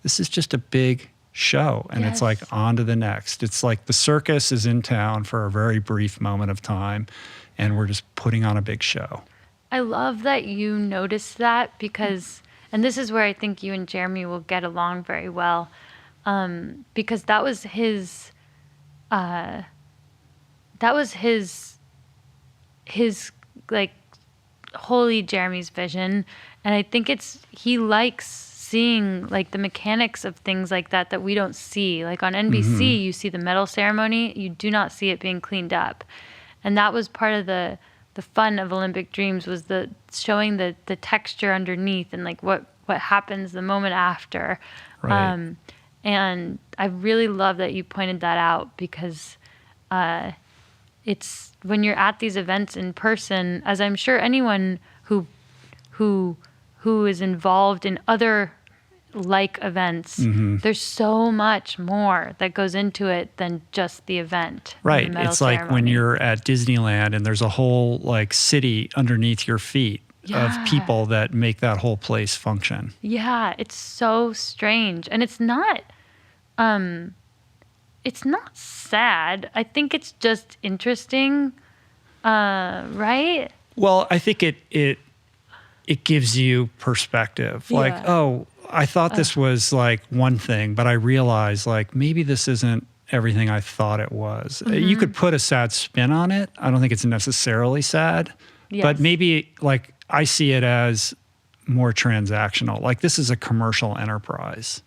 this is just a big show. And it's like on to the next. It's like the circus is in town for a very brief moment of time and we're just putting on a big show. I love that you noticed that because, and this is where I think you and Jeremy will get along very well, because that was his like holy Jeremy's vision. And I think he likes seeing like the mechanics of things like that we don't see. Like on NBC, you see the medal ceremony, you do not see it being cleaned up. And that was part of the fun of Olympic Dreams was the showing the texture underneath and like what happens the moment after. Right. And I really love that you pointed that out because it's when you're at these events in person, as I'm sure anyone who is involved in other like events, there's so much more that goes into it than just the event. Right. The medal It's like when ceremony. you're at Disneyland and there's a whole like city underneath your feet of people that make that whole place function. Yeah, it's so strange. And it's not sad. I think it's just interesting. Right? Well, I think it gives you perspective. Like, Yeah. oh, I thought this was like one thing, but I realized like maybe this isn't everything I thought it was. You could put a sad spin on it. I don't think it's necessarily sad, but Yes. maybe like I see it as more transactional. Like this is a commercial enterprise,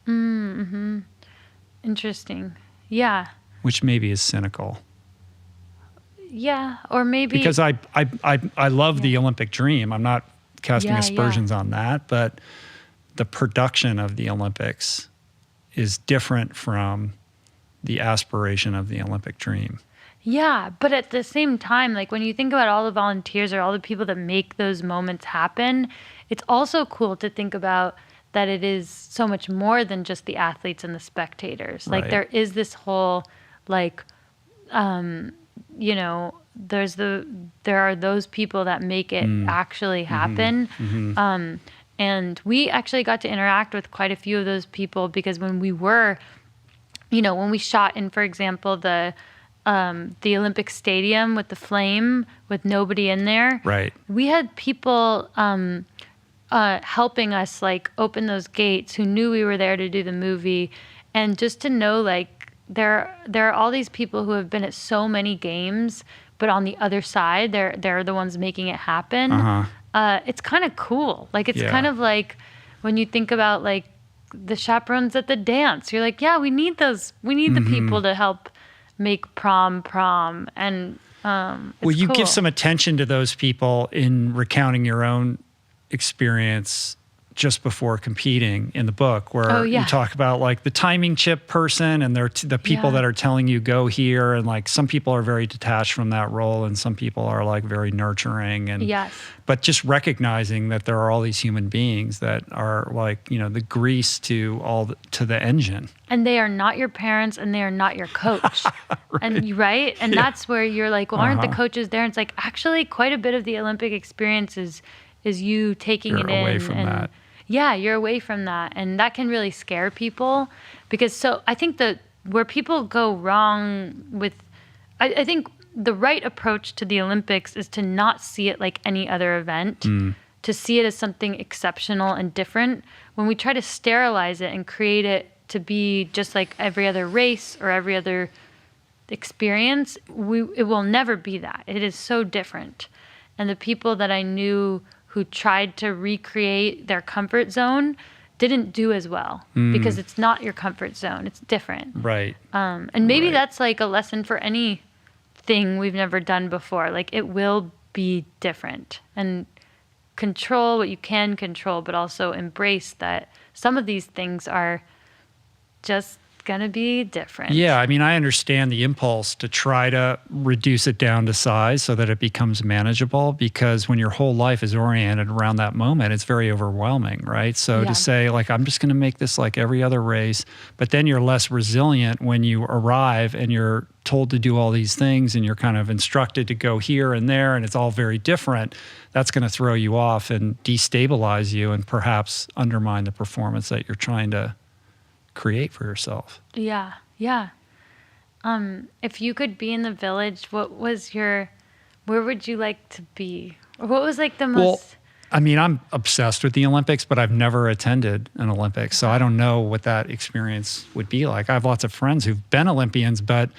Interesting. Yeah. which maybe is cynical. Yeah. Or maybe Because I love the Olympic dream. I'm not casting Yeah, aspersions on that, but the production of the Olympics is different from the aspiration of the Olympic dream. Yeah, but at the same time, like when you think about all the volunteers or all the people that make those moments happen, it's also cool to think about that it is so much more than just the athletes and the spectators. Like Right. there is this whole like you know, there are those people that make it actually happen. And we actually got to interact with quite a few of those people because when we were, you know, when we shot in, for example, the Olympic Stadium with the flame with nobody in there, Right. we had people helping us like open those gates who knew we were there to do the movie, and just to know like there are all these people who have been at so many games, but on the other side, they're the ones making it happen. It's kind of cool. Like it's Yeah. kind of like when you think about like the chaperones at the dance. You're like, yeah, we need those. We need the people to help make prom, and Well, It's you cool. give some attention to those people in recounting your own experience just before competing in the book, where Oh, yeah. you talk about like the timing chip person and the people Yeah. that are telling you go here, and like some people are very detached from that role and some people are like very nurturing, and Yes. but just recognizing that there are all these human beings that are like, you know, the grease to to the engine. And they are not your parents and they are not your coach. Right? And that's where you're like, well, aren't the coaches there? And it's like, actually, quite a bit of the Olympic experience is you taking You're it in. away from and that. Yeah, you're away from that. And that can really scare people because so I think that where people go wrong with, I think the right approach to the Olympics is to not see it like any other event, to see it as something exceptional and different. When we try to sterilize it and create it to be just like every other race or every other experience, it will never be that. It is so different. And the people that I knew who tried to recreate their comfort zone didn't do as well because it's not your comfort zone. It's different. Right. And maybe Right. that's like a lesson for anything we've never done before. Like it will be different, and control what you can control, but also embrace that some of these things are just going to be different. Yeah, I mean, I understand the impulse to try to reduce it down to size so that it becomes manageable, because when your whole life is oriented around that moment, it's very overwhelming, right? So Yeah. to say, like, I'm just going to make this like every other race, but then you're less resilient when you arrive and you're told to do all these things and you're kind of instructed to go here and there and it's all very different, that's going to throw you off and destabilize you and perhaps undermine the performance that you're trying to create for yourself. Yeah. Yeah. If you could be in the village, where would you like to be? Or what was like the most... Well, I mean, I'm obsessed with the Olympics, but I've never attended an Olympics, so I don't know what that experience would be like. I have lots of friends who've been Olympians, but,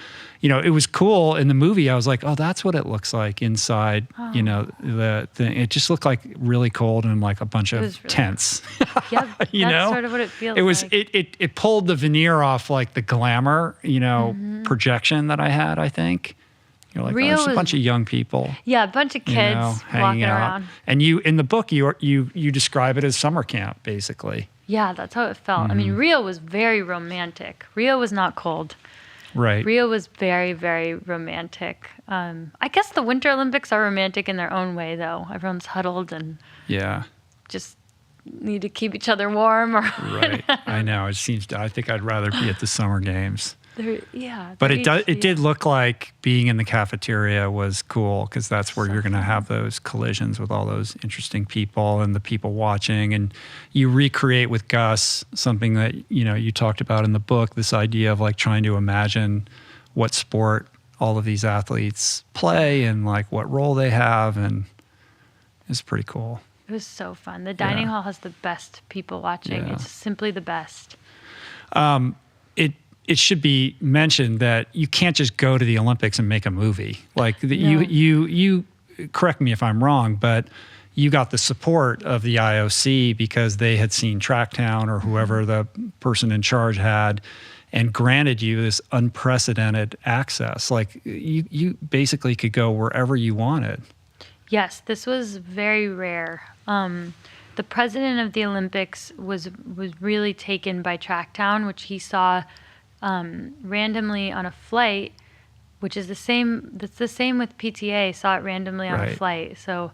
you know, it was cool in the movie. I was like, oh, that's what it looks like inside, you know, the thing. It just looked like really cold and like a bunch of was really tents. Yep, You that's know? sort of what it feels It was like. it pulled the veneer off like the glamour, you know, projection that I had, I think. You're like, Rio oh, there's a was- bunch of young people. Yeah, a bunch of You kids know, hanging walking out. around. And you, in the book, you describe it as summer camp, basically. Yeah, that's how it felt. I mean, Rio was very romantic. Rio was not cold. Right. Rio was very, very romantic. I guess the Winter Olympics are romantic in their own way, though. Everyone's huddled and Yeah. just need to keep each other warm. Or Right. I know. I think I'd rather be at the summer games. yeah. But they're it did look like being in the cafeteria was cool, because that's where you're going to have those collisions with all those interesting people and the people watching. And you recreate with Gus something that, you know, you talked about in the book, this idea of like trying to imagine what sport all of these athletes play and like what role they have. And it's pretty cool. It was so fun. The dining Yeah. hall has the best people watching. Yeah. It's simply the best. It should be mentioned that you can't just go to the Olympics and make a movie. Like No. you correct me if I'm wrong, but you got the support of the IOC because they had seen Tracktown or whoever the person in charge had, and granted you this unprecedented access. Like you basically could go wherever you wanted. Yes, this was very rare. The president of the Olympics was really taken by Tracktown, which he saw randomly on a flight, which is the same. That's the same with PTA. Saw it randomly on a Right. flight. So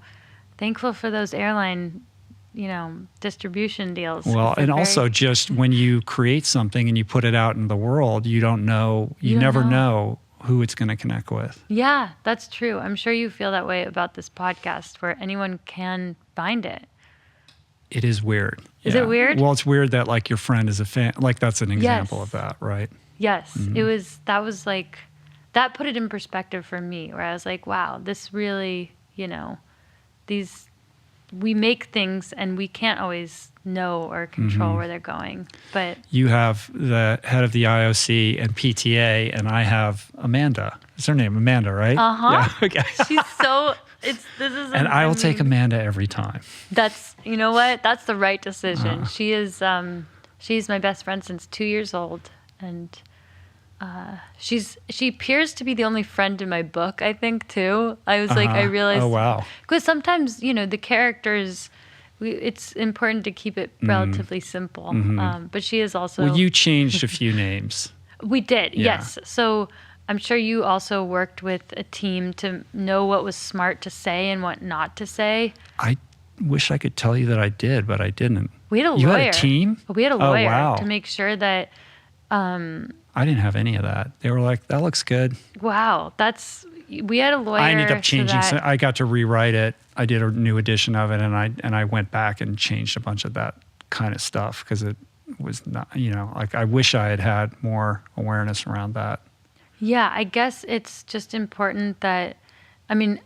thankful for those airline, distribution deals. 'cause Well, they're and very- also just when you create something and you put it out in the world, you don't know, you You don't never know. know who it's going to connect with. Yeah, that's true. I'm sure you feel that way about this podcast, where anyone can find it. It is weird. Is it weird? Well, it's weird that like your friend is a fan. Like that's an example Yes. of that, right? Yes, Mm-hmm. that was like, that put it in perspective for me, where I was like, wow, this really, we make things and we can't always know or control Mm-hmm. where they're going. But You have the head of the IOC and PTA, and I have Amanda. Is her name Amanda, right? Uh-huh. Yeah. Okay. she's so, this is, And I will take Amanda every time. That's, you know what? That's the right decision. Uh-huh. She is, she's my best friend since 2 years old. And she appears to be the only friend in my book, I think, too. I was like, I realized. Oh, wow. Because sometimes, the characters, it's important to keep it relatively simple. But she is also. Well, you changed a few names. We did, Yeah. yes. So I'm sure you also worked with a team to know what was smart to say and what not to say. I wish I could tell you that I did, but I didn't. We had a You lawyer. had a team? We had a Oh, lawyer wow. to make sure that. I didn't have any of that. They were like, that looks good. Wow, we had a lawyer. I ended up so changing. that- I got to rewrite it. I did a new edition of it, and I went back and changed a bunch of that kind of stuff because it was not, like I wish I had had more awareness around that. Yeah, I guess it's just important that,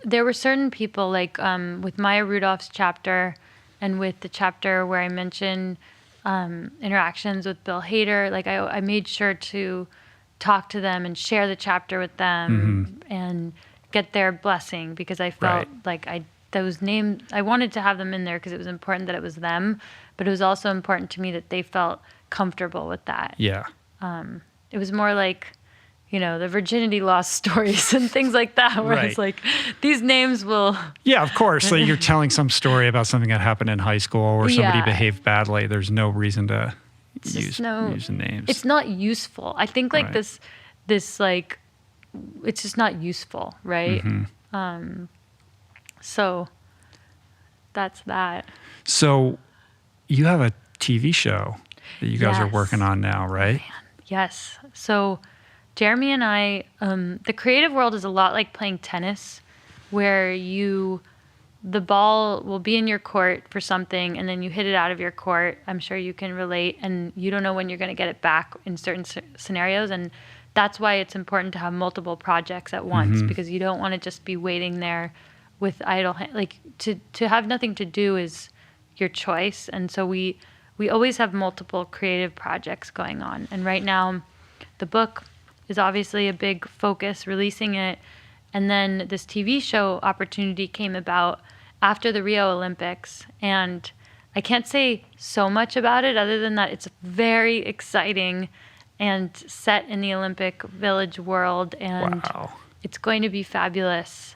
there were certain people like with Maya Rudolph's chapter and with the chapter where I mentioned interactions with Bill Hader. Like I made sure to talk to them and share the chapter with them and get their blessing because I felt like those names, I wanted to have them in there because it was important that it was them, but it was also important to me that they felt comfortable with that. Yeah. It was more like, the virginity loss stories and things like that, where it's Right. like, these names will. Yeah, of course. So you're telling some story about something that happened in high school or somebody Yeah. behaved badly. There's no reason to It's use just no. the names. It's not useful. I think like Right. this like, it's just not useful, right? So that's that. So you have a TV show that you guys are Yes. working on now, right? Yes. So Jeremy and I, the creative world is a lot like playing tennis, where the ball will be in your court for something and then you hit it out of your court. I'm sure you can relate, and you don't know when you're going to get it back in certain scenarios. And that's why it's important to have multiple projects at once, because you don't want to just be waiting there with idle like to have nothing to do is your choice. And so we always have multiple creative projects going on. And right now the book is obviously a big focus, releasing it. And then this TV show opportunity came about after the Rio Olympics. And I can't say so much about it other than that it's very exciting and set in the Olympic Village world. And Wow. it's going to be fabulous.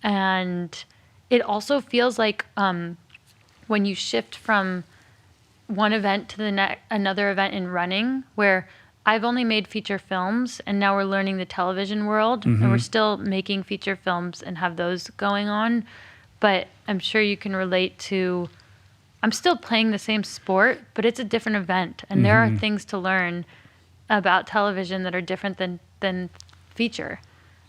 And it also feels like when you shift from one event to another event in running, where I've only made feature films and now we're learning the television world and we're still making feature films and have those going on. But I'm sure you can relate to, I'm still playing the same sport, but it's a different event. And there are things to learn about television that are different than feature.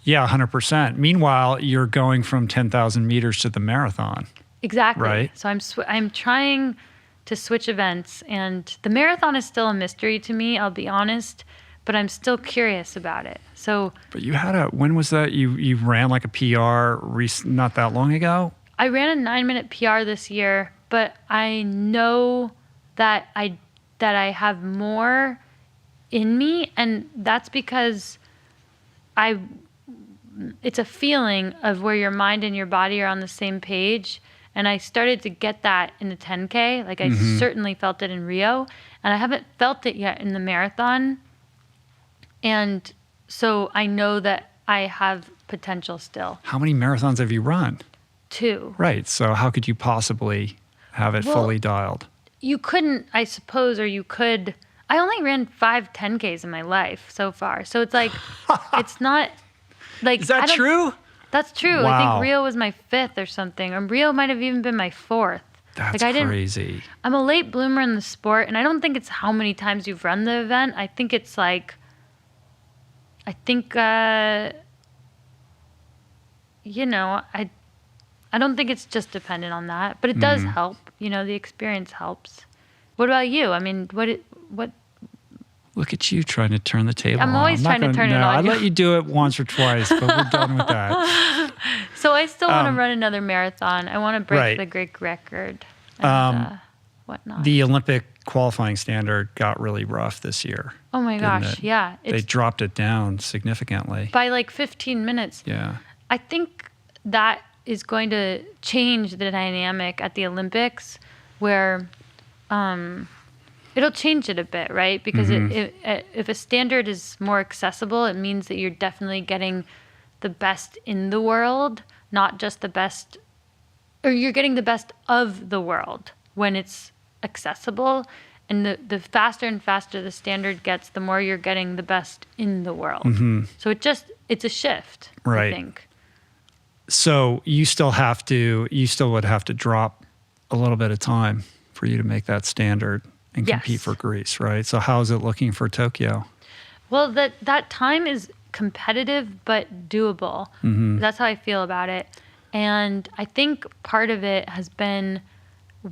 Yeah, 100%. Meanwhile, you're going from 10,000 meters to the marathon. Exactly. Right. So I'm trying to switch events, and the marathon is still a mystery to me, I'll be honest, but I'm still curious about it. So But you had when was that? You ran like a PR not that long ago? I ran a 9-minute PR this year, but I know that I have more in me, and that's because it's a feeling of where your mind and your body are on the same page. And I started to get that in the 10K. Like I certainly felt it in Rio, and I haven't felt it yet in the marathon. And so I know that I have potential still. How many marathons have you run? 2. Right. So how could you possibly have it Well, fully dialed? You couldn't, I suppose, or you could. I only ran 5 10Ks in my life so far. So it's like, it's not like. Is that true? That's true. I Wow. think Rio was my 5th or something. Or Rio might have even been my 4th. That's Like, crazy. I'm a late bloomer in the sport, and I don't think it's how many times you've run the event. I think it's like, I don't think it's just dependent on that, but it does help. The experience helps. What about you? I mean, what? Look at you trying to turn the table. I'm always not trying to gonna- turn it no, on I you. let you do it once or twice, but we're done with that. So I still want to run another marathon. I want to break Right. the Greek record and whatnot. The Olympic qualifying standard got really rough this year. Oh my didn't gosh, it? yeah. They It's dropped it down significantly. by like 15 minutes. Yeah. I think that is going to change the dynamic at the Olympics, where it'll change it a bit, right? Because if a standard is more accessible, it means that you're definitely getting the best in the world, not just the best, or you're getting the best of the world when it's accessible. And the faster and faster the standard gets, the more you're getting the best in the world. So it's a shift, Right. I think. So you still would have to drop a little bit of time for you to make that standard and compete Yes. for Greece, right? So how is it looking for Tokyo? Well, that time is competitive but doable. That's how I feel about it. And I think part of it has been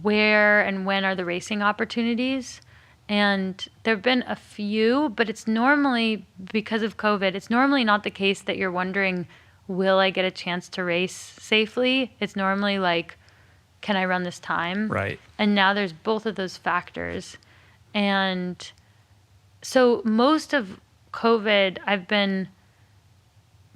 where and when are the racing opportunities. And there have been a few, but it's normally, because of COVID, it's normally not the case that you're wondering, will I get a chance to race safely? It's normally like, can I run this time? Right. And now there's both of those factors. And so most of COVID, I've been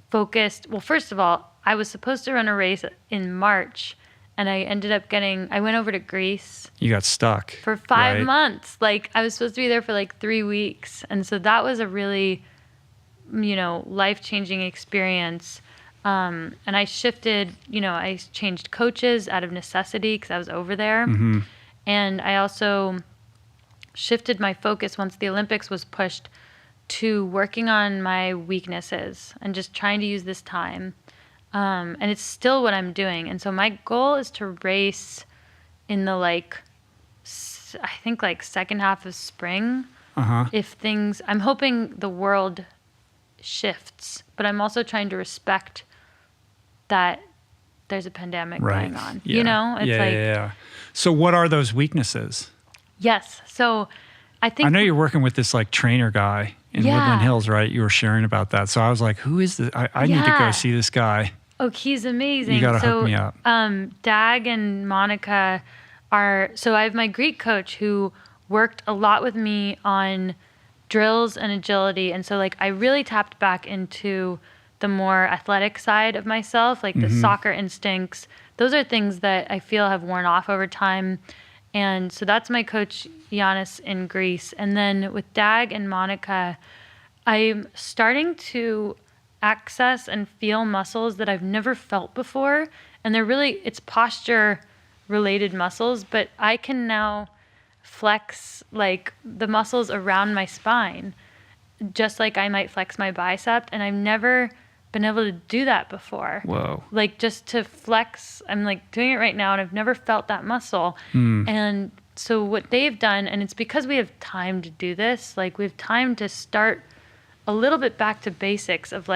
focused. Well, first of all, I was supposed to run a race in March, and I went over to Greece You got stuck. for 5 right? months. Like, I was supposed to be there for like 3 weeks. And so that was a really, life-changing experience. And I shifted, I changed coaches out of necessity because I was over there. And I also shifted my focus once the Olympics was pushed to working on my weaknesses and just trying to use this time. And it's still what I'm doing. And so my goal is to race in the I think second half of spring. I'm hoping the world shifts, but I'm also trying to respect that there's a pandemic going on. Yeah. It's yeah. So what are those weaknesses? Yes. So I think I know you're working with this trainer guy in Yeah. Woodland Hills, right? You were sharing about that. So I was like, who is this? I need to go Yeah. see this guy. Oh, he's amazing. You gotta so, hook me up. Dag and Monica so I have my Greek coach who worked a lot with me on drills and agility. And so I really tapped back into the more athletic side of myself, like the soccer instincts. Those are things that I feel have worn off over time. And so that's my coach, Giannis, in Greece. And then with Dag and Monica, I'm starting to access and feel muscles that I've never felt before. And it's posture related muscles, but I can now flex the muscles around my spine, just like I might flex my bicep. And I've never been able to do that before. Whoa. Just to flex, I'm doing it right now, and I've never felt that muscle. And so what they've done, and it's because we have time to do this, we have time to start a little bit back to basics of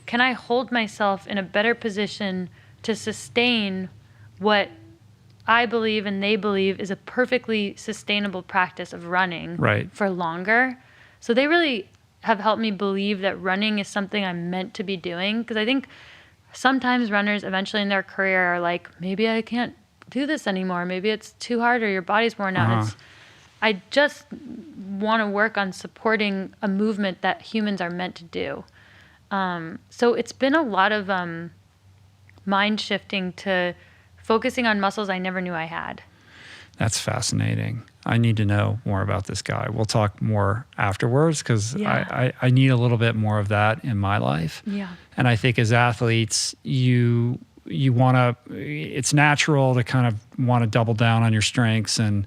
can I hold myself in a better position to sustain what I believe and they believe is a perfectly sustainable practice of running Right. for longer. So they really have helped me believe that running is something I'm meant to be doing. Because I think sometimes runners eventually in their career are maybe I can't do this anymore. Maybe it's too hard or your body's worn out. I just want to work on supporting a movement that humans are meant to do. So it's been a lot of mind shifting to focusing on muscles I never knew I had. That's fascinating. I need to know more about this guy. We'll talk more afterwards because Yeah. I need a little bit more of that in my life. Yeah. And I think as athletes, you want to, it's natural to kind of want to double down on your strengths, and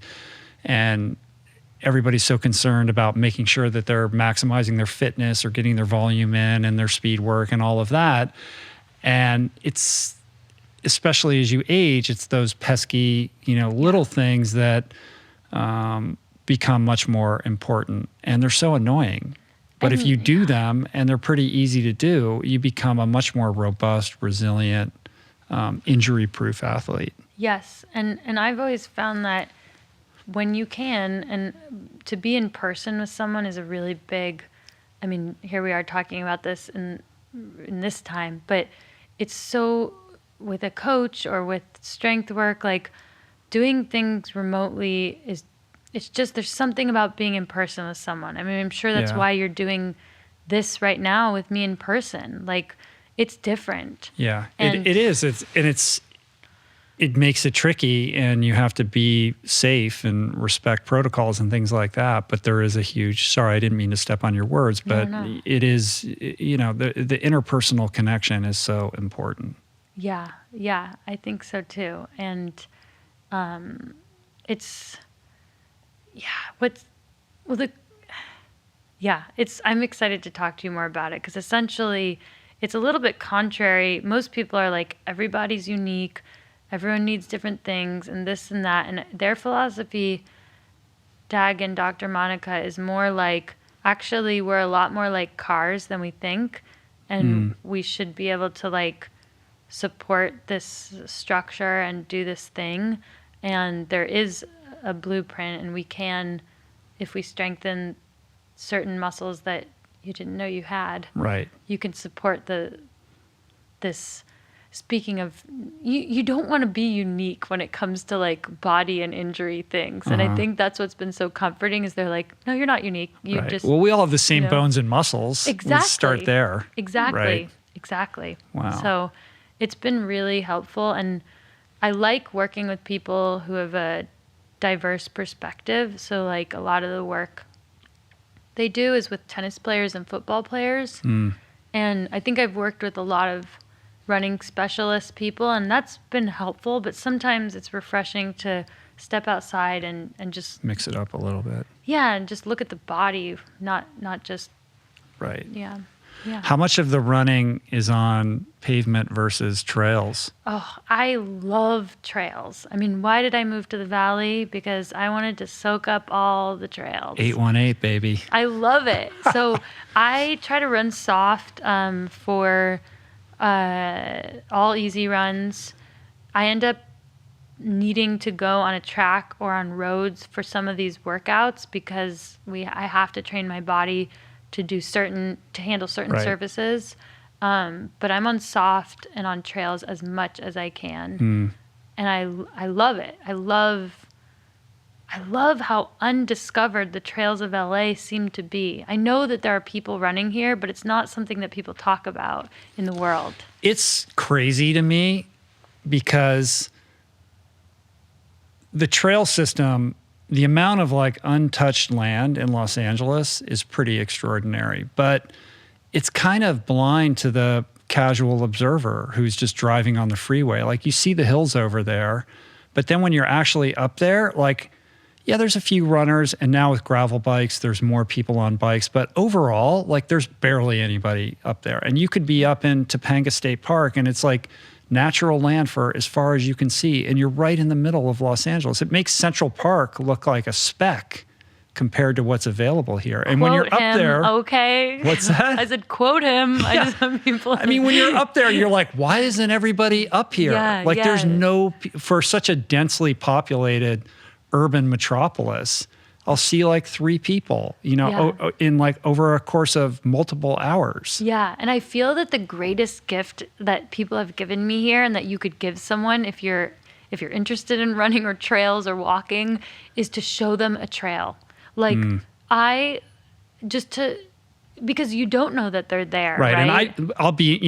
everybody's so concerned about making sure that they're maximizing their fitness or getting their volume in and their speed work and all of that. And it's, especially as you age, it's those pesky, little things that become much more important, and they're so annoying. But if you do them, and they're pretty easy to do, you become a much more robust, resilient, injury-proof athlete. Yes. And I've always found that when you can, and to be in person with someone is a really big, here we are talking about this in this time, but it's so, with a coach or with strength work, doing things remotely it's just, there's something about being in person with someone. I'm sure that's Yeah. why you're doing this right now with me in person. It's different. Yeah, And- it is. It's it makes it tricky, and you have to be safe and respect protocols and things like that. But there is a huge, sorry, I didn't mean to step on your words, but No. it is, the interpersonal connection is so important. Yeah, yeah, I think so too. And it's, yeah, I'm excited to talk to you more about it because essentially it's a little bit contrary. Most people are like, everybody's unique, everyone needs different things and this and that. And their philosophy, Dag and Dr. Monica, is more like, actually, we're a lot more like cars than we think. And we should be able to like support this structure and do this thing. And there is a blueprint, and we can, if we strengthen certain muscles that you didn't know you had, Right. you can support this. Speaking of, you don't want to be unique when it comes to like body and injury things. And I think that's what's been so comforting is they're like, no, you're not unique. You Right. just, Well, we all have the same know. bones and muscles. Exactly. Let's start there. Exactly. Right. Exactly. Wow. So it's been really helpful. And I like working with people who have a diverse perspective. So like a lot of the work they do is with tennis players and football players. And I think I've worked with a lot of running specialist people, and that's been helpful. But sometimes it's refreshing to step outside and just, Mix it up a little bit. yeah, and just look at the body, not just, Right. yeah. Yeah. How much of the running is on pavement versus trails? Oh, I love trails. I mean, why did I move to the valley? Because I wanted to soak up all the trails. 818, baby. I love it. So I try to run soft for all easy runs. I end up needing to go on a track or on roads for some of these workouts because I have to train my body to handle certain Right. surfaces. But I'm on soft and on trails as much as I can. And I love it. I love how undiscovered the trails of LA seem to be. I know that there are people running here, but it's not something that people talk about in the world. It's crazy to me because the trail system, the amount of like untouched land in Los Angeles is pretty extraordinary, but it's kind of blind to the casual observer who's just driving on the freeway. Like you see the hills over there, but then when you're actually up there, like, yeah, there's a few runners, and now with gravel bikes, there's more people on bikes, but overall, like there's barely anybody up there. And you could be up in Topanga State Park and it's like natural land for as far as you can see, and you're right in the middle of Los Angeles. It makes Central Park look like a speck compared to what's available here. And when you're Quote up him, there, okay. What's that? I said, quote him. I just have people. I mean, when you're up there, you're like, why isn't everybody up here? Yeah, like there's yeah. for such a densely populated urban metropolis, I'll see like 3 people, Yeah. in like over a course of multiple hours. Yeah, and I feel that the greatest gift that people have given me here and that you could give someone if you're interested in running or trails or walking is to show them a trail. Like because you don't know that they're there, right? And I'll be,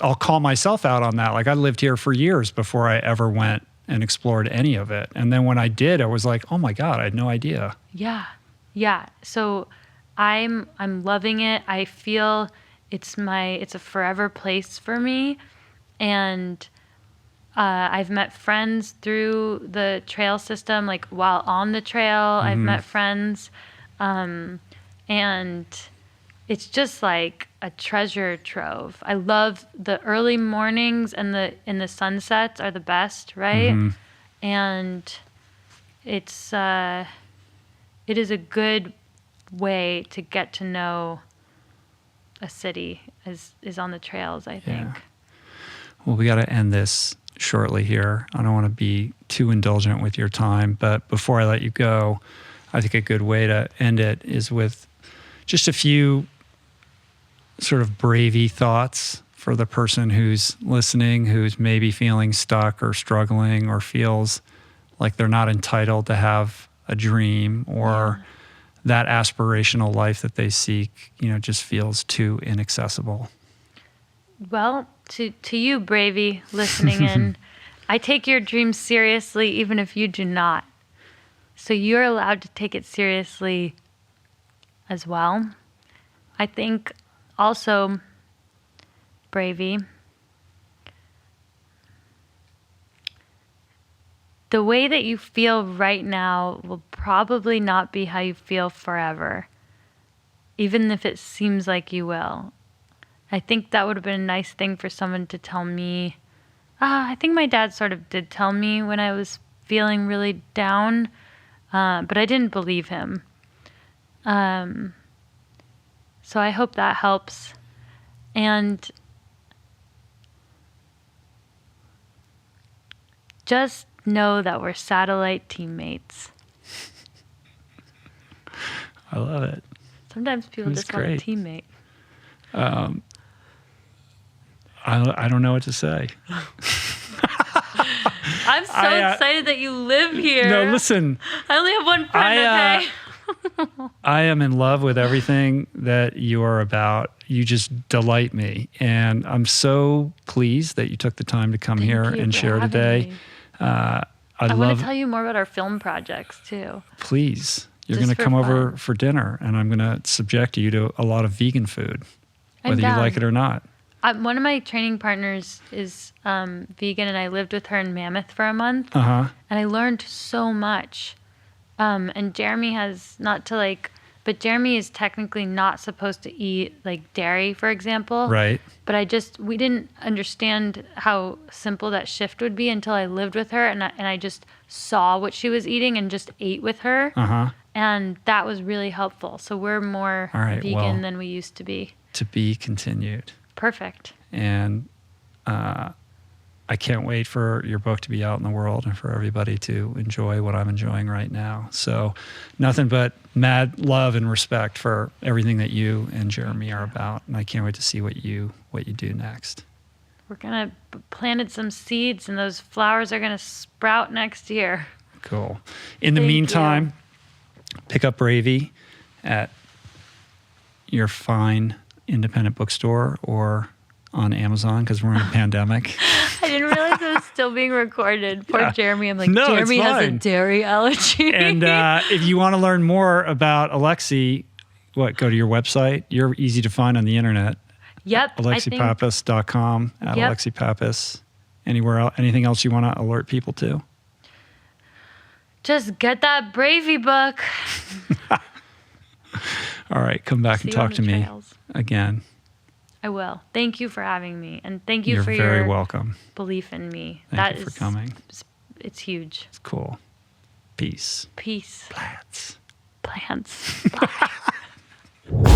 I'll call myself out on that. Like I lived here for years before I ever went and explored any of it. And then when I did, I was like, oh my God, I had no idea. Yeah. Yeah. So I'm loving it. I feel it's a forever place for me. And I've met friends through the trail system, like while on the trail, I've met friends. And it's just like a treasure trove. I love the early mornings and the sunsets are the best, right? And it is a good way to get to know a city is on the trails, I think. Yeah. Well, we got to end this shortly here. I don't want to be too indulgent with your time, but before I let you go, I think a good way to end it is with just a few sort of bravey thoughts for the person who's listening, who's maybe feeling stuck or struggling or feels like they're not entitled to have a dream or that aspirational life that they seek, just feels too inaccessible. Well, to you, Bravey, listening in, I take your dreams seriously even if you do not. So you're allowed to take it seriously as well. I think also, Bravey, the way that you feel right now will probably not be how you feel forever, even if it seems like you will. I think that would have been a nice thing for someone to tell me. I think my dad sort of did tell me when I was feeling really down, but I didn't believe him. So I hope that helps. And just know that we're satellite teammates. I love it. Sometimes people That's just want a great. teammate. I don't know what to say. I'm so excited that you live here. No, listen. I only have one friend, okay? I am in love with everything that you are about. You just delight me. And I'm so pleased that you took the time to come here you and for share having today. me. I I want love, to tell you more about our film projects, too. please, you're Just going to for come over fun. for dinner and I'm going to subject you to a lot of vegan food, I'm whether you down. like it or not. One of my training partners is vegan, and I lived with her in Mammoth for a month. Uh-huh. And I learned so much. And Jeremy has but Jeremy is technically not supposed to eat like dairy, for example. Right. But we didn't understand how simple that shift would be until I lived with her, and I just saw what she was eating and just ate with her. Uh-huh. And that was really helpful. So we're more All right, vegan well- than we used to be. To be continued. Perfect. And I can't wait for your book to be out in the world and for everybody to enjoy what I'm enjoying right now. So nothing but mad love and respect for everything that you and Jeremy are about. And I can't wait to see what you do next. We're going to planted some seeds, and those flowers are going to sprout next year. Cool. In the Thank meantime, pick up Bravey at your fine independent bookstore or on Amazon because we're in a pandemic. I didn't realize it was still being recorded. Poor Yeah. Jeremy. I'm like, No, it's Jeremy has a fine. dairy allergy. And if you want to learn more about Alexi, go to your website. You're easy to find on the internet. Yep. I think AlexiPappas.com, at Yep. Alexi Pappas. Anywhere else? Anything else you want to alert people to? just get that Bravey book. All right, come back See and you on talk to the me trails. again. I will. Thank you for having me. And thank you You're for very your welcome. belief in me. Thank you for coming. It's huge. It's cool. Peace. Peace. Plants. Plants. Bye.